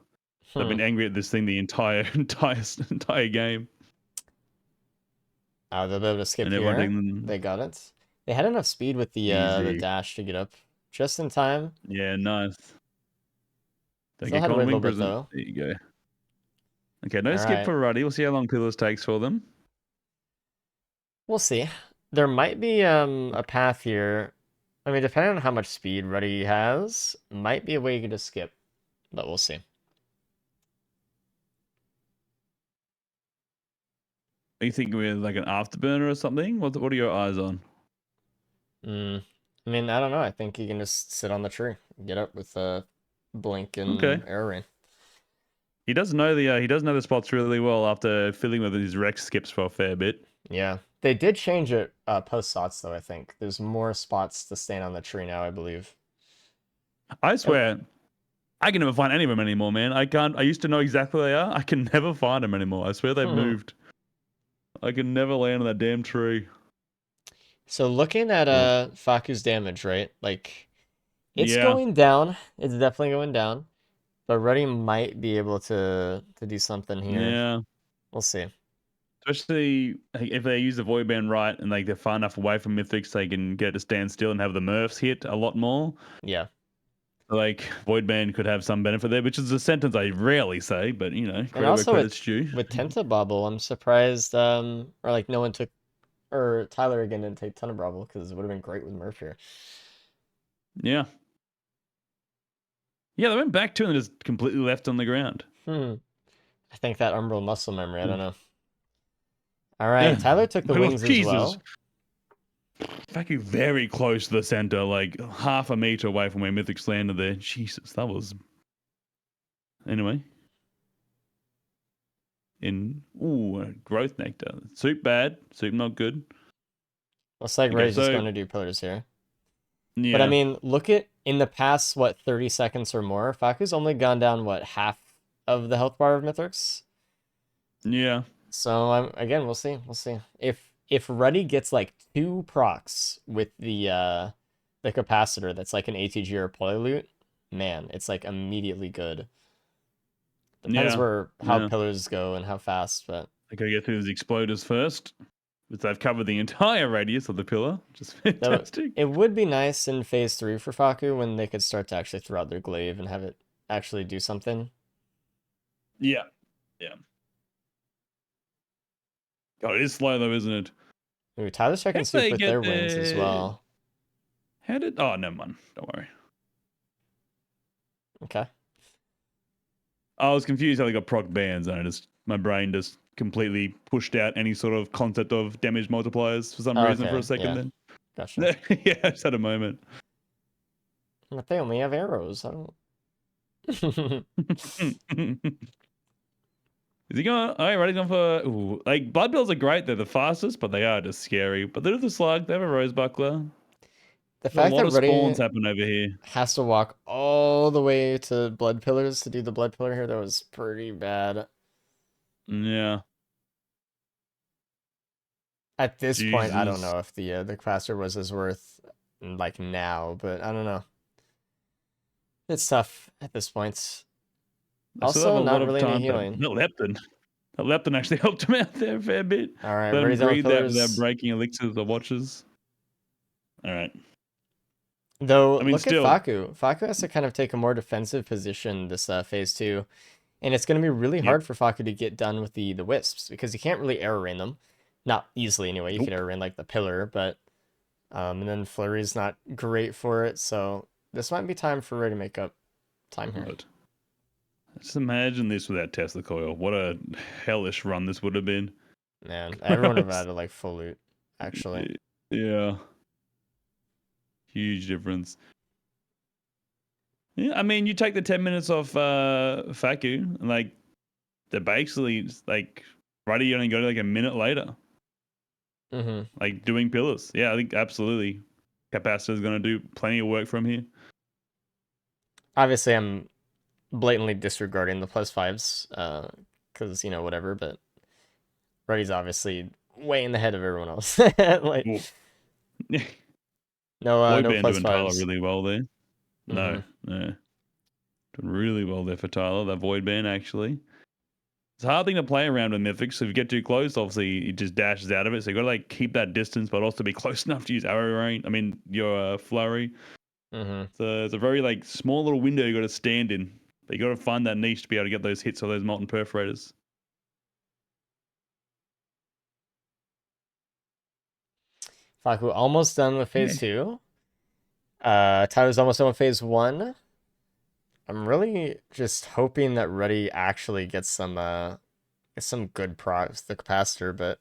S2: They've been angry at this thing the entire game.
S1: Oh, they'll be able to skip here. They got it. They had enough speed with the dash to get up just in time.
S2: Yeah, nice.
S1: They had to wait a little bit though.
S2: There you go. Okay, no skip for Ruddy. We'll see how long Pillars takes for them.
S1: We'll see. There might be a path here. I mean, depending on how much speed Ruddy has, might be a way you could just skip, but we'll see.
S2: Are you thinking with like an afterburner or something? What are your eyes on?
S1: I mean, I don't know. I think you can just sit on the tree, get up with Blink and Arrow Rain.
S2: He does know the spots really well after filling with his Rex skips for a fair bit.
S1: Yeah, they did change it post spots though. I think there's more spots to stand on the tree now. I believe.
S2: I swear, I can never find any of them anymore, man. I can't. I used to know exactly where they are. I can never find them anymore. I swear they've moved. I can never land on that damn tree.
S1: So looking at Faku's damage, right? Like, it's going down. It's definitely going down. But Ruddy might be able to do something here.
S2: Yeah.
S1: We'll see.
S2: Especially if they use the Void Band right and they're far enough away from Mythics, they can get to stand still and have the Murphs hit a lot more.
S1: Yeah.
S2: Like, Void Band could have some benefit there, which is a sentence I rarely say, but,
S1: and also with Tentabobble, I'm surprised, or like no one took, or Tyler again didn't take Tentabobble because it would have been great with Murph here.
S2: Yeah. Yeah, they went back to and just completely left on the ground.
S1: I think that Umbral muscle memory, I don't know. All right, Tyler took the wings as well.
S2: Faku very close to the center, like half a meter away from where Mythics landed there. Jesus, that was... Anyway. Growth Nectar. Soup bad. Soup not good.
S1: Looks like Ray's just going to do pillars here.
S2: Yeah.
S1: But I mean, look at in the past, 30 seconds or more, Faku's only gone down, half of the health bar of Mythrix?
S2: Yeah.
S1: So, again, we'll see. We'll see. If Ruddy gets, 2 procs with the capacitor that's like an ATG or a Polyloot, man, it's, immediately good. Depends how pillars go and how fast, but...
S2: I gotta get through those exploders first. But they've covered the entire radius of the pillar, which is fantastic.
S1: It would be nice in phase 3 for Faku when they could start to actually throw out their glaive and have it actually do something.
S2: Yeah. Yeah. God, it is slow though, isn't it?
S1: Ooh, Tyler's checking soup with their wings as well.
S2: How did... Oh, never mind. Don't worry.
S1: Okay.
S2: I was confused how they got proc bands, and my brain just completely pushed out any sort of concept of damage multipliers for some reason for a second then.
S1: Gotcha.
S2: Yeah, I just had a moment.
S1: But they only have arrows. I don't...
S2: Is he going? All right, going for... Ooh, Blood Bills are great. They're the fastest, but they are just scary. But they're the slug. They have a Rose Buckler.
S1: The fact that
S2: spawns happen over here
S1: has to walk all the way to Blood Pillars to do the Blood Pillar here, that was pretty bad.
S2: Yeah.
S1: At this point, I don't know if the capacitor was as worth now, but I don't know. It's tough at this point.
S2: They still have
S1: Also,
S2: a lot
S1: not
S2: of
S1: really any
S2: time to
S1: healing.
S2: That Lepton actually helped him out there a fair bit.
S1: All right,
S2: Let him
S1: ready down
S2: breathe out without
S1: pillars.
S2: breaking elixirs or watches. All right.
S1: Though,
S2: I mean,
S1: look at
S2: still.
S1: Faku. Faku has to kind of take a more defensive position this phase 2. And it's going to be really
S2: Yep.
S1: hard for Faku to get done with the wisps because you can't really arrow rain them. Not easily anyway. You
S2: Nope.
S1: could arrow rain like the pillar, but and then Flurry's not great for it. So this might be time for Ray to make up time here.
S2: But just imagine this without Tesla coil. What a hellish run this would have been.
S1: Man, everyone would have had like full loot, actually.
S2: Yeah. Huge difference. Yeah, I mean, you take the 10 minutes off Faku, and like they're basically like Ruddy only got it like a minute later.
S1: Mm-hmm.
S2: Like doing pillars. Yeah, I think absolutely. Capacitor's going to do plenty of work from here.
S1: Obviously, I'm blatantly disregarding the +5s, because whatever. But Ruddy's obviously way in the head of everyone else. Like, no
S2: Band doing Tyler
S1: +5s.
S2: really well there. No,
S1: Mm-hmm.
S2: no. Doing really well there for Tyler. That Void Band, actually. It's a hard thing to play around with Mythics. So if you get too close, obviously, it just dashes out of it. So you got to like keep that distance, but also be close enough to use arrow rain. I mean, your flurry.
S1: Mm-hmm.
S2: So it's a very like small little window you got to stand in. But you got to find that niche to be able to get those hits or those molten perforators.
S1: Faku almost done with phase 2. Tyler's almost done with phase 1. I'm really just hoping that Ruddy actually gets some good procs the capacitor, but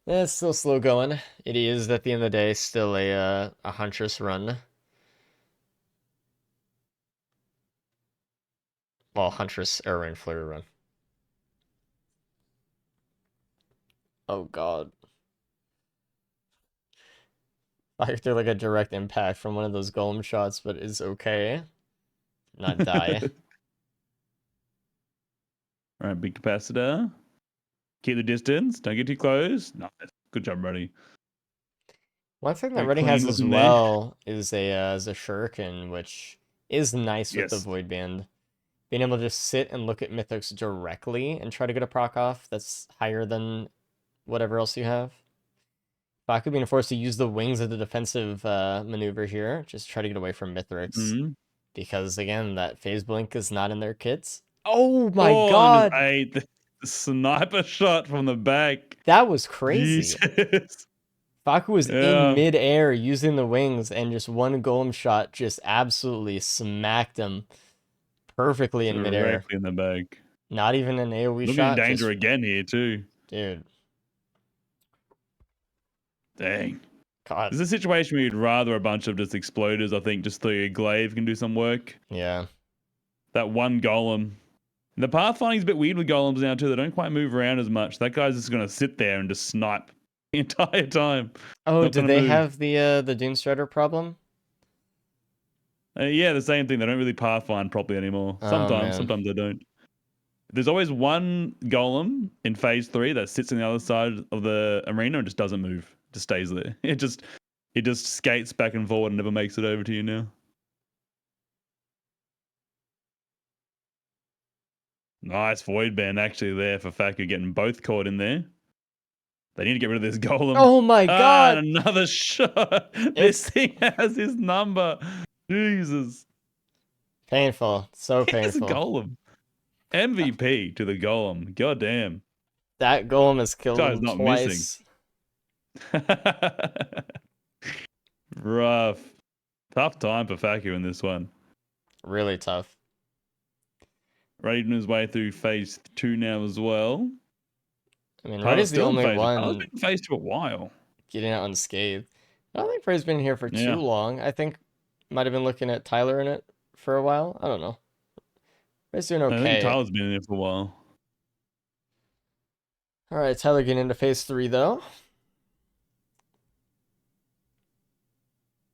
S1: it's still slow going. It is at the end of the day still a Huntress run. Well, Huntress Air Rain Flurry run. Oh god. I feel like a direct impact from one of those golem shots, but is okay. Not die.
S2: All right, big capacitor. Keep the distance. Don't get too close. Nice. Good job, Ruddy.
S1: One thing that
S2: Very
S1: Redding
S2: clean
S1: has as
S2: looking there.
S1: well is a shuriken, which is nice with the
S2: Yes.
S1: Void Band. Being able to just sit and look at Mythics directly and try to get a proc off that's higher than whatever else you have. Baku being forced to use the wings of the defensive maneuver here, just try to get away from Mithrix.
S2: Mhm.
S1: Because again, that phase blink is not in their kits. Oh my
S2: And
S1: god!
S2: just ate the sniper shot from the back.
S1: That was crazy.
S2: Jesus.
S1: Faku was
S2: Yeah.
S1: in midair using the wings, and just one golem shot just absolutely smacked him perfectly in midair.
S2: Directly in the back.
S1: Not even an AoE
S2: Looking
S1: shot.
S2: in danger
S1: just,
S2: again here too.
S1: dude.
S2: Dang.
S1: God.
S2: There's a situation where you'd rather a bunch of just exploders. I think just the glaive can do some work.
S1: Yeah.
S2: That one golem. The pathfinding's a bit weird with golems now too. They don't quite move around as much. That guy's just gonna sit there and just snipe the entire time.
S1: Oh,
S2: Not
S1: do
S2: gonna
S1: they
S2: move.
S1: have the Doom Strider problem?
S2: Yeah, the same thing. They don't really pathfind properly anymore.
S1: Oh,
S2: Sometimes
S1: man.
S2: they don't. There's always one golem in phase 3 that sits on the other side of the arena and just doesn't move. Just stays there. It just skates back and forward and never makes it over to you now. Nice void band actually there for Faku getting both caught in there. They need to get rid of this golem.
S1: Oh my god!
S2: And another shot. This thing has his number. Jesus.
S1: Painful. So
S2: Here's a
S1: painful.
S2: golem. MVP to the golem. God damn.
S1: That golem has killed
S2: Guy's
S1: him
S2: not
S1: twice.
S2: Rough. Tough time for Faku in this one.
S1: Really tough.
S2: Raiding his way through phase 2 now as well.
S1: I mean,
S2: Tyler's
S1: Reddy's the
S2: still in
S1: only
S2: phase. Tyler's
S1: one
S2: been in phase 2 a while.
S1: getting out unscathed. I don't think Frey's been here for
S2: Yeah.
S1: too long. I think might have been looking at Tyler in it for a while. I don't know. Frey's doing okay.
S2: I think Tyler's been in there for a while.
S1: All right, Tyler getting into phase 3 though.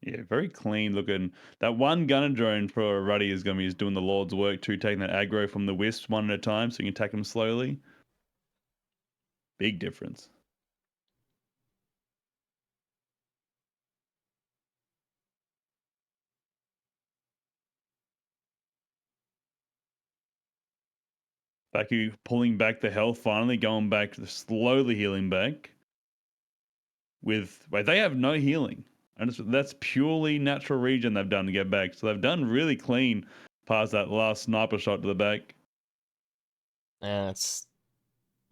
S2: Yeah, very clean looking. That one gunner drone for Ruddy is going to be doing the Lord's work too, taking that aggro from the wisps one at a time so you can attack them slowly. Big difference. Faku pulling back the health, finally going back, slowly healing back. Wait, they have no healing. And that's purely natural regen they've done to get back. So they've done really clean past that last sniper shot to the back.
S1: And it's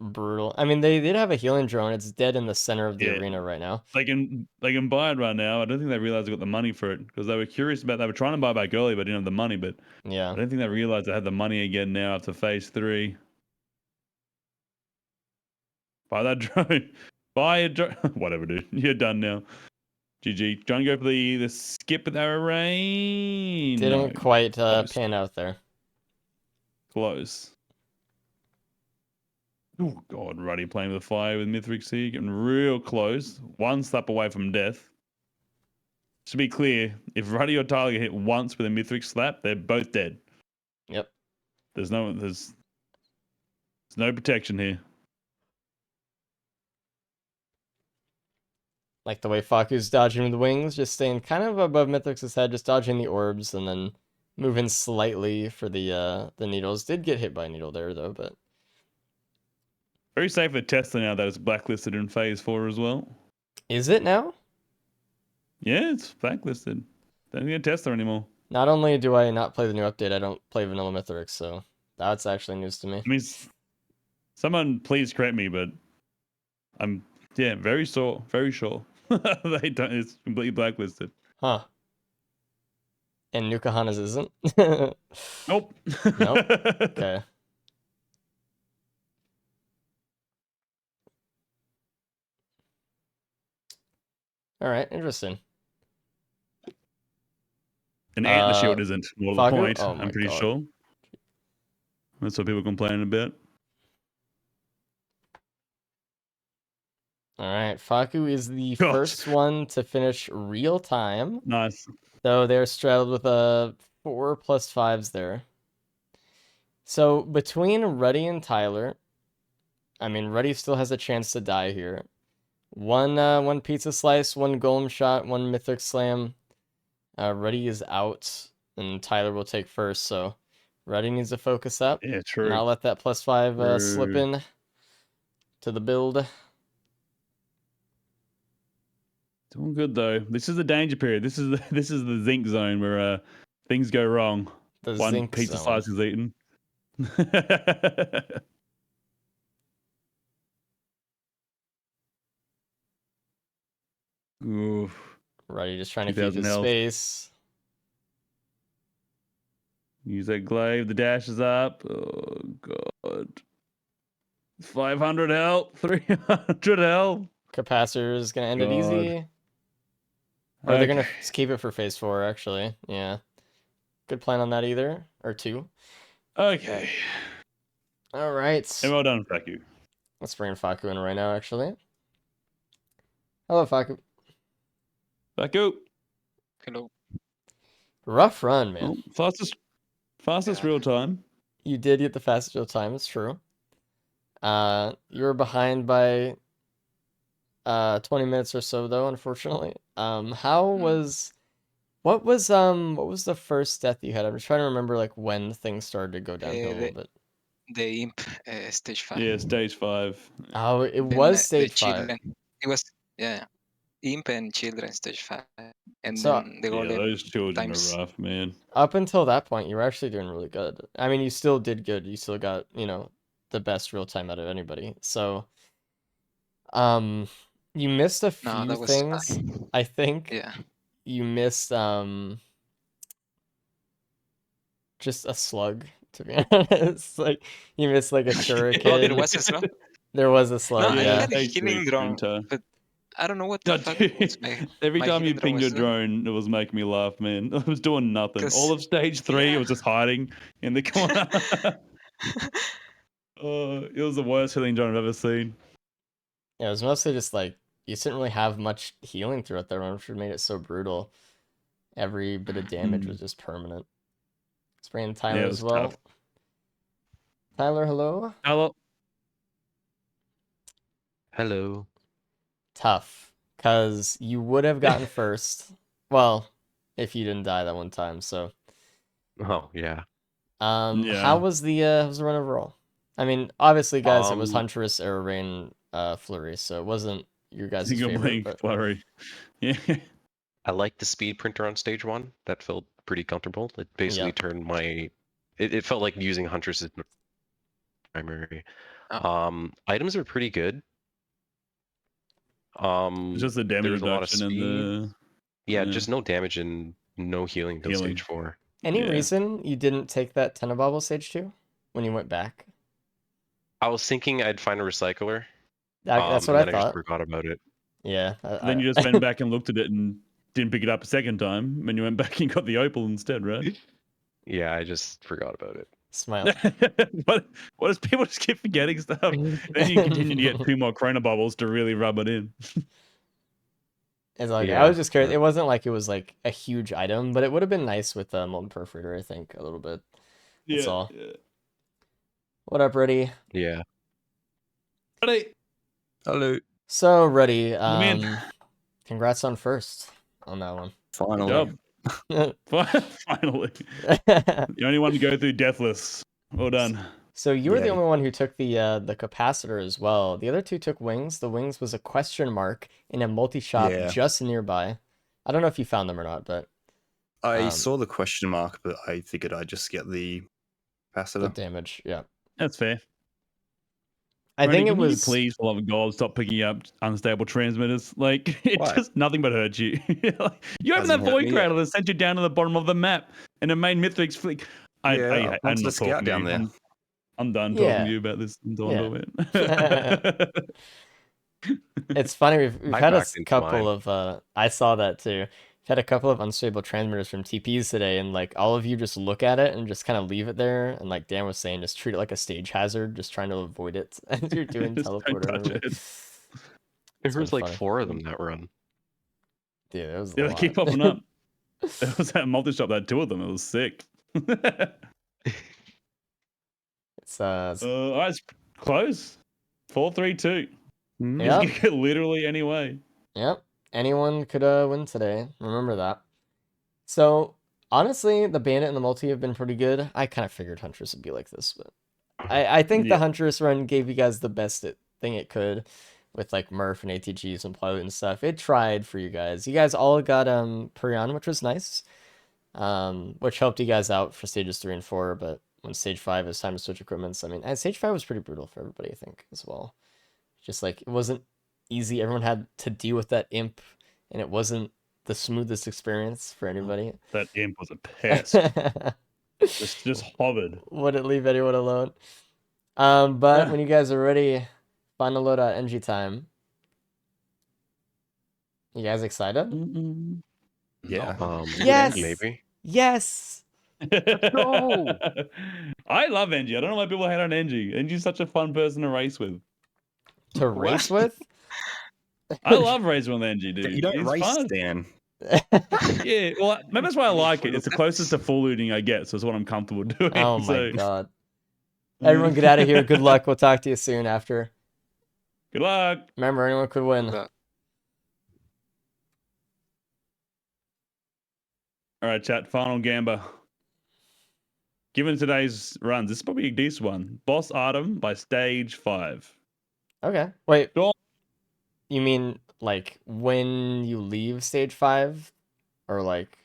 S1: brutal. I mean, they did have a healing drone. It's dead in the center of the arena right now.
S2: They can buy it right now. I don't think they realized they got the money for it because they were curious about. They were trying to buy back early, but didn't have the money. But
S1: yeah,
S2: I don't think they realized they had the money again now after phase 3. Buy that drone. Buy a drone. Whatever, dude. You're done now. GG. Trying to go for the skip with arrow rain.
S1: Didn't quite pan out there.
S2: Close. Oh God, Ruddy playing with fire with Mithrix here, getting real close. One slap away from death. To be clear, if Ruddy or Tyler get hit once with a Mithrix slap, they're both dead.
S1: Yep.
S2: There's no protection here.
S1: Like the way Faku's dodging with the wings, just staying kind of above Mithrix's head, just dodging the orbs, and then moving slightly for the needles. Did get hit by a needle there though, but
S2: Very safe for Tesla now that it's blacklisted in phase 4 as well.
S1: is it now?
S2: Yeah, it's blacklisted. Don't get Tesla anymore.
S1: Not only do I not play the new update, I don't play Vanilla Mithrix, so that's actually news to me.
S2: I mean, someone please correct me, but I'm very sure they don't. It's completely blacklisted.
S1: Huh. And Nukahana's isn't?
S2: Nope.
S1: Nope. Okay. All right, interesting.
S2: And the shield isn't more the
S1: Faku?
S2: point.
S1: Oh
S2: I'm
S1: my
S2: pretty
S1: God.
S2: sure. That's what people are complaining about.
S1: All right, Faku is the
S2: Gosh.
S1: first one to finish real time.
S2: Nice.
S1: So they're straddled with 4 plus 5s there. So between Ruddy and Tyler, I mean, Ruddy still has a chance to die here. One pizza slice, one golem shot, one mythic slam. Ruddy is out, and Tyler will take first. So Ruddy needs to focus up.
S2: Yeah, true.
S1: Not let that plus 5 slip in to the build.
S2: Doing good though. This is the danger period. This is the zinc zone where things go wrong.
S1: The
S2: One
S1: zinc
S2: pizza
S1: zone.
S2: slice is eaten. Oof.
S1: Ruddy just trying to keep
S2: 2,000
S1: his
S2: health.
S1: space.
S2: Use that glaive. The dash is up. Oh God. 500 health. 300 health.
S1: Capacitor is gonna end it
S2: God.
S1: easy. Or they're gonna
S2: Okay.
S1: keep it for phase 4, actually. Yeah. Good plan on that either. Or 2.
S2: Okay.
S1: All right.
S2: And well done, Faku.
S1: Let's bring Faku in right now, actually. Hello, Faku.
S2: Faku.
S5: Hello.
S1: Rough run, man.
S2: Oh, fastest
S5: Yeah.
S2: real time.
S1: You did get the fastest real time, it's true. You were behind by 20 minutes or so though, unfortunately. What was the first death you had? I'm just trying to remember like when things started to go downhill a little bit.
S5: The imp stage 5.
S2: Yeah, stage 5.
S1: Oh, it
S5: Then,
S1: was
S5: the
S1: stage 5.
S5: children. It was imp and children stage 5, and
S1: So-
S5: then the
S2: Yeah,
S5: golem
S2: those children
S5: times.
S2: are rough, man.
S1: Up until that point, you were actually doing really good. I mean, you still did good. You still got, the best real time out of anybody. So, you missed a few
S5: No, that was
S1: things. I think
S5: Yeah.
S1: you missed just a slug, to be honest. Like you missed like a shuriken.
S5: Oh, there was a slug.
S1: There was a slug,
S5: No, I
S1: yeah.
S5: had a healing drone, but I don't know what the
S2: No,
S5: fuck
S2: dude,
S5: was my
S2: every
S5: my
S2: time you
S5: healing drone
S2: pinged your
S5: was doing.
S2: drone, it was making me laugh, man. It was doing nothing.
S5: 'Cause-
S2: All of stage 3, it
S5: yeah.
S2: was just hiding in the corner. It was the worst healing drone I've ever seen.
S1: Yeah, it was mostly just like you didn't really have much healing throughout that run, which made it so brutal. Every bit of damage was just permanent. Let's bring in Tyler
S2: it
S1: as
S2: was
S1: well.
S2: tough.
S1: Tyler, hello.
S2: Hello.
S3: Hello.
S1: Tough, because you would have gotten first. Well, if you didn't die that one time. So,
S3: Oh yeah.
S1: how
S2: Yeah.
S1: was the run overall? I mean, obviously, guys, it was
S3: Um,
S1: Huntress, Arrow Rain, Flurry, so it wasn't your guys'
S2: Single
S1: favorite.
S2: blink
S1: But
S2: flurry. Yeah.
S3: I like the speed printer on stage 1. That felt pretty comfortable. It basically
S1: Yeah.
S3: turned my. It felt like using Huntress as primary.
S5: Oh.
S3: Items are pretty good.
S2: It's just the damage
S3: There's a lot of
S2: reduction and
S3: speed. Yeah,
S2: yeah.
S3: just no damage and no healing till
S2: Healing.
S3: stage 4.
S1: any
S2: Yeah.
S1: reason you didn't take that Tenebobble stage 2 when you went back?
S3: I was thinking I'd find a recycler.
S1: That's what
S3: and
S1: I
S3: then I just
S1: thought.
S3: forgot about it.
S1: Yeah.
S2: Then you just went back and looked at it and didn't pick it up a second time. When you went back and got the opal instead, right?
S3: Yeah, I just forgot about it.
S1: Smile.
S2: what does people just keep forgetting stuff? Then you continue to get 2 more Chrono Bubbles to really rub it in.
S1: It's like, I
S3: Yeah.
S1: was just curious. It wasn't like it was like a huge item, but it would have been nice with the Molten Perforator, I think, a little bit. That's all.
S2: Yeah.
S1: What up, Reddy?
S3: Yeah.
S2: Ready?
S4: Hello.
S1: So, Reddy,
S2: in.
S1: congrats on first on that one.
S2: Good
S4: Finally.
S2: job. Finally. The only one to go through deathless. Well done.
S1: So you were the
S4: Yay.
S1: only one who took the capacitor as well. The other two took wings. The wings was a question mark in a multi-shop
S4: Yeah.
S1: just nearby. I don't know if you found them or not, but
S4: I saw the question mark, but I figured I'd just get the
S1: the
S4: capacitor.
S1: damage, yeah.
S2: That's fair.
S1: I
S2: Ronnie,
S1: think it
S2: can
S1: was.
S2: you please, for the love of God, stop picking up unstable transmitters. Like, it
S4: Why?
S2: just nothing but hurts you. Like, you opened
S4: Hasn't
S2: that
S4: hurt
S2: void
S4: me
S2: cradle that sent you down to the bottom of the map, and it made Mithrix flick.
S4: Yeah, I
S2: I'm
S4: wanted
S2: not
S4: to scout
S2: talking to
S4: down
S2: you.
S4: there.
S2: I'm done talking
S1: Yeah.
S2: to you about this. I'm done
S1: Yeah.
S2: talking about it.
S1: It's funny. We've
S3: I
S1: had a
S3: backed into
S1: couple
S3: mine.
S1: of. I saw that too. We've had a couple of unstable transmitters from TPs today, and like all of you just look at it and just kind of leave it there. And like Dan was saying, just treat it like a stage hazard, just trying to avoid it as you're doing
S2: Just don't
S1: teleporter. and
S2: touch
S1: everything.
S2: it.
S1: It's
S3: There was
S1: been
S3: like
S1: funny.
S3: 4 of them that run.
S1: Dude, it was a
S2: Yeah, they
S1: lot.
S2: keep popping up. There was that multi shop that had 2 of them. It was sick.
S1: It's
S2: All right, it's close. 4-3-2.
S4: Hmm.
S1: Yeah.
S2: This could go literally any way.
S1: Yep. Anyone could win today. Remember that. So honestly, the bandit and the multi have been pretty good. I kind of figured Huntress would be like this, but I think the
S2: Yeah.
S1: Huntress run gave you guys the best thing it could with like Murph and ATGs and Plywood and stuff. It tried for you guys. You guys all got Perion, which was nice. Which helped you guys out for stages 3 and 4, but when stage 5 is time to switch equipments, I mean, stage 5 was pretty brutal for everybody, I think, as well. Just like it wasn't easy. Everyone had to deal with that imp, and it wasn't the smoothest experience for anybody.
S2: That imp was a pest. just hovered.
S1: Wouldn't leave anyone alone. But when you guys are ready, final loadout NG time. You guys excited?
S4: Yeah.
S1: Yes!
S3: Maybe.
S1: Yes!
S2: No. I love Engie. I don't know why people hate on Engie. Engie's such a fun person to race with.
S1: To race with?
S2: I love racing with Engie, dude.
S4: You don't
S2: He's
S4: race,
S2: fun.
S4: Dan.
S2: Yeah, well, maybe that's why I like it. It's the closest to full looting I get, so it's what I'm comfortable doing.
S1: Oh my
S2: so,
S1: god. Everyone get out of here. Good luck. We'll talk to you soon after.
S2: Good luck.
S1: Remember, anyone could win.
S5: Look,
S2: All right, chat. Final gamba. Given today's runs, this is probably a decent one. Boss item by stage 5.
S1: Okay. Wait.
S2: Sure.
S1: You mean like when you leave stage 5? Or like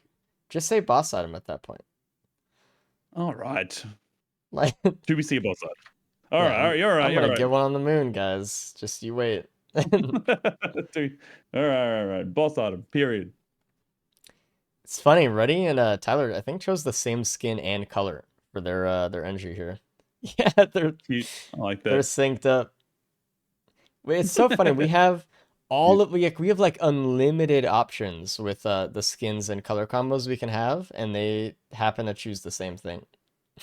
S1: just say boss item at that point?
S2: All right.
S1: Like
S2: Do we see a boss item? All
S1: yeah,
S2: right, all right, you're right.
S1: I'm
S2: You're
S1: gonna
S2: right.
S1: get one on the moon, guys. Just you wait.
S2: Dude. All right. Boss item. Period.
S1: It's funny, Ruddy and Tyler, I think chose the same skin and color for their entry here. Yeah, they're
S2: Cute. I like
S1: they're
S2: that.
S1: synced up. Wait, it's so funny. We have we have like unlimited options with the skins and color combos we can have, and they happen to choose the same thing.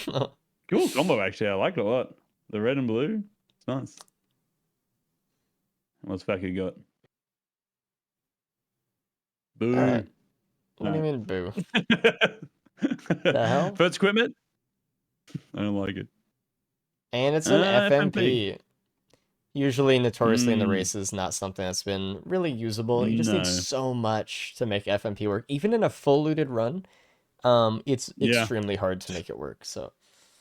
S2: Cool combo, actually. I like it a lot. The red and blue. It's nice. What's Faku got? Boo.
S1: All right. What do you mean, boo? The hell?
S2: First equipment? I don't like it.
S1: And it's an
S2: FMP.
S1: FMP. Usually, notoriously in the
S2: Mm.
S1: races, not something that's been really usable. You just
S2: No.
S1: need so much to make FMP work. Even in a full looted run, it's
S2: Yeah.
S1: extremely hard to make it work. So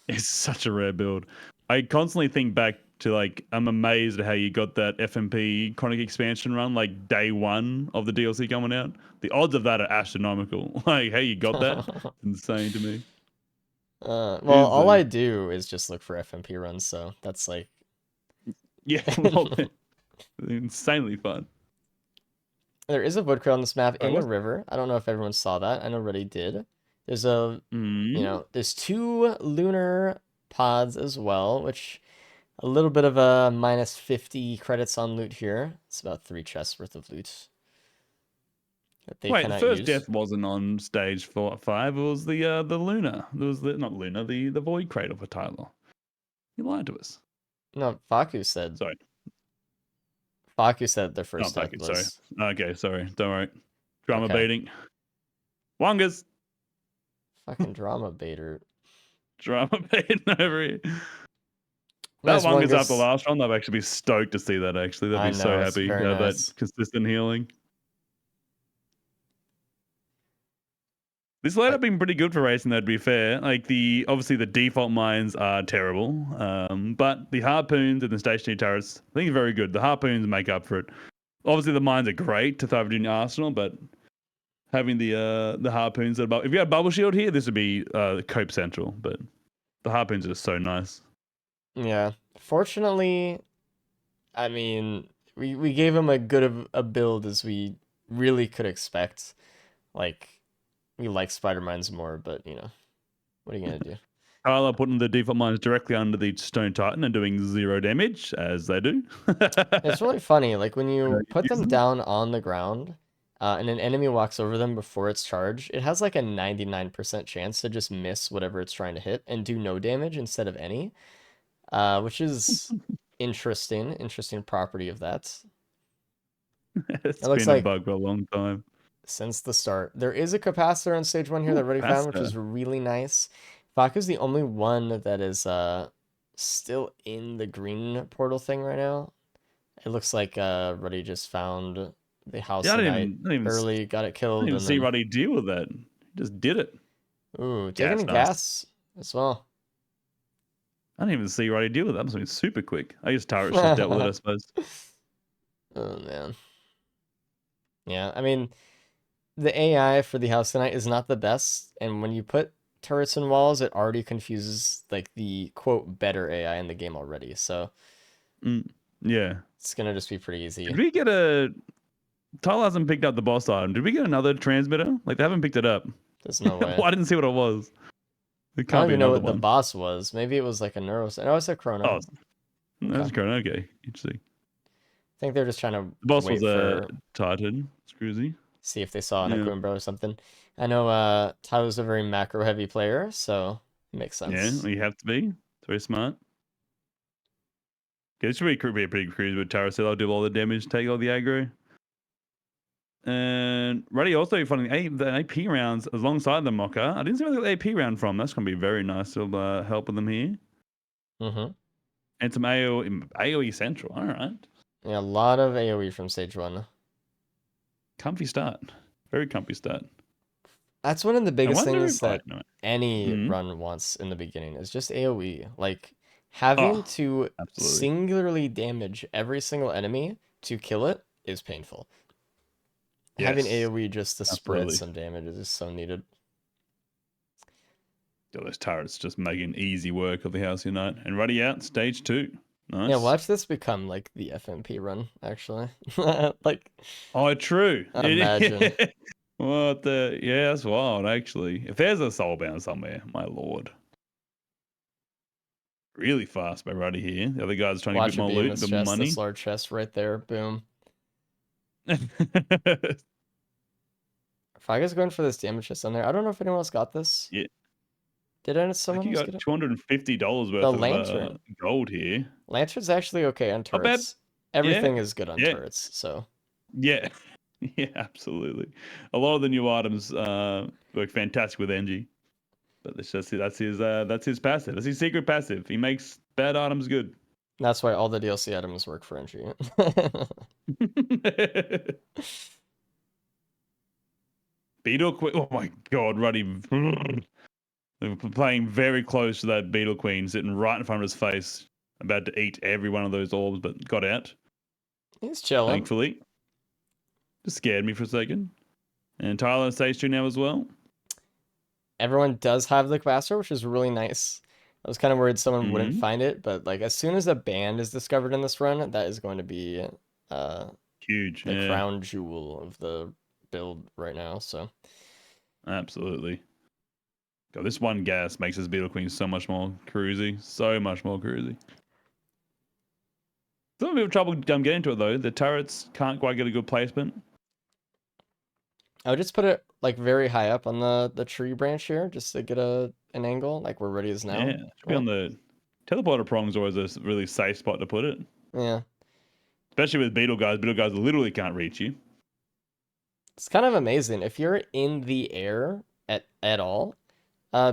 S2: It's such a rare build. I constantly think back to like I'm amazed at how you got that FMP Chronic expansion run like day one of the DLC coming out. The odds of that are astronomical. Like how you got that, insane to me.
S1: Well,
S2: Insane.
S1: all I do is just look for FMP runs, so that's like
S2: Yeah, well, insanely fun.
S1: there is a wood crate on this map
S2: Right,
S1: in the
S2: what's-
S1: river. I don't know if everyone saw that. I know Reddy did. There's a
S2: Mm.
S1: there's 2 lunar pods as well, which a little bit of a minus 50 credits on loot here. It's about 3 chests worth of loot that they
S2: Wait, the
S1: cannot
S2: first
S1: use.
S2: death wasn't on stage 5. It was the Luna. It was not Luna, the Void Cradle for Tyler. You lied to us.
S1: No, Faku said.
S2: Sorry.
S1: Faku said their
S2: Not
S1: first death
S2: fucking sorry.
S1: was.
S2: Okay, sorry. Don't worry. Drama
S1: Okay.
S2: baiting. Wongas.
S1: Fucking drama baiter.
S2: Drama baiting over here.
S1: Nice
S2: That Wongas after
S1: Wongus.
S2: last round, I'd actually be stoked to see that actually. They'd
S1: I
S2: be so
S1: know, it's
S2: happy to
S1: very
S2: have
S1: nice.
S2: that consistent healing. This layout been pretty good for racing, though, to be fair. Like obviously the default mines are terrible, but the harpoons and the stationary turrets, I think, are very good. The harpoons make up for it. Obviously the mines are great to throw in your arsenal, but having the harpoons that if you had bubble shield here, this would be Cope Central. But the harpoons are so nice.
S1: Yeah. Fortunately, I mean, we gave him a good of a build as we really could expect. Like, we like Spider Mines more, but what are you gonna do?
S2: Tyler putting the default mines directly under the Stone Titan and doing 0 damage, as they do.
S1: It's really funny, like when you put them
S2: use them?
S1: down on the ground, and an enemy walks over them before it's charged, it has like a 99% chance to just miss whatever it's trying to hit and do no damage instead of any, which is interesting property of that.
S2: It's
S1: It looks
S2: been a
S1: like
S2: bug for a long time.
S1: since the start. There is a capacitor on stage 1 here that Reddy found, which is really nice. Faku's the only one that is still in the green portal thing right now. It looks like Ruddy just found the house tonight early, got it
S2: I
S1: killed,
S2: didn't even
S1: and
S2: see
S1: then
S2: Ruddy deal with that. He just did it.
S1: ooh,
S2: Yeah,
S1: taking
S2: it's
S1: a
S2: nice.
S1: gas as well.
S2: I didn't even see Ruddy deal with that. That must have been super quick. I guess turrets just dealt with it, I suppose.
S1: Oh man. Yeah, I mean, the AI for the house tonight is not the best, and when you put turrets and walls, it already confuses like the quote better AI in the game already. So
S2: Yeah.
S1: it's gonna just be pretty easy.
S2: Did we get Tyler hasn't picked up the boss item. Did we get another transmitter? Like, they haven't picked it up.
S1: There's no way.
S2: Well, I didn't see what it was. It
S1: I
S2: can't
S1: don't
S2: be
S1: even know
S2: another
S1: what the
S2: one.
S1: boss was. Maybe it was like a neuro. No, it's a chrono.
S2: Oh, that's
S1: Okay.
S2: correct. Okay, interesting.
S1: I think they're just trying to
S2: The boss
S1: wait
S2: was
S1: for
S2: Titan. Screwsy.
S1: see if they saw an
S2: Yeah.
S1: Akumbro or something. I know Tyler's a very macro heavy player, so it makes sense.
S2: Yeah, well, you have to be. It's very smart. Okay, this should be a pretty cruise with Tara said I'll do all the damage, take all the aggro. And Ruddy also finding the AP rounds alongside the Mocha. I didn't see where they got the AP round from. That's going to be very nice to help with them here.
S1: Mm-hmm.
S2: And some AoE Central. All right.
S1: Yeah, a lot of AoE from stage 1.
S2: Comfy start. Very comfy start.
S1: That's one of the biggest things that
S2: no.
S1: any
S2: Mhm.
S1: run wants in the beginning is just AoE. Like having to
S2: absolutely.
S1: singularly damage every single enemy to kill it is painful. Having
S2: Yes,
S1: AoE just to spread
S2: absolutely.
S1: some damage is so needed.
S2: Got those turrets just making easy work of the House Unite. And Ruddy out, stage 2. Nice.
S1: Yeah, watch this become like the FMP run, actually. Like,
S2: oh, true.
S1: imagine.
S2: What the? Yeah, that's wild, actually. If there's a soulbound somewhere, my lord. Really fast by Ruddy here. The other guy's trying
S1: Watch
S2: to get
S1: it
S2: more
S1: be in
S2: loot,
S1: this
S2: the
S1: chest,
S2: money.
S1: this large chest right there. Boom. Faga's going for this damage chest on there. I don't know if anyone else got this.
S2: Yeah.
S1: Did someone
S2: you
S1: else
S2: got
S1: get it?
S2: $250 worth
S1: The
S2: of
S1: lantern.
S2: gold here.
S1: Lantern's actually okay on
S2: Not bad.
S1: turrets. Everything is good on
S2: Yeah.
S1: turrets, so.
S2: Yeah. Yeah, absolutely. A lot of the new items work fantastic with NG. But that's his passive. That's his secret passive. He makes bad items good.
S1: That's why all the DLC items work for NG.
S2: Beetle quick. Oh my god, Ruddy. They were playing very close to that Beetle Queen sitting right in front of his face, about to eat every one of those orbs, but got out,
S1: He's chilling.
S2: thankfully. Just scared me for a second. And Tyler on stage 2 now as well.
S1: Everyone does have the capacitor, which is really nice. I was kind of worried someone wouldn't find it, but like as soon as a band is discovered in this run, that is going to be
S2: Huge.
S1: the crown jewel of the build right now. So
S2: absolutely. God, this one gas makes this Beetle Queen so much more cruisy. So much more cruisy. Still a bit of trouble getting into it though. The turrets can't quite get a good placement.
S1: I would just put it like very high up on the tree branch here, just to get an angle, like where Ready is now.
S2: Yeah, should be on the teleporter prongs. Always a really safe spot to put it.
S1: Yeah,
S2: especially with beetle guys. Beetle guys literally can't reach you.
S1: it's kind of amazing if you're in the air at all.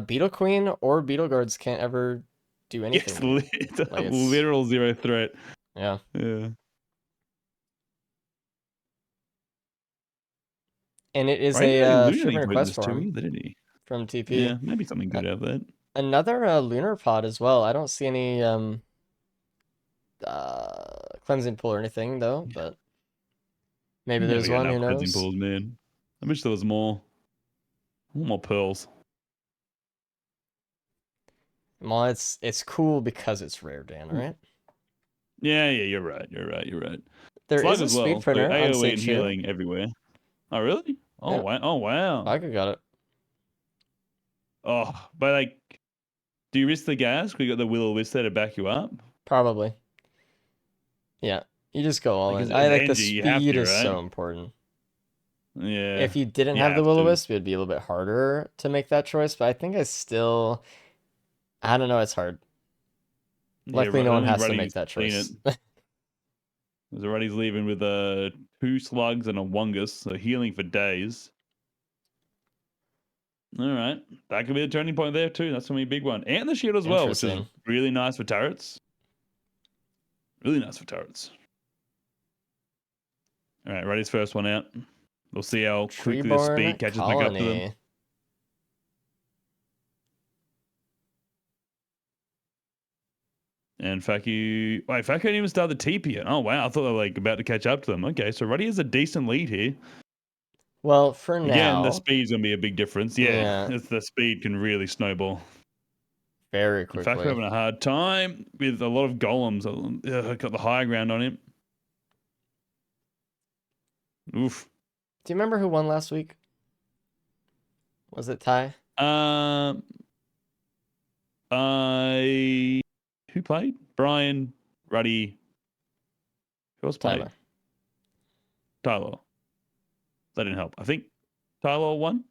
S1: Beetle Queen or Beetle Guards can't ever do anything.
S2: Yes, it's a literal zero threat.
S1: Yeah.
S2: Yeah.
S1: And it is
S2: Right,
S1: a
S2: Lunar
S1: Shipment
S2: included
S1: quest
S2: this too,
S1: form
S2: didn't he?
S1: from TP.
S2: Yeah, maybe something good out of that.
S1: Another lunar pod as well. I don't see any cleansing pool or anything though, but maybe there's one. Who knows?
S2: Cleansing pools, man. I wish there was more pearls.
S1: Well, it's cool because it's rare, Dan. Right?
S2: Yeah, you're right.
S1: There
S2: Slug
S1: is a
S2: as well,
S1: speed printer
S2: so
S1: on
S2: AoE and
S1: stage 2.
S2: healing everywhere. Oh really? Oh
S1: Yeah.
S2: wow! Oh wow!
S1: I could got it.
S2: Oh, but like, do you risk the gas? Because you got the Will-O-Wisp there to back you up.
S1: Probably. Yeah, you just go all in. I like the speed is so important.
S2: Yeah.
S1: If you didn't have the Will-O-Wisp, it'd be a little bit harder to make that choice. But I think I don't know. It's hard. Luckily, no one has to make that choice.
S2: Ruddy's leaving with 2 slugs and a Wungus, so healing for days. All right, that could be a turning point there too. That's gonna be a big one, and the shield as well, which is really nice for turrets. Really nice for turrets. All right, Ruddy's first one out. We'll see how quickly the speed catches back up to them. And Faku didn't even start the TP yet. Oh wow, I thought they were like about to catch up to them. Okay, so Ruddy has a decent lead here.
S1: Well, for now,
S2: again, the speed's gonna be a big difference. Yeah. The speed can really snowball
S1: very quickly.
S2: Faku having a hard time with a lot of golems. Got the high ground on him. Oof.
S1: Do you remember who won last week? Was it Ty?
S2: Who played? Brian, Ruddy. Who else played? Tyler. That didn't help. I think Tyler won.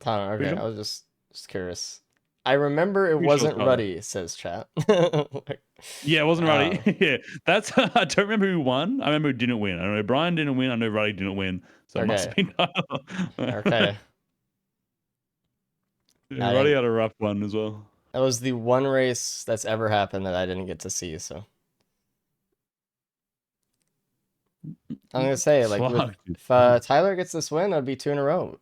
S1: Tyler, okay. I was just curious. I remember it wasn't Ruddy, says chat.
S2: Yeah, it wasn't Ruddy. Yeah, I don't remember who won. I remember who didn't win. I know Brian didn't win. I know Ruddy didn't win. So it must have been Tyler.
S1: Okay.
S2: Yeah, Ruddy had a rough one as well.
S1: That was the one race that's ever happened that I didn't get to see. So I'm gonna say, like, if Tyler gets this win, that'd be 2 in a row,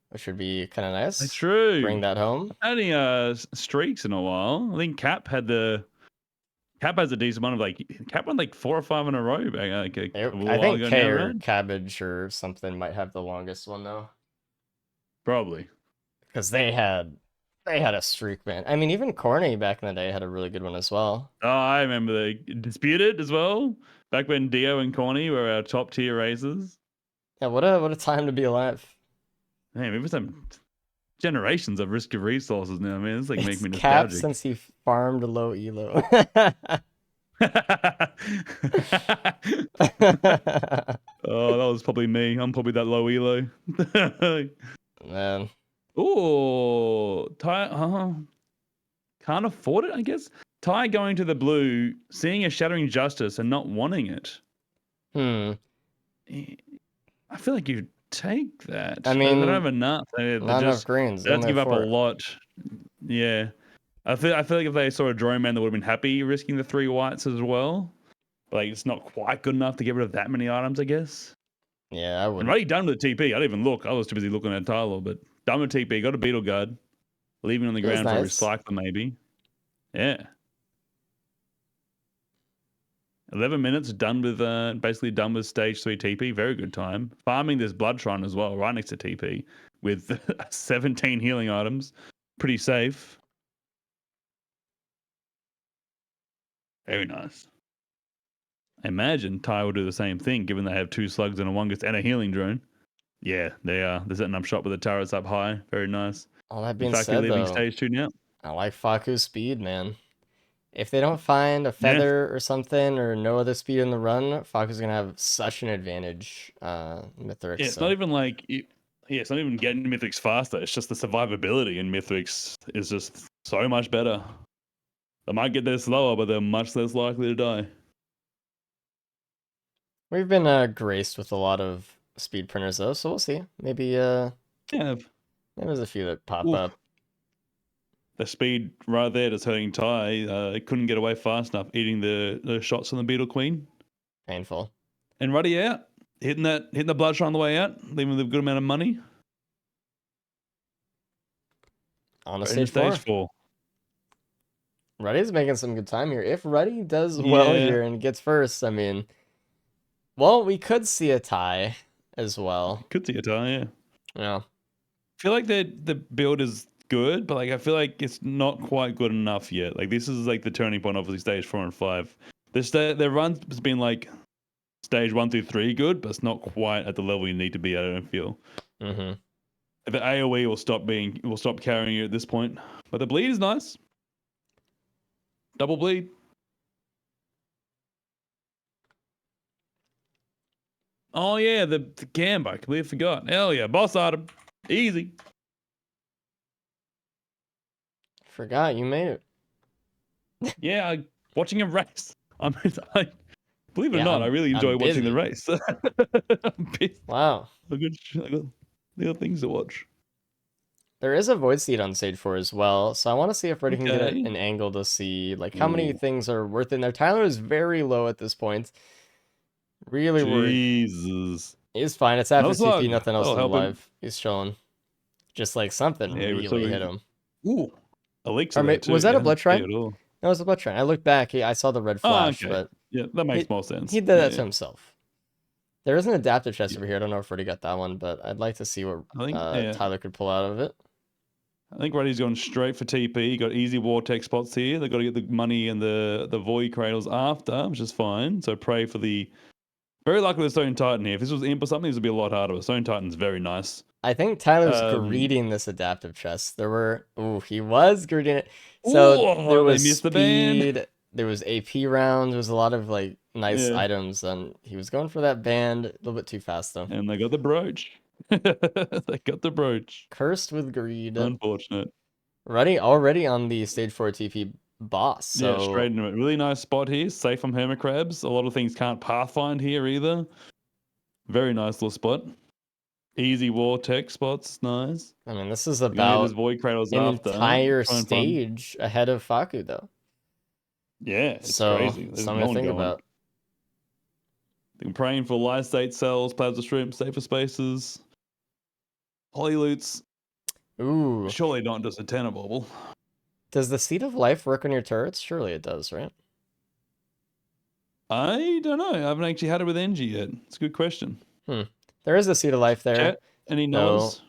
S1: which would be kind of nice.
S2: That's true.
S1: Bring that home.
S2: Any streaks in a while. I think Cap has a decent one of Cap won 4 or 5 in a row. I think
S1: K or Cabbage or something might have the longest one though.
S2: Probably
S1: because they had a streak, man. I mean, even Corny back in the day had a really good one as well.
S2: Oh, I remember they Disputed as well. Back when Dio and Corny were our top tier racers.
S1: Yeah, what a time to be alive.
S2: Man, we've some generations of Risk of Resources now, man. It's making me nostalgic.
S1: Cap since he farmed low elo.
S2: Oh, that was probably me. I'm probably that low elo.
S1: Man.
S2: Oh, Ty, can't afford it, I guess. Ty going to the blue, seeing a Shattering Justice and not wanting it. I feel like you take that.
S1: I mean,
S2: they don't have enough.
S1: Not enough greens.
S2: They have to give up a lot. Yeah. I feel like if they saw a drone man, they would have been happy risking the 3 whites as well. But it's not quite good enough to get rid of that many items, I guess.
S1: Yeah, I would.
S2: I'm already done with the TP. I didn't even look. I was too busy looking at Tyler, but done with TP. Got a Beetle Guard. Leaving on the
S1: It was
S2: ground for a
S1: nice.
S2: recycler, maybe. Yeah. 11 minutes done with basically done with stage 3 TP. Very good time. Farming this blood shrine as well, right next to TP, with 17 healing items. Pretty safe. Very nice. I imagine Ty will do the same thing, given they have 2 slugs and a Wungus and a healing drone. Yeah, they are. They're setting up shop with the turrets up high. Very nice.
S1: All that
S2: In
S1: being
S2: fact, you're
S1: said,
S2: leaving
S1: though,
S2: stage 2 now.
S1: I like Faku's speed, man. If they don't find a
S2: Yeah.
S1: feather or something or no other speed in the run, Faku's gonna have such an advantage. Mithrix.
S2: Yeah, it's
S1: So.
S2: not even like it's not even getting Mythics faster. It's just the survivability in Mythics is just so much better. They might get there slower, but they're much less likely to die.
S1: We've been graced with a lot of speed printers though, so we'll see. Maybe
S2: Yeah,
S1: maybe there's a few that pop
S2: oof.
S1: up.
S2: The speed right there just hurting Ty. It couldn't get away fast enough, eating the shots from the Beetle Queen.
S1: Painful.
S2: And Ruddy out, hitting the bloodshot on the way out, leaving with a good amount of money.
S1: On to
S2: Right into
S1: stage 4.
S2: stage 4.
S1: Ruddy's making some good time here. If Ruddy does well
S2: Yeah.
S1: here and gets first, I mean, well, we could see a tie as well.
S2: Could see a tie, yeah.
S1: Yeah.
S2: I feel like the build is good, but like I feel like it's not quite good enough yet. Like this is like the turning point, obviously stage 4 and 5. Their run has been like stage 1 through 3 good, but it's not quite at the level you need to be. I don't feel.
S1: Mm-hmm.
S2: The AOE will stop carrying you at this point, but the bleed is nice. Double bleed. Oh yeah, the Gambo. I completely forgot. Hell yeah, boss item, easy.
S1: Forgot you made it.
S2: Yeah, watching a race. I believe it or
S1: Yeah,
S2: not, I really
S1: I'm
S2: enjoy watching the
S1: busy.
S2: race. I'm busy.
S1: Wow.
S2: I got little things to watch.
S1: There is a void seed on stage 4 as well, so I want to see if Ruddy can get
S2: Okay.
S1: an angle to see like how many
S2: Ooh.
S1: things are worth in there. Tyler is very low at this point. Really worried.
S2: Jesus.
S1: He's fine. It's after
S2: Another
S1: CP,
S2: slug.
S1: nothing else
S2: That'll
S1: to the
S2: help him.
S1: live. He's chilling. Just like something
S2: Yeah, we're
S1: really hit
S2: still-
S1: him.
S2: Ooh. Elixir
S1: Or
S2: there too.
S1: was that a
S2: yeah,
S1: blood
S2: that's
S1: shrine?
S2: bad at all.
S1: No, it was a blood shrine. I looked back. I saw the red
S2: Oh,
S1: flash,
S2: okay.
S1: but
S2: Yeah, that makes more sense.
S1: he did that to himself. There is an adaptive chest over here. I don't know if Ruddy got that one, but I'd like to see what
S2: I think
S1: Tyler could pull out of it.
S2: I think Ruddy's gone straight for TP. Got easy war tech spots here. They've got to get the money and the void cradles after, which is fine. So pray for the very lucky with Stone Titan here. If this was Imp or something, this would be a lot harder. But Stone Titan's very nice.
S1: I think Tyler's greeting this adaptive chest. He was greeting it. So there was
S2: they missed the
S1: speed,
S2: band.
S1: there was AP rounds, there was a lot of like nice items, and he was going for that band a little bit too fast though.
S2: And they got the brooch. They got the brooch.
S1: Cursed with greed.
S2: Unfortunate.
S1: Ruddy already on the stage 4 TP boss. So
S2: Yeah, straight into it. Really nice spot here. Safe from hermicrabs. A lot of things can't pathfind here either. Very nice little spot. Easy war tech spots. Nice.
S1: I mean, this is
S2: You're gonna
S1: about
S2: hit his void cradles
S1: an
S2: after.
S1: entire
S2: Try and find-
S1: stage ahead of Faku though.
S2: Yeah, it's
S1: So
S2: crazy. There's
S1: something
S2: no
S1: to
S2: one
S1: think
S2: going.
S1: about.
S2: I'm praying for live state cells, plasma shrimp, safer spaces, holy loots.
S1: Ooh.
S2: Surely not just a tenor bobble.
S1: Does the Seed of Life work on your turrets? Surely it does, right?
S2: I don't know. I haven't actually had it with NG yet. It's a good question.
S1: There is the Seed of Life there.
S2: Chat, any knows?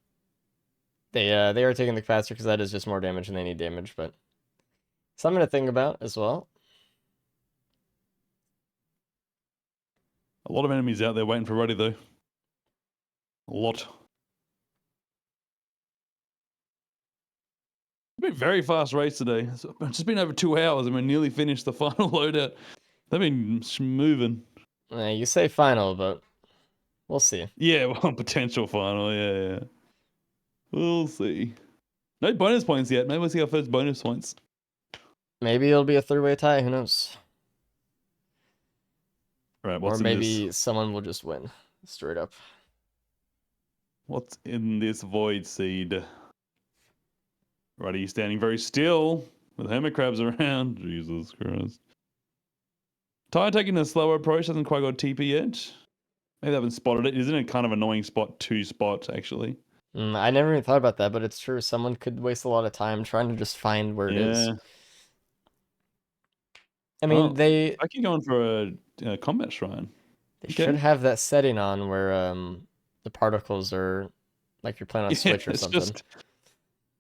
S1: They are taking the capacitor because that is just more damage and they need damage, but something to think about as well.
S2: A lot of enemies out there waiting for Ruddy though. A lot. It's been a very fast race today. It's just been over 2 hours and we're nearly finished the final loadout. They've been moving.
S1: You say final, but we'll see.
S2: Yeah, well, potential final. Yeah. We'll see. No bonus points yet. Maybe we'll see our first bonus points.
S1: Maybe it'll be a 3-way tie. Who knows?
S2: Right,
S1: Or
S2: what's in
S1: maybe
S2: this?
S1: someone will just win straight up.
S2: What's in this void seed? Right, he's standing very still with hermicrabs around. Jesus Christ. Ty taking a slower approach, hasn't quite got TP yet. Maybe they haven't spotted it. He's in a kind of annoying spot, 2 spots actually.
S1: I never even thought about that, but it's true. Someone could waste a lot of time trying to just find where it is.
S2: Yeah.
S1: I mean, they
S2: I keep going for a combat shrine. Okay.
S1: should have that setting on where the particles are like you're playing on Switch or
S2: it's
S1: something.
S2: just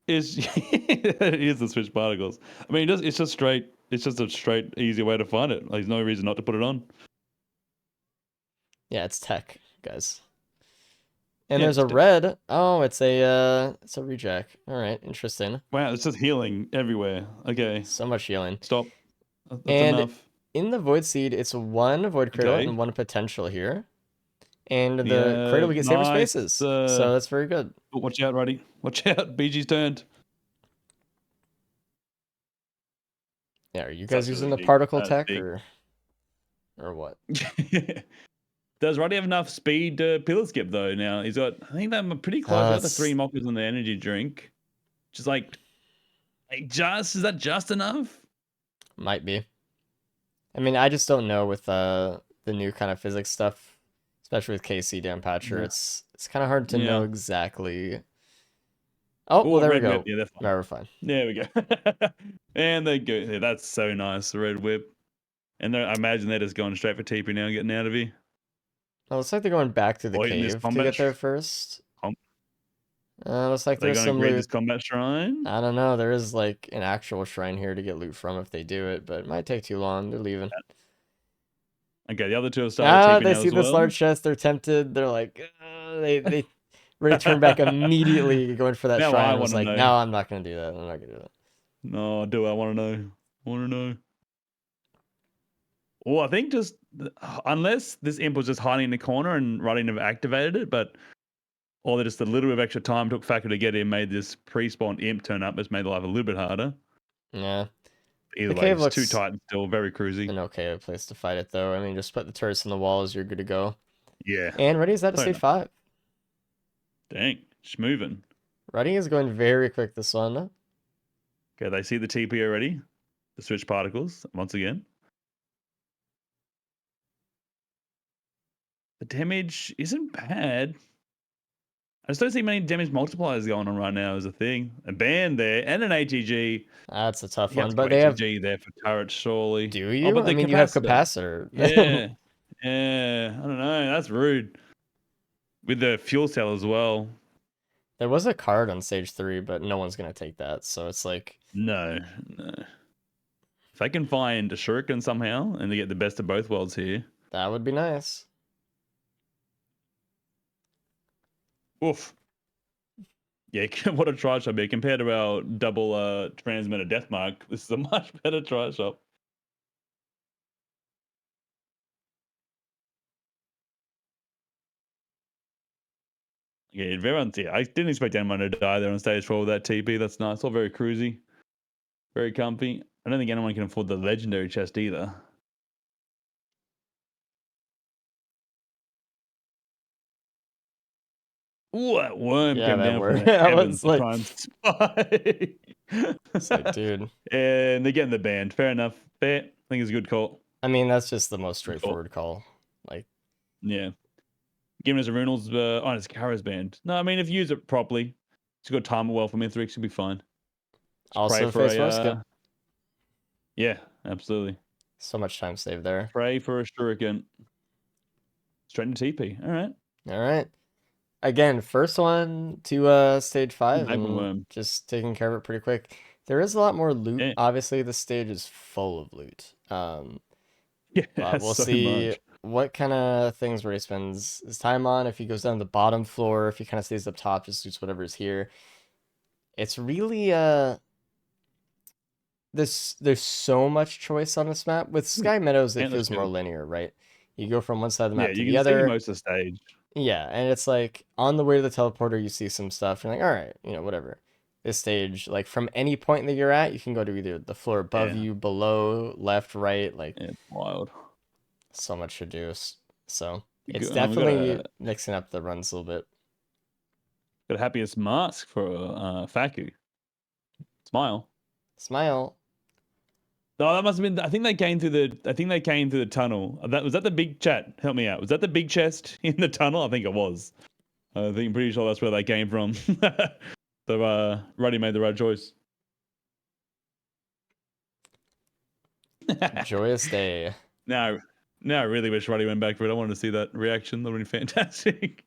S2: it is the Switch particles. I mean, it's just straight. It's just a straight, easy way to find it. Like, there's no reason not to put it on.
S1: Yeah, it's tech, guys. And
S2: Yeah,
S1: there's a
S2: it's
S1: red. Oh, it's a reject. All right, interesting.
S2: Wow, it's just healing everywhere. Okay,
S1: So much healing.
S2: stop. That's
S1: And
S2: enough.
S1: in the Void Seed, it's one Void Cradle
S2: Okay.
S1: and one potential here. And the Cradle gets Saber
S2: nice.
S1: Spaces. So that's very good.
S2: Watch out, Ruddy. Watch out. BG's turned.
S1: Yeah, are you guys
S2: Such a
S1: using the
S2: big-
S1: particle tech
S2: big.
S1: or what?
S2: Does Ruddy have enough speed to pillar skip though? Now he's got. I think I'm pretty close. He's got the 3 mockers on the energy drink. Just like just is that just enough?
S1: Might be. I mean, I just don't know with the new kind of physics stuff, especially with KC down patcher.
S2: Yeah.
S1: It's kind of hard to know
S2: Yeah.
S1: exactly. Oh, well,
S2: Ooh,
S1: there we
S2: red
S1: go.
S2: whip. Yeah, that's fine.
S1: No, we're fine.
S2: There we go. And they go. Yeah, that's so nice. The red whip. And I imagine they're just going straight for TP now and getting out of here.
S1: Oh, looks like they're going back to the
S2: Or in this
S1: cave to
S2: combat
S1: get there first.
S2: Com-
S1: Looks like
S2: They're
S1: there's
S2: going to
S1: some
S2: grade
S1: loot.
S2: this combat shrine.
S1: I don't know. There is like an actual shrine here to get loot from if they do it, but it might take too long. They're leaving.
S2: Okay, the other two have started TP
S1: They
S2: now
S1: see
S2: as
S1: this
S2: well.
S1: large chest. They're tempted. They're like, they ready to turn back immediately, going for that
S2: Now
S1: shrine.
S2: I
S1: I was
S2: wanna
S1: like,
S2: know.
S1: no, I'm not gonna do that. I'm not gonna do that.
S2: No, do I want to know? Want to know? Well, I think just unless this imp was just hiding in the corner and Ruddy never activated it, but or that just a little bit of extra time took Facker to get in, made this pre-spawn imp turn up, it's made life a little bit harder.
S1: Yeah.
S2: Either
S1: The
S2: way,
S1: cave
S2: it's too
S1: looks
S2: tight and still very cruisy.
S1: an okay place to fight it, though. I mean, just put the turrets on the walls, you're good to go.
S2: Yeah.
S1: And Ruddy is at
S2: Fair
S1: stage 5.
S2: Dang, schmoving.
S1: Ruddy is going very quick this one.
S2: Okay, they see the TP already. The switch particles once again. The damage isn't bad. I just don't see many damage multipliers going on right now as a thing. A ban there and an ATG.
S1: That's a tough
S2: You have
S1: one,
S2: to
S1: but
S2: go
S1: they have.
S2: ATG there for turrets, surely.
S1: Do
S2: Oh,
S1: you?
S2: but
S1: I
S2: the
S1: mean, you have
S2: capacitor.
S1: capacitor.
S2: Yeah. I don't know. That's rude. With the fuel cell as well.
S1: There was a card on stage 3, but no one's gonna take that. So it's like,
S2: No. If I can find a shuriken somehow and they get the best of both worlds here.
S1: that would be nice.
S2: Oof. Yeah, what a try shot be compared to our double transmitter death mark. This is a much better try shot. Yeah, everyone's yeah. I didn't expect anyone to die there on stage 4 with that TP. That's nice. All very cruisy, very comfy. I don't think anyone can afford the legendary chest either. Ooh, that worm
S1: Yeah,
S2: came
S1: that
S2: down
S1: worm.
S2: from the
S1: I
S2: heavens
S1: was
S2: to
S1: like-
S2: try and spy.
S1: It's like, dude.
S2: And they're getting the band. Fair enough. Fair. I think it's a good call.
S1: I mean, that's just the most straightforward call. Like,
S2: Yeah. Giving us a Runals on his Kara's band. No, I mean, if you use it properly, it's got time well for Mithrix, should be fine. Just
S1: also
S2: pray
S1: face
S2: for
S1: skip.
S2: yeah, absolutely.
S1: So much time saved there.
S2: Pray for a shuriken. Straight into TP. All right.
S1: All right. Again, first one to stage 5
S2: Maple
S1: and
S2: worm.
S1: just taking care of it pretty quick. There is a lot more loot.
S2: Yeah.
S1: Obviously, the stage is full of loot.
S2: Yeah,
S1: But
S2: that's
S1: we'll
S2: so
S1: see
S2: much.
S1: what kind of things Ray spends his time on. If he goes down the bottom floor, if he kind of stays up top, just loots whatever's here. It's really there's so much choice on this map. With Sky Meadows, it
S2: Endless
S1: feels more
S2: choice.
S1: linear, right? You go from one side of the map
S2: Yeah,
S1: to
S2: you
S1: the
S2: can see
S1: other.
S2: most of the stage.
S1: Yeah, and it's like on the way to the teleporter, you see some stuff. You're like, all right, whatever. This stage, like from any point that you're at, you can go to either the floor above
S2: Yeah.
S1: you, below, left, right. Like,
S2: Yeah, it's wild.
S1: so much to do. So
S2: We
S1: it's
S2: got
S1: definitely mixing up the runs a little bit.
S2: Got a happiest mask for Faku. Smile.
S1: Smile.
S2: Oh, that must have been. I think they came through the tunnel. Was that the big chat? Help me out. Was that the big chest in the tunnel? I think it was. I think I'm pretty sure that's where they came from. So Ruddy made the right choice.
S1: Joyous day.
S2: Now I really wish Ruddy went back for it. I wanted to see that reaction. That would be fantastic.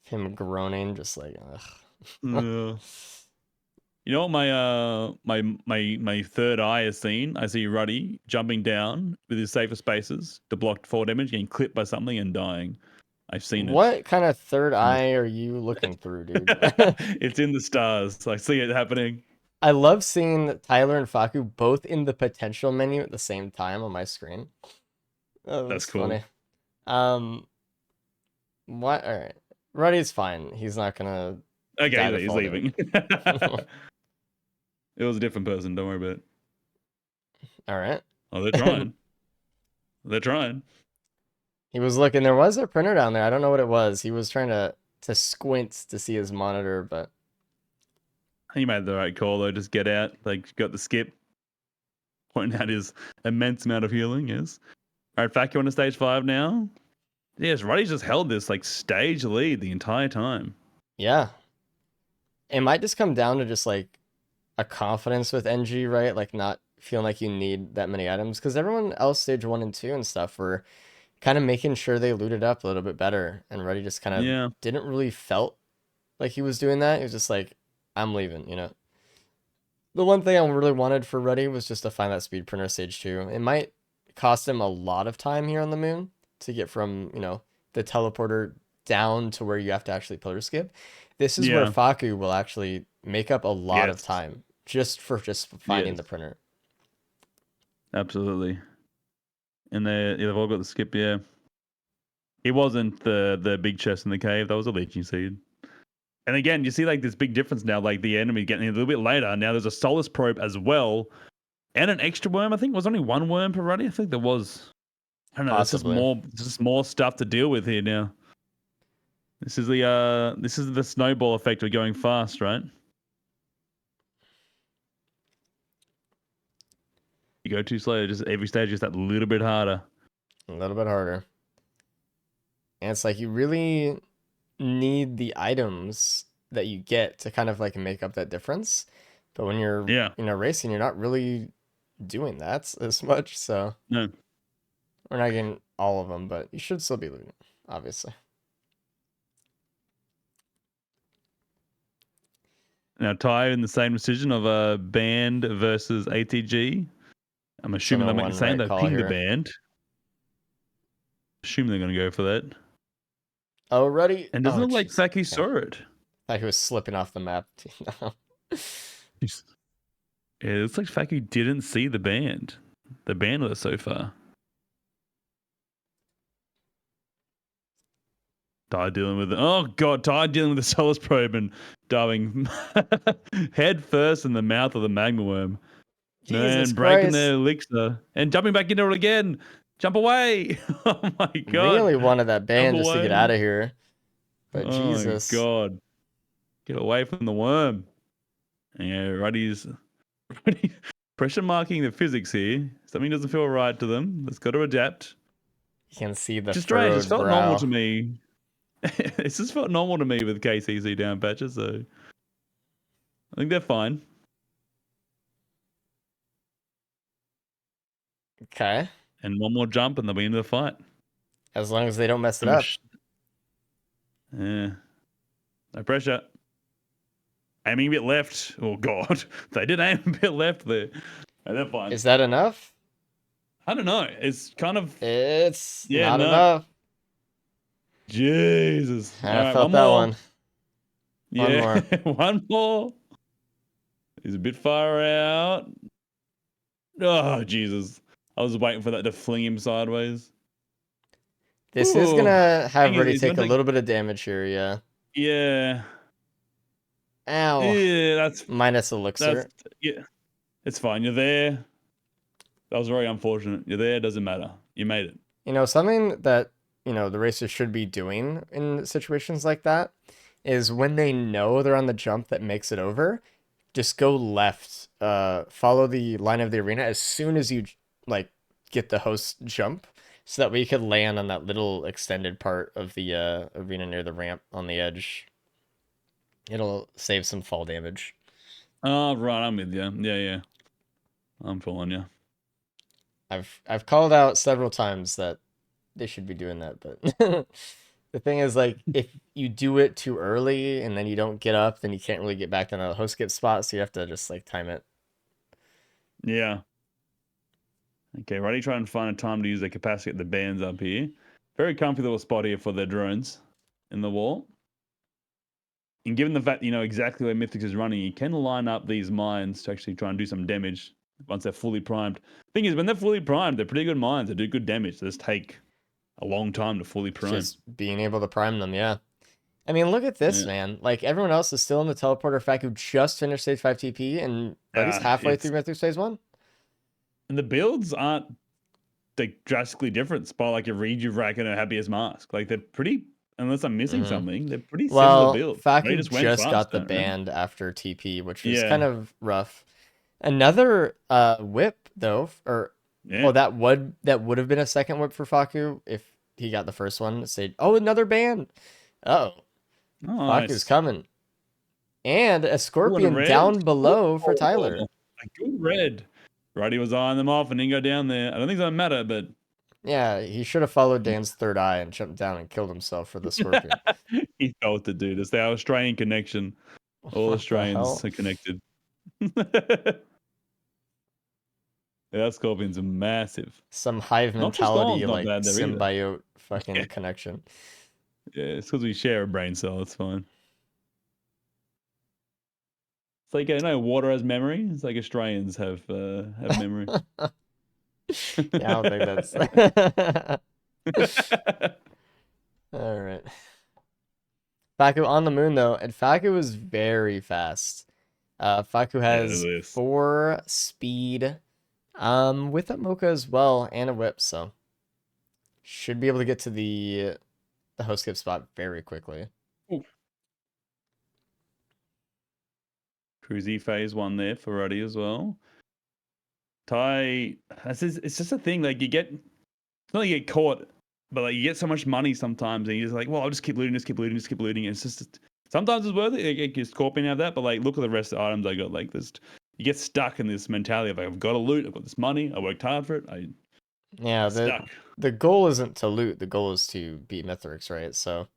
S1: Him groaning, just like, ugh.
S2: Yeah. You know what my third eye has seen? I see Ruddy jumping down with his safer spaces to block fall damage, getting clipped by something and dying. I've seen it.
S1: What kind of third eye are you looking through, dude?
S2: It's in the stars. I see it happening.
S1: I love seeing Tyler and Faku both in the potential menu at the same time on my screen. Oh,
S2: That's cool.
S1: funny. What? All right. Ruddy's fine. He's not gonna. Die
S2: Okay,
S1: to
S2: he's
S1: fall
S2: leaving. It was a different person. Don't worry about it.
S1: All right.
S2: Oh, they're trying. They're trying.
S1: He was looking. There was a printer down there. I don't know what it was. He was trying to squint to see his monitor, but
S2: He made the right call though. Just get out. Like got the skip. Pointing out his immense amount of healing. Yes. All right, Faku on to stage 5 now. Yes, Ruddy's just held this like stage lead the entire time.
S1: yeah, it might just come down to just like a confidence with NG, right? Like not feeling like you need that many items, because everyone else stage 1 and 2 and stuff were kind of making sure they looted up a little bit better, and Ruddy just kind of didn't really felt like he was doing that. He was just like, I'm leaving, you know. The one thing I really wanted for Ruddy was just to find that speed printer stage 2. It might cost him a lot of time here on the moon to get from, you know, the teleporter down to where you have to actually pillar skip. This is where Faku will actually make up a lot of time just for finding the printer.
S2: Absolutely. And they've all got the skip, yeah. It wasn't the big chest in the cave, that was a leeching seed. And again, you see like this big difference now, like the enemy getting a little bit later. Now there's a Solace probe as well. And an extra worm, I think. Was only one worm per Ruddy? I think there was. I don't know. Possibly. It's just more stuff to deal with here now. This is the snowball effect of going fast, right? You go too slow, just every stage is that little bit harder.
S1: A little bit harder. And it's like you really need the items that you get to kind of like make up that difference. But when you're racing, you're not really doing that as much. So
S2: no,
S1: we're not getting all of them, but you should still be looting, obviously.
S2: Now Ty in the same decision of band versus ATG. I'm assuming they make the same. They ping the band. Assuming they're going to go for that.
S1: Oh, Ruddy.
S2: And doesn't look like Saki saw it.
S1: Like he was slipping off the map.
S2: Yeah, it looks like Faku didn't see the band. The bandler so far. Ty dealing with Ty dealing with the Solace probe and diving head first in the mouth of the magma worm.
S1: Jesus
S2: and breaking
S1: Christ.
S2: their elixir and jumping back into it again. Jump away! Oh my god!
S1: Really wanted that band just to get out of here, but Jesus!
S2: Oh god! Get away from the worm! Yeah, Ruddy's pressure marking the physics here. Something doesn't feel right to them. Let's got to adapt.
S1: You can see the
S2: just strange. It felt normal to
S1: me.
S2: me. It's just felt normal to me with KCC down patches, so I think they're fine.
S1: Okay.
S2: And one more jump and they'll be into the fight.
S1: As long as they don't mess it up.
S2: Yeah. No pressure. Aiming a bit left. Oh, God. They did aim a bit left there. No, they're fine.
S1: Is that enough?
S2: I don't know. It's kind of...
S1: It's not enough.
S2: Jesus.
S1: I felt that one.
S2: Yeah. One more. One more. He's a bit far out. Oh, Jesus. I was waiting for that to fling him sideways.
S1: This is going to have Ruddy take a little bit of damage here, yeah.
S2: Yeah.
S1: Ow.
S2: Yeah, that's...
S1: Minus elixir.
S2: Yeah. It's fine. You're there. That was very unfortunate. You're there. Doesn't matter. You made it.
S1: You know, something that, you know, the racers should be doing in situations like that is when they know they're on the jump that makes it over, just go left. Follow the line of the arena as soon as you... like get the host jump so that we could land on that little extended part of the arena near the ramp on the edge. It'll save some fall damage.
S2: Oh, right, I'm with you. Yeah. I'm following you.
S1: I've called out several times that they should be doing that, but the thing is, like, if you do it too early and then you don't get up, then you can't really get back to the host skip spot, so you have to just like time it.
S2: Yeah. Okay, ready? Try and find a time to use the capacity at the bands up here. Very comfy little spot here for their drones in the wall. And given the fact you know exactly where Mythics is running, you can line up these mines to actually try and do some damage once they're fully primed. Thing is, when they're fully primed, they're pretty good mines. They do good damage. They just take a long time to fully prime.
S1: Just being able to prime them, yeah. I mean, look at this, man. Like, everyone else is still in the teleporter. Fact, who just finished stage 5 TP, and Buddy's halfway through Mythics phase 1.
S2: And the builds aren't like drastically different. Spot like a Rejuve and a Happiest Mask. Like they're pretty, unless I'm missing something, they're pretty similar builds.
S1: Faku just got the band after TP, which was kind of rough. Another whip though, that would have been a second whip for Faku if he got the first one. Say, oh, another band. Faku's coming, and a Scorpion down below for Tyler.
S2: A good red. Righty was eyeing them off and didn't go down there. I don't think that matter, but
S1: yeah, he should have followed Dan's third eye and jumped down and killed himself for the Scorpion.
S2: He felt it, dude. It's the Australian connection. All Australians are connected. That Scorpion's massive.
S1: Some hive mentality, like symbiote fucking connection.
S2: Yeah, it's because we share a brain cell. It's fine. It's like, water has memory. It's like Australians have memory.
S1: Yeah, I don't think that's... All right. Faku on the moon, though, and Faku is very fast. Faku has 4 speed, with a Mocha as well, and a whip, so should be able to get to the host skip spot very quickly.
S2: Ooh. Cruzy phase 1 there for Ruddy as well. Ty, it's just a thing. Like it's not like you get caught, but like you get so much money sometimes, and you're just like, well, I'll just keep looting, And it's just sometimes it's worth it. Like, just Scorpion have that, but like look at the rest of the items I got. Like this, you get stuck in this mentality of like, I've got to loot. I've got this money. I worked hard for it.
S1: The goal isn't to loot. The goal is to beat Mithrix, right? So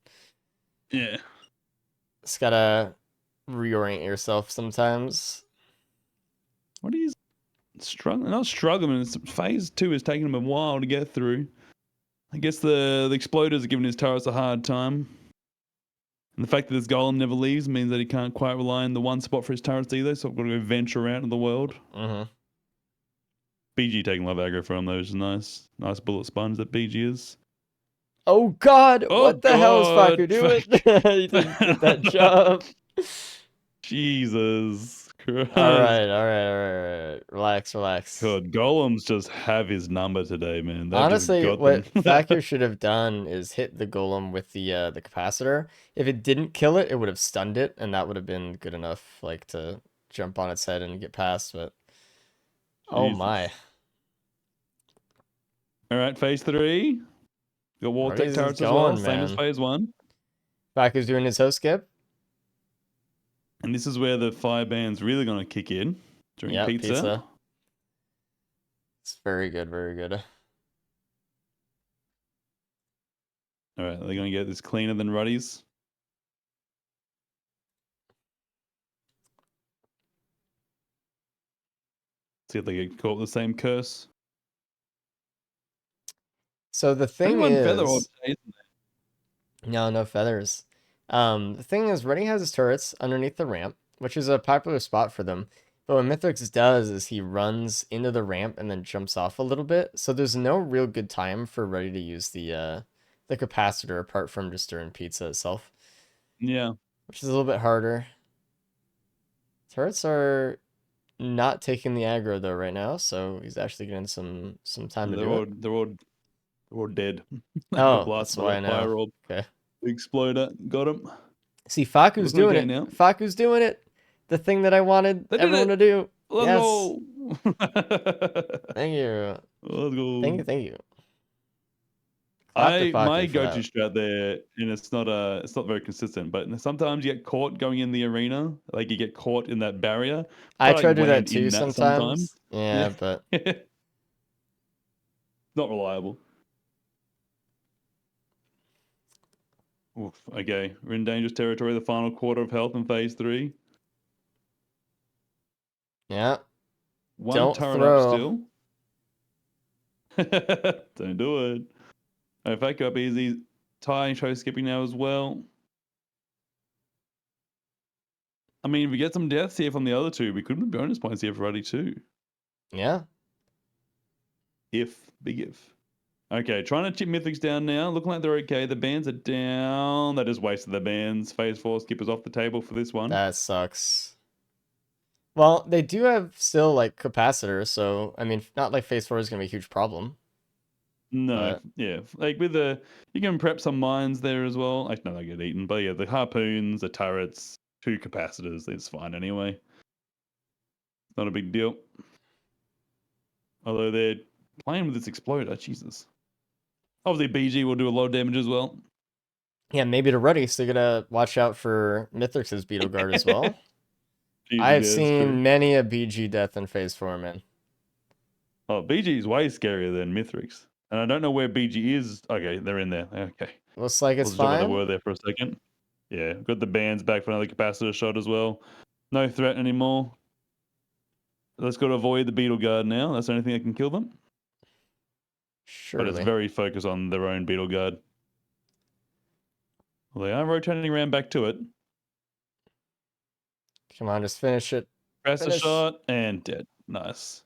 S2: yeah,
S1: it's gotta reorient yourself sometimes.
S2: What are you struggling? Not struggling. Phase 2 is taking him a while to get through. I guess the exploders are giving his turrets a hard time. And the fact that his golem never leaves means that he can't quite rely on the one spot for his turrets either, so I've got to go venture around in the world. BG taking love aggro for him, though, which is nice. Nice bullet sponge that BG is.
S1: Oh god! What the hell is Faku doing? He didn't get that job.
S2: Jesus Christ.
S1: All right. Relax.
S2: God, golems just have his number today, man. That
S1: honestly, what Faku should have done is hit the golem with the capacitor. If it didn't kill it, it would have stunned it, and that would have been good enough, like, to jump on its head and get past. But oh my!
S2: All right, phase 3. Got wall tech turrets as well, same as phase 1.
S1: Faku's doing his host skip.
S2: And this is where the fire band's really going to kick in during pizza.
S1: It's very good.
S2: All right, are they going to get this cleaner than Ruddy's? See if they get caught with the same curse.
S1: So the thing is... No feathers. The thing is, Ruddy has his turrets underneath the ramp, which is a popular spot for them. But what Mithrix does is he runs into the ramp and then jumps off a little bit. So there's no real good time for Ruddy to use the capacitor apart from just during pizza itself.
S2: Yeah.
S1: Which is a little bit harder. Turrets are not taking the aggro though right now, so he's actually getting some time to do it.
S2: They're all dead.
S1: Oh, that's why now. Okay.
S2: Exploder got him.
S1: See, Faku's doing it. Now. Faku's doing it. The thing that I wanted everyone to do.
S2: Let's go.
S1: Thank you.
S2: Let's go.
S1: Thank you.
S2: My go-to strat there, and it's not very consistent, but sometimes you get caught going in the arena, like you get caught in that barrier.
S1: I try to do that
S2: land
S1: too
S2: in
S1: sometimes. Yeah, but
S2: not reliable. Oof, okay, we're in dangerous territory. The final quarter of health in phase 3.
S1: yeah.
S2: One
S1: Don't
S2: turret
S1: throw.
S2: up still. Don't do it. If I go up easy, Ty and show skipping now as well. I mean, if we get some deaths here from the other two, we could have bonus points here for Ruddy too.
S1: Yeah.
S2: Big if. Okay, trying to chip Mythics down now. Looking like they're okay. The bans are down. They just wasted their bans. Phase 4 skippers off the table for this one.
S1: That sucks. Well, they do have still like capacitors, so I mean, not like phase 4 is gonna be a huge problem.
S2: No, yeah, like with you can prep some mines there as well. I know they get eaten, but yeah, the harpoons, the turrets, 2 capacitors, it's fine anyway. Not a big deal. Although they're playing with this exploder, Jesus. Obviously, BG will do a lot of damage as well.
S1: Yeah, maybe to Ruddy, so you gotta watch out for Mithrix's Beetle Guard as well. I've seen many a BG death in phase 4, man.
S2: Oh, BG is way scarier than Mithrix. And I don't know where BG is. Okay, they're in there. Okay.
S1: Looks like it's
S2: Where
S1: fine.
S2: they were there for a second. Yeah, got the bands back for another capacitor shot as well. No threat anymore. Let's go to avoid the Beetle Guard now. That's the only thing that can kill them.
S1: Surely.
S2: But it's very focused on their own Beetle Guard. Well, they are rotating around back to it.
S1: Come on, just finish it.
S2: Press a shot and dead. Nice.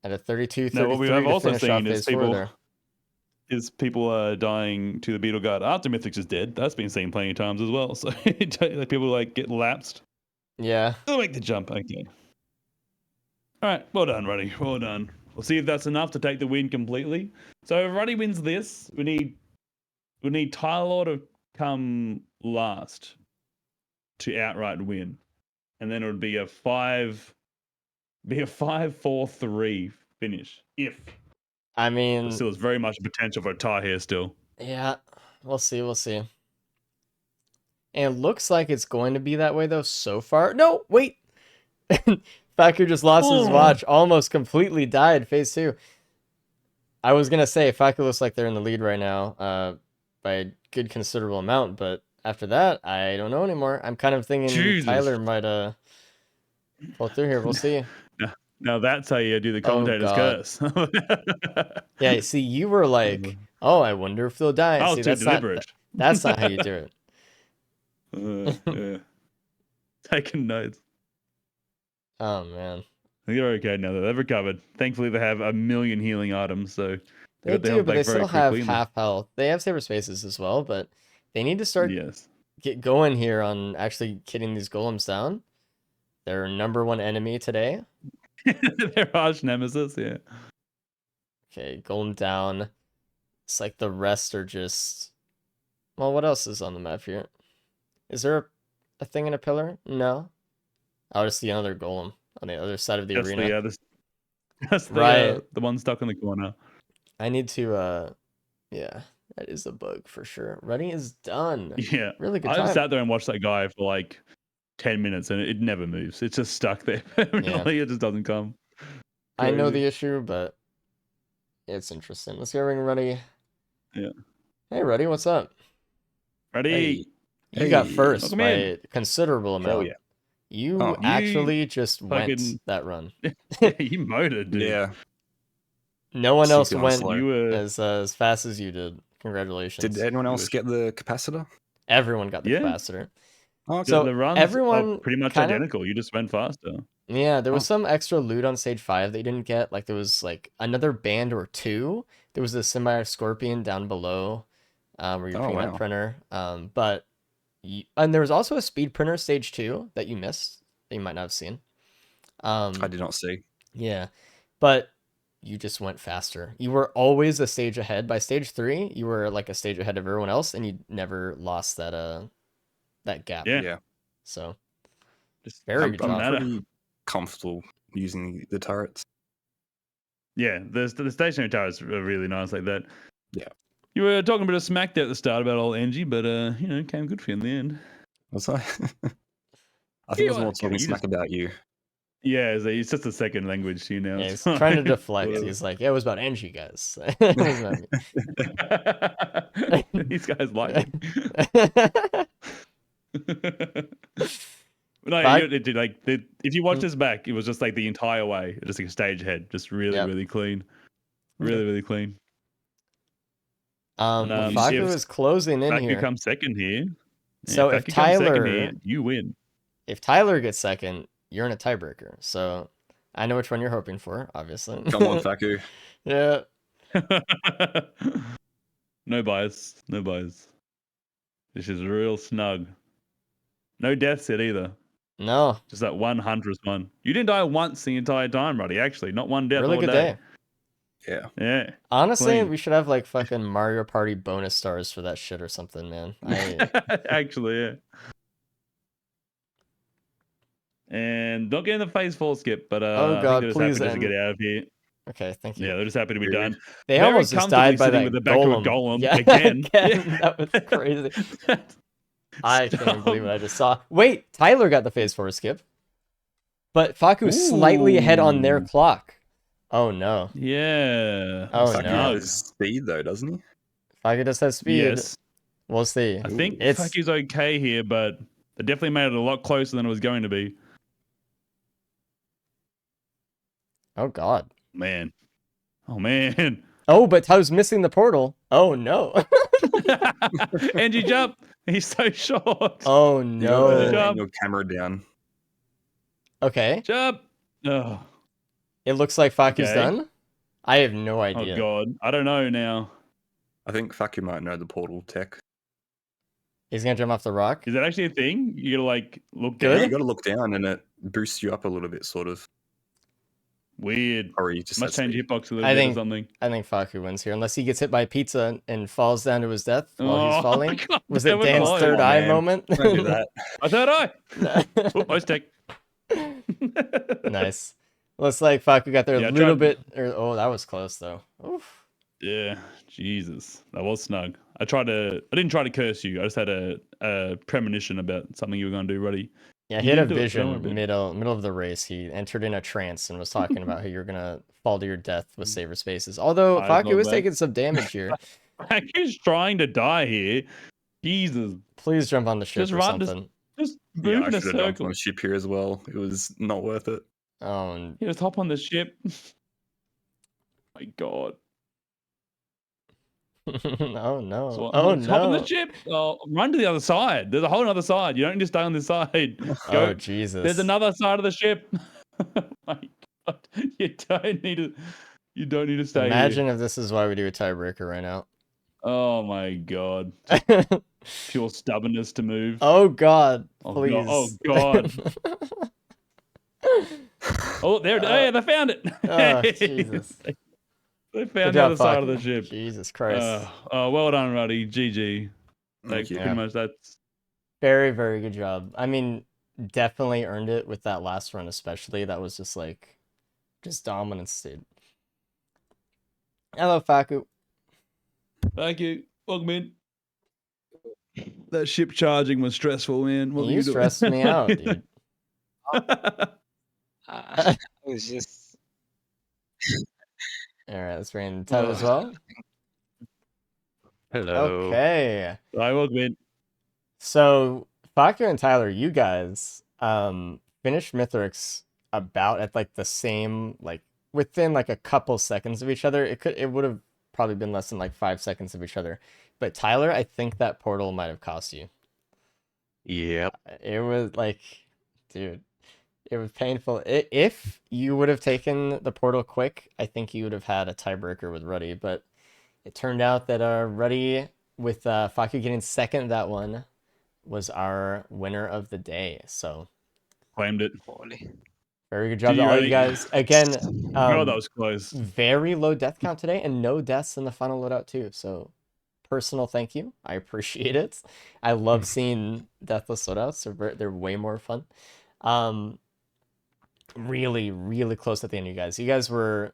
S1: At a 32-33
S2: now, what we have also seen is people dying to the Beetle Guard after Mythix is dead. That's been seen plenty of times as well. So people like get lapsed.
S1: Yeah.
S2: They'll make the jump. Okay. All right. Well done, Ruddy. Well done. We'll see if that's enough to take the win completely. So if Ruddy wins this, we need Tyler to come last to outright win. And then it would be a 5-4-3 finish.
S1: I mean,
S2: still is very much potential for a tie here still.
S1: Yeah, we'll see. And it looks like it's going to be that way though so far. No, wait. Faku just lost his watch, almost completely died phase 2. I was gonna say Faku looks like they're in the lead right now, by a good considerable amount, but after that, I don't know anymore. I'm kind of thinking Tyler might pull through here. We'll see.
S2: Now that's how you do the commentator's curse.
S1: Yeah, see, you were like, "Oh, I wonder if they'll die."
S2: I was
S1: see,
S2: too deliberate.
S1: That's not how you do it.
S2: Yeah. Taking notes.
S1: Oh man.
S2: They're okay now. They've recovered. Thankfully, they have a million healing items, so
S1: they do, but they still have half health. They have saber spaces as well, but they need to start get going here on actually getting these golems down. Their #1 enemy today.
S2: Their arch nemesis, yeah.
S1: Okay, golem down. It's like the rest are just... Well, what else is on the map here? Is there a thing in a pillar? No. Oh, just the other golem on the other side of the arena.
S2: That's the one stuck in the corner.
S1: I need to, yeah, that is a bug for sure. Running is done.
S2: Yeah.
S1: Really good time.
S2: I sat there and watched that guy for like 10 minutes and it never moves. It's just stuck there. It just doesn't come.
S1: I know the issue, but it's interesting. Let's get ring Ruddy.
S2: Yeah.
S1: Hey, Ruddy, what's up?
S2: Ruddy.
S1: You got first by a considerable amount.
S2: Oh, yeah.
S1: You actually just went that run.
S2: You motored, dude.
S4: Yeah.
S1: No one else went as fast as you did. Congratulations.
S4: Did anyone else get the capacitor?
S1: Everyone got the capacitor.
S4: Oh,
S1: so
S2: the runs
S1: everyone
S2: are pretty much identical. You just went faster.
S1: Yeah, there was some extra loot on stage 5 that you didn't get. Like there was like another band or 2. There was a symbiotic scorpion down below, where you're picking that printer. And there was also a speed printer stage 2 that you missed that you might not have seen.
S4: I did not see.
S1: Yeah, but you just went faster. You were always a stage ahead. By stage 3, you were like a stage ahead of everyone else, and you never lost that gap.
S2: Yeah.
S1: So
S2: just
S1: very good.
S4: I'm pretty comfortable using the turrets.
S2: Yeah, the stationary turrets are really nice like that.
S4: Yeah.
S2: You were talking a bit of smack there at the start about old Angie, but came good for you in the end.
S4: Was I? I think I was more talking smack about you.
S2: Yeah, it's just a second language to you now.
S1: Yeah,
S2: It's
S1: he's trying to
S2: fine.
S1: deflect.
S2: Whatever.
S1: He's like, yeah, it was about Angie, guys. It was about me.
S2: These guys like me. No, if you watch this back, it was just like the entire way, just like a stage head, just really, really clean, really, really clean.
S1: Faku is closing in here.
S2: Faku comes second here.
S1: So if Tyler,
S2: you win.
S1: If Tyler gets second, you're in a tiebreaker. So I know which one you're hoping for, obviously.
S4: Come on, Faku.
S1: Yeah.
S2: No bias. No bias. This is real snug. No deaths yet either.
S1: No.
S2: Just that 100th one. You didn't die once the entire time, Roddy, actually. Not one death
S1: Really
S2: all
S1: good
S2: day.
S4: Yeah.
S2: Yeah.
S1: Honestly,
S2: Clean.
S1: we should have like fucking Mario Party bonus stars for that shit or something, man.
S2: Actually, yeah. And don't get in the phase 4 skip, but
S1: oh
S2: I
S1: god,
S2: think
S1: please
S2: they're just happy to get out of here.
S1: Okay, thank you.
S2: Yeah, they're just happy to be done.
S1: They
S2: Very
S1: almost just died by
S2: comfortably
S1: that
S2: sitting with the back of a golem
S1: Yeah,
S2: again.
S1: That was crazy. I can't even believe what I just saw. Wait, Tyler got the phase 4 skip. But Faku's slightly ahead on their clock. Oh no.
S2: Yeah.
S1: Oh
S4: Faku
S1: no.
S4: has speed though, doesn't he?
S1: Faku does have speed.
S2: Yes.
S1: We'll see.
S2: I think Faku's okay here, but they definitely made it a lot closer than it was going to be.
S1: Oh god.
S2: Man. Oh man.
S1: Oh, but Tyler's missing the portal. Oh no.
S2: Angie jump. He's so short.
S1: Oh
S4: You
S1: no.
S4: gotta aim your camera down.
S1: Okay.
S2: Jump. Oh.
S1: It looks like Faku's
S2: Okay.
S1: done. I have no idea.
S2: Oh god. I don't know now.
S4: I think Faku might know the portal tech.
S1: He's gonna jump off the rock.
S2: Is that actually a thing? You gotta like look
S1: Good.
S2: down?
S4: You gotta look down and it boosts you up a little bit, sort of.
S2: Weird.
S4: Or you just
S2: Must
S4: have
S2: change
S4: speed.
S2: hitbox a little bit or something.
S1: I think Faku wins here, unless he gets hit by pizza and falls down to his death while he's
S2: Oh,
S1: falling.
S2: God,
S1: Was
S2: that
S1: it Dan's
S2: close.
S1: third eye
S4: man.
S1: moment?
S4: Don't do that.
S2: My third eye. Oh, nice tech.
S1: Nice. Looks like Faku got there
S2: Yeah,
S1: a little bit. Oh, that was close though. Oof.
S2: Yeah, Jesus, that was snug. I didn't try to curse you. I just had a premonition about something you were going to do, Ruddy.
S1: Yeah, he
S2: You
S1: had a
S2: didn't do it,
S1: vision
S2: don't worry about
S1: middle of the race. He entered in a trance and was talking about how you're gonna fall to your death with saver spaces. Although
S2: I
S1: Faku
S2: love
S1: is
S2: that.
S1: taking some damage here.
S2: Faku's trying to die here. Jesus,
S1: Please jump on the ship
S2: Just
S1: or
S2: run,
S1: something.
S2: just
S4: Yeah,
S2: move
S4: I
S2: in a
S4: should have jumped
S2: circle.
S4: on the ship here as well. It was not worth it.
S1: Oh, and
S2: Yeah, just hop on the ship. My God.
S1: oh no.
S2: So,
S1: Oh
S2: just hop on
S1: no.
S2: the ship. Oh, run to the other side. There's a whole other side. You don't need to stay on this side.
S1: Oh
S2: Go.
S1: Jesus.
S2: There's another side of the ship. My God. You don't need to. You don't need to stay
S1: Imagine
S2: here.
S1: if this is why we do a tiebreaker right now.
S2: Oh my God. Pure stubbornness to move.
S1: Oh God,
S2: Oh,
S1: please.
S2: Oh God. Oh, there. Yeah, they found it.
S1: Oh, Jesus.
S2: They
S1: Good
S2: found the
S1: job,
S2: other side of
S1: Faku.
S2: the ship.
S1: Jesus Christ.
S2: Oh, well done, Ruddy. GG.
S4: Thank you.
S2: Pretty much that's.
S1: Very, very good job. I mean, definitely earned it with that last run, especially. That was just like, just dominance, dude. Hello, Faku.
S2: Thank you. Welcome in. That ship charging was stressful, man. What were
S1: You
S2: you doing?
S1: stressed me out, dude.
S5: I was just
S1: All right, let's bring in Tyler as well.
S3: Hello.
S1: Okay.
S2: Hi, welcome in.
S1: So, Faku and Tyler, you guys finished Mithrix about at like the same, like within like a couple seconds of each other. It would have probably been less than like 5 seconds of each other. But Tyler, I think that portal might have cost you.
S3: Yep.
S1: It was like, dude, it was painful. If you would have taken the portal quick, I think you would have had a tiebreaker with Ruddy. But it turned out that Ruddy, with Faku getting second that one, was our winner of the day. So
S2: Claimed it.
S5: holy.
S1: very good job
S2: Do
S1: to
S2: you
S1: all
S2: ready?
S1: you guys. Again,
S2: Oh, that was close.
S1: very low death count today and no deaths in the final loadout too. So personal thank you. I appreciate it. I love seeing deathless loadouts. They're way more fun. Really, really close at the end, you guys. You guys were,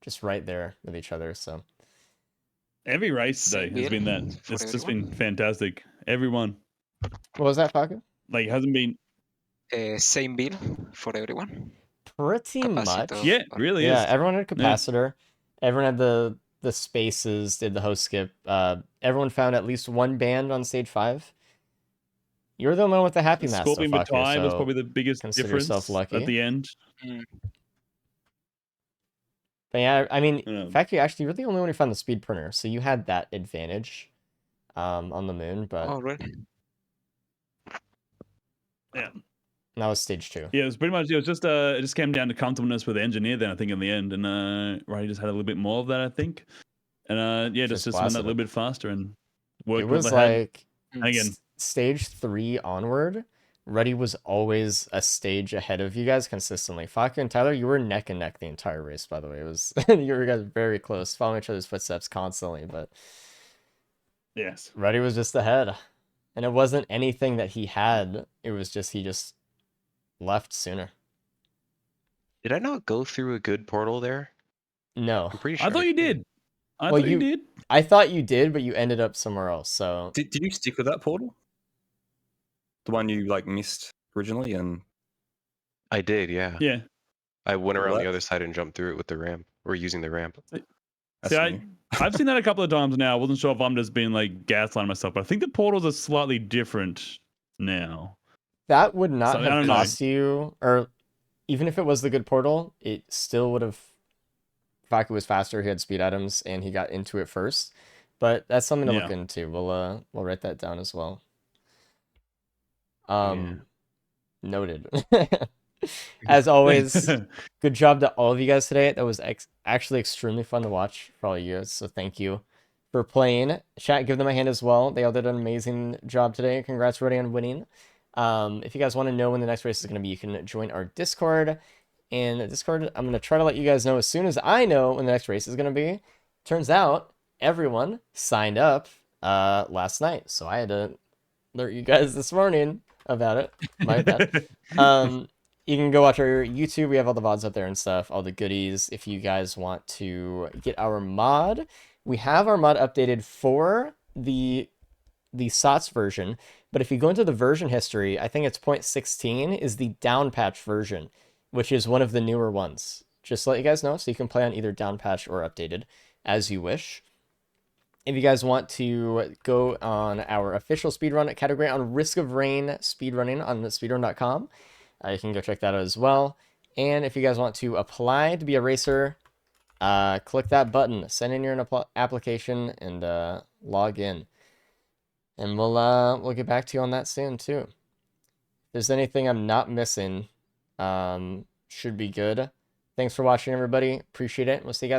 S1: just just right there with each other. So
S2: Every race today
S5: Same
S2: has been that.
S5: build for
S2: It's just been
S5: everyone.
S2: fantastic. Everyone.
S1: what was that, Falcon?
S2: Like, it hasn't been.
S5: Same build for everyone.
S1: Pretty
S5: Capacitor.
S1: much.
S2: Yeah, really
S1: Yeah,
S2: is.
S1: everyone had a
S2: Yeah.
S1: capacitor. Everyone had the spaces, did the host skip. Everyone found at least one band on stage 5. You're the one with the happy mask, though,
S2: Scorpion
S1: Falco,
S2: Batai was
S1: so
S2: probably the biggest
S1: consider
S2: difference
S1: yourself lucky.
S2: at the end.
S5: Mm.
S1: But yeah, I mean,
S2: Yeah.
S1: Factory, actually, you're the only one who found the speed printer, so you had that advantage on the moon, but
S5: Oh, really?
S2: Yeah.
S1: that was stage 2.
S2: Yeah, it was pretty much. It was just. It just came down to comfortableness with the engineer. Then I think in the end, and Ray just had a little bit more of that. I think, and yeah, just went that
S1: blasted
S2: little
S1: it.
S2: bit faster and
S1: It
S2: worked what
S1: was
S2: they had.
S1: like
S2: Again,
S1: stage 3 onward. Ruddy was always a stage ahead of you guys consistently. Falco and Tyler, you were neck and neck the entire race, by the way. It was you were guys very close, following each other's footsteps constantly, but
S2: yes.
S1: Ruddy was just ahead. And it wasn't anything that he had, it was just he just left sooner.
S3: Did I not go through a good portal there?
S1: No.
S3: I'm pretty sure.
S2: I thought you did. I
S1: Well,
S2: thought you did.
S1: I thought you did, but you ended up somewhere else. So
S4: Did you stick with that portal? The one you like missed originally, and
S3: I did, yeah.
S2: Yeah.
S3: I went around
S4: What?
S3: the other side and jumped through it with the ramp, or using the ramp.
S4: that's
S2: See,
S4: new.
S2: I've seen that a couple of times now. I wasn't sure if I'm just being like gaslighting myself, but I think the portals are slightly different now.
S1: that would not
S2: So, I
S1: have
S2: don't know.
S1: cost you, or even if it was the good portal, it still would have. Faku was faster. He had speed items, and he got into it first. But that's something to look
S2: Yeah.
S1: into. We'll write that down as well. Noted. As always, good job to all of you guys today. That was actually extremely fun to watch for all of you guys. So thank you for playing. Chat, give them a hand as well. They all did an amazing job today. Congrats, Roddy, on winning. If you guys want to know when the next race is going to be, you can join our Discord. And Discord, I'm going to try to let you guys know as soon as I know when the next race is going to be. Turns out everyone signed up last night, so I had to alert you guys this morning about it. My bad. You can go watch our YouTube. We have all the VODs up there and stuff, all the goodies. If you guys want to get our mod, we have our mod updated for the SOTS version. But if you go into the version history, I think it's 0.16 is the down patch version, which is one of the newer ones. Just to let you guys know, so you can play on either down patch or updated as you wish. If you guys want to go on our official speedrun category on Risk of Rain speedrunning on speedrun.com, you can go check that out as well. And if you guys want to apply to be a racer, click that button, send in your application, and log in. And we'll get back to you on that soon too. If there's anything I'm not missing, should be good. Thanks for watching, everybody. Appreciate it. We'll see you guys.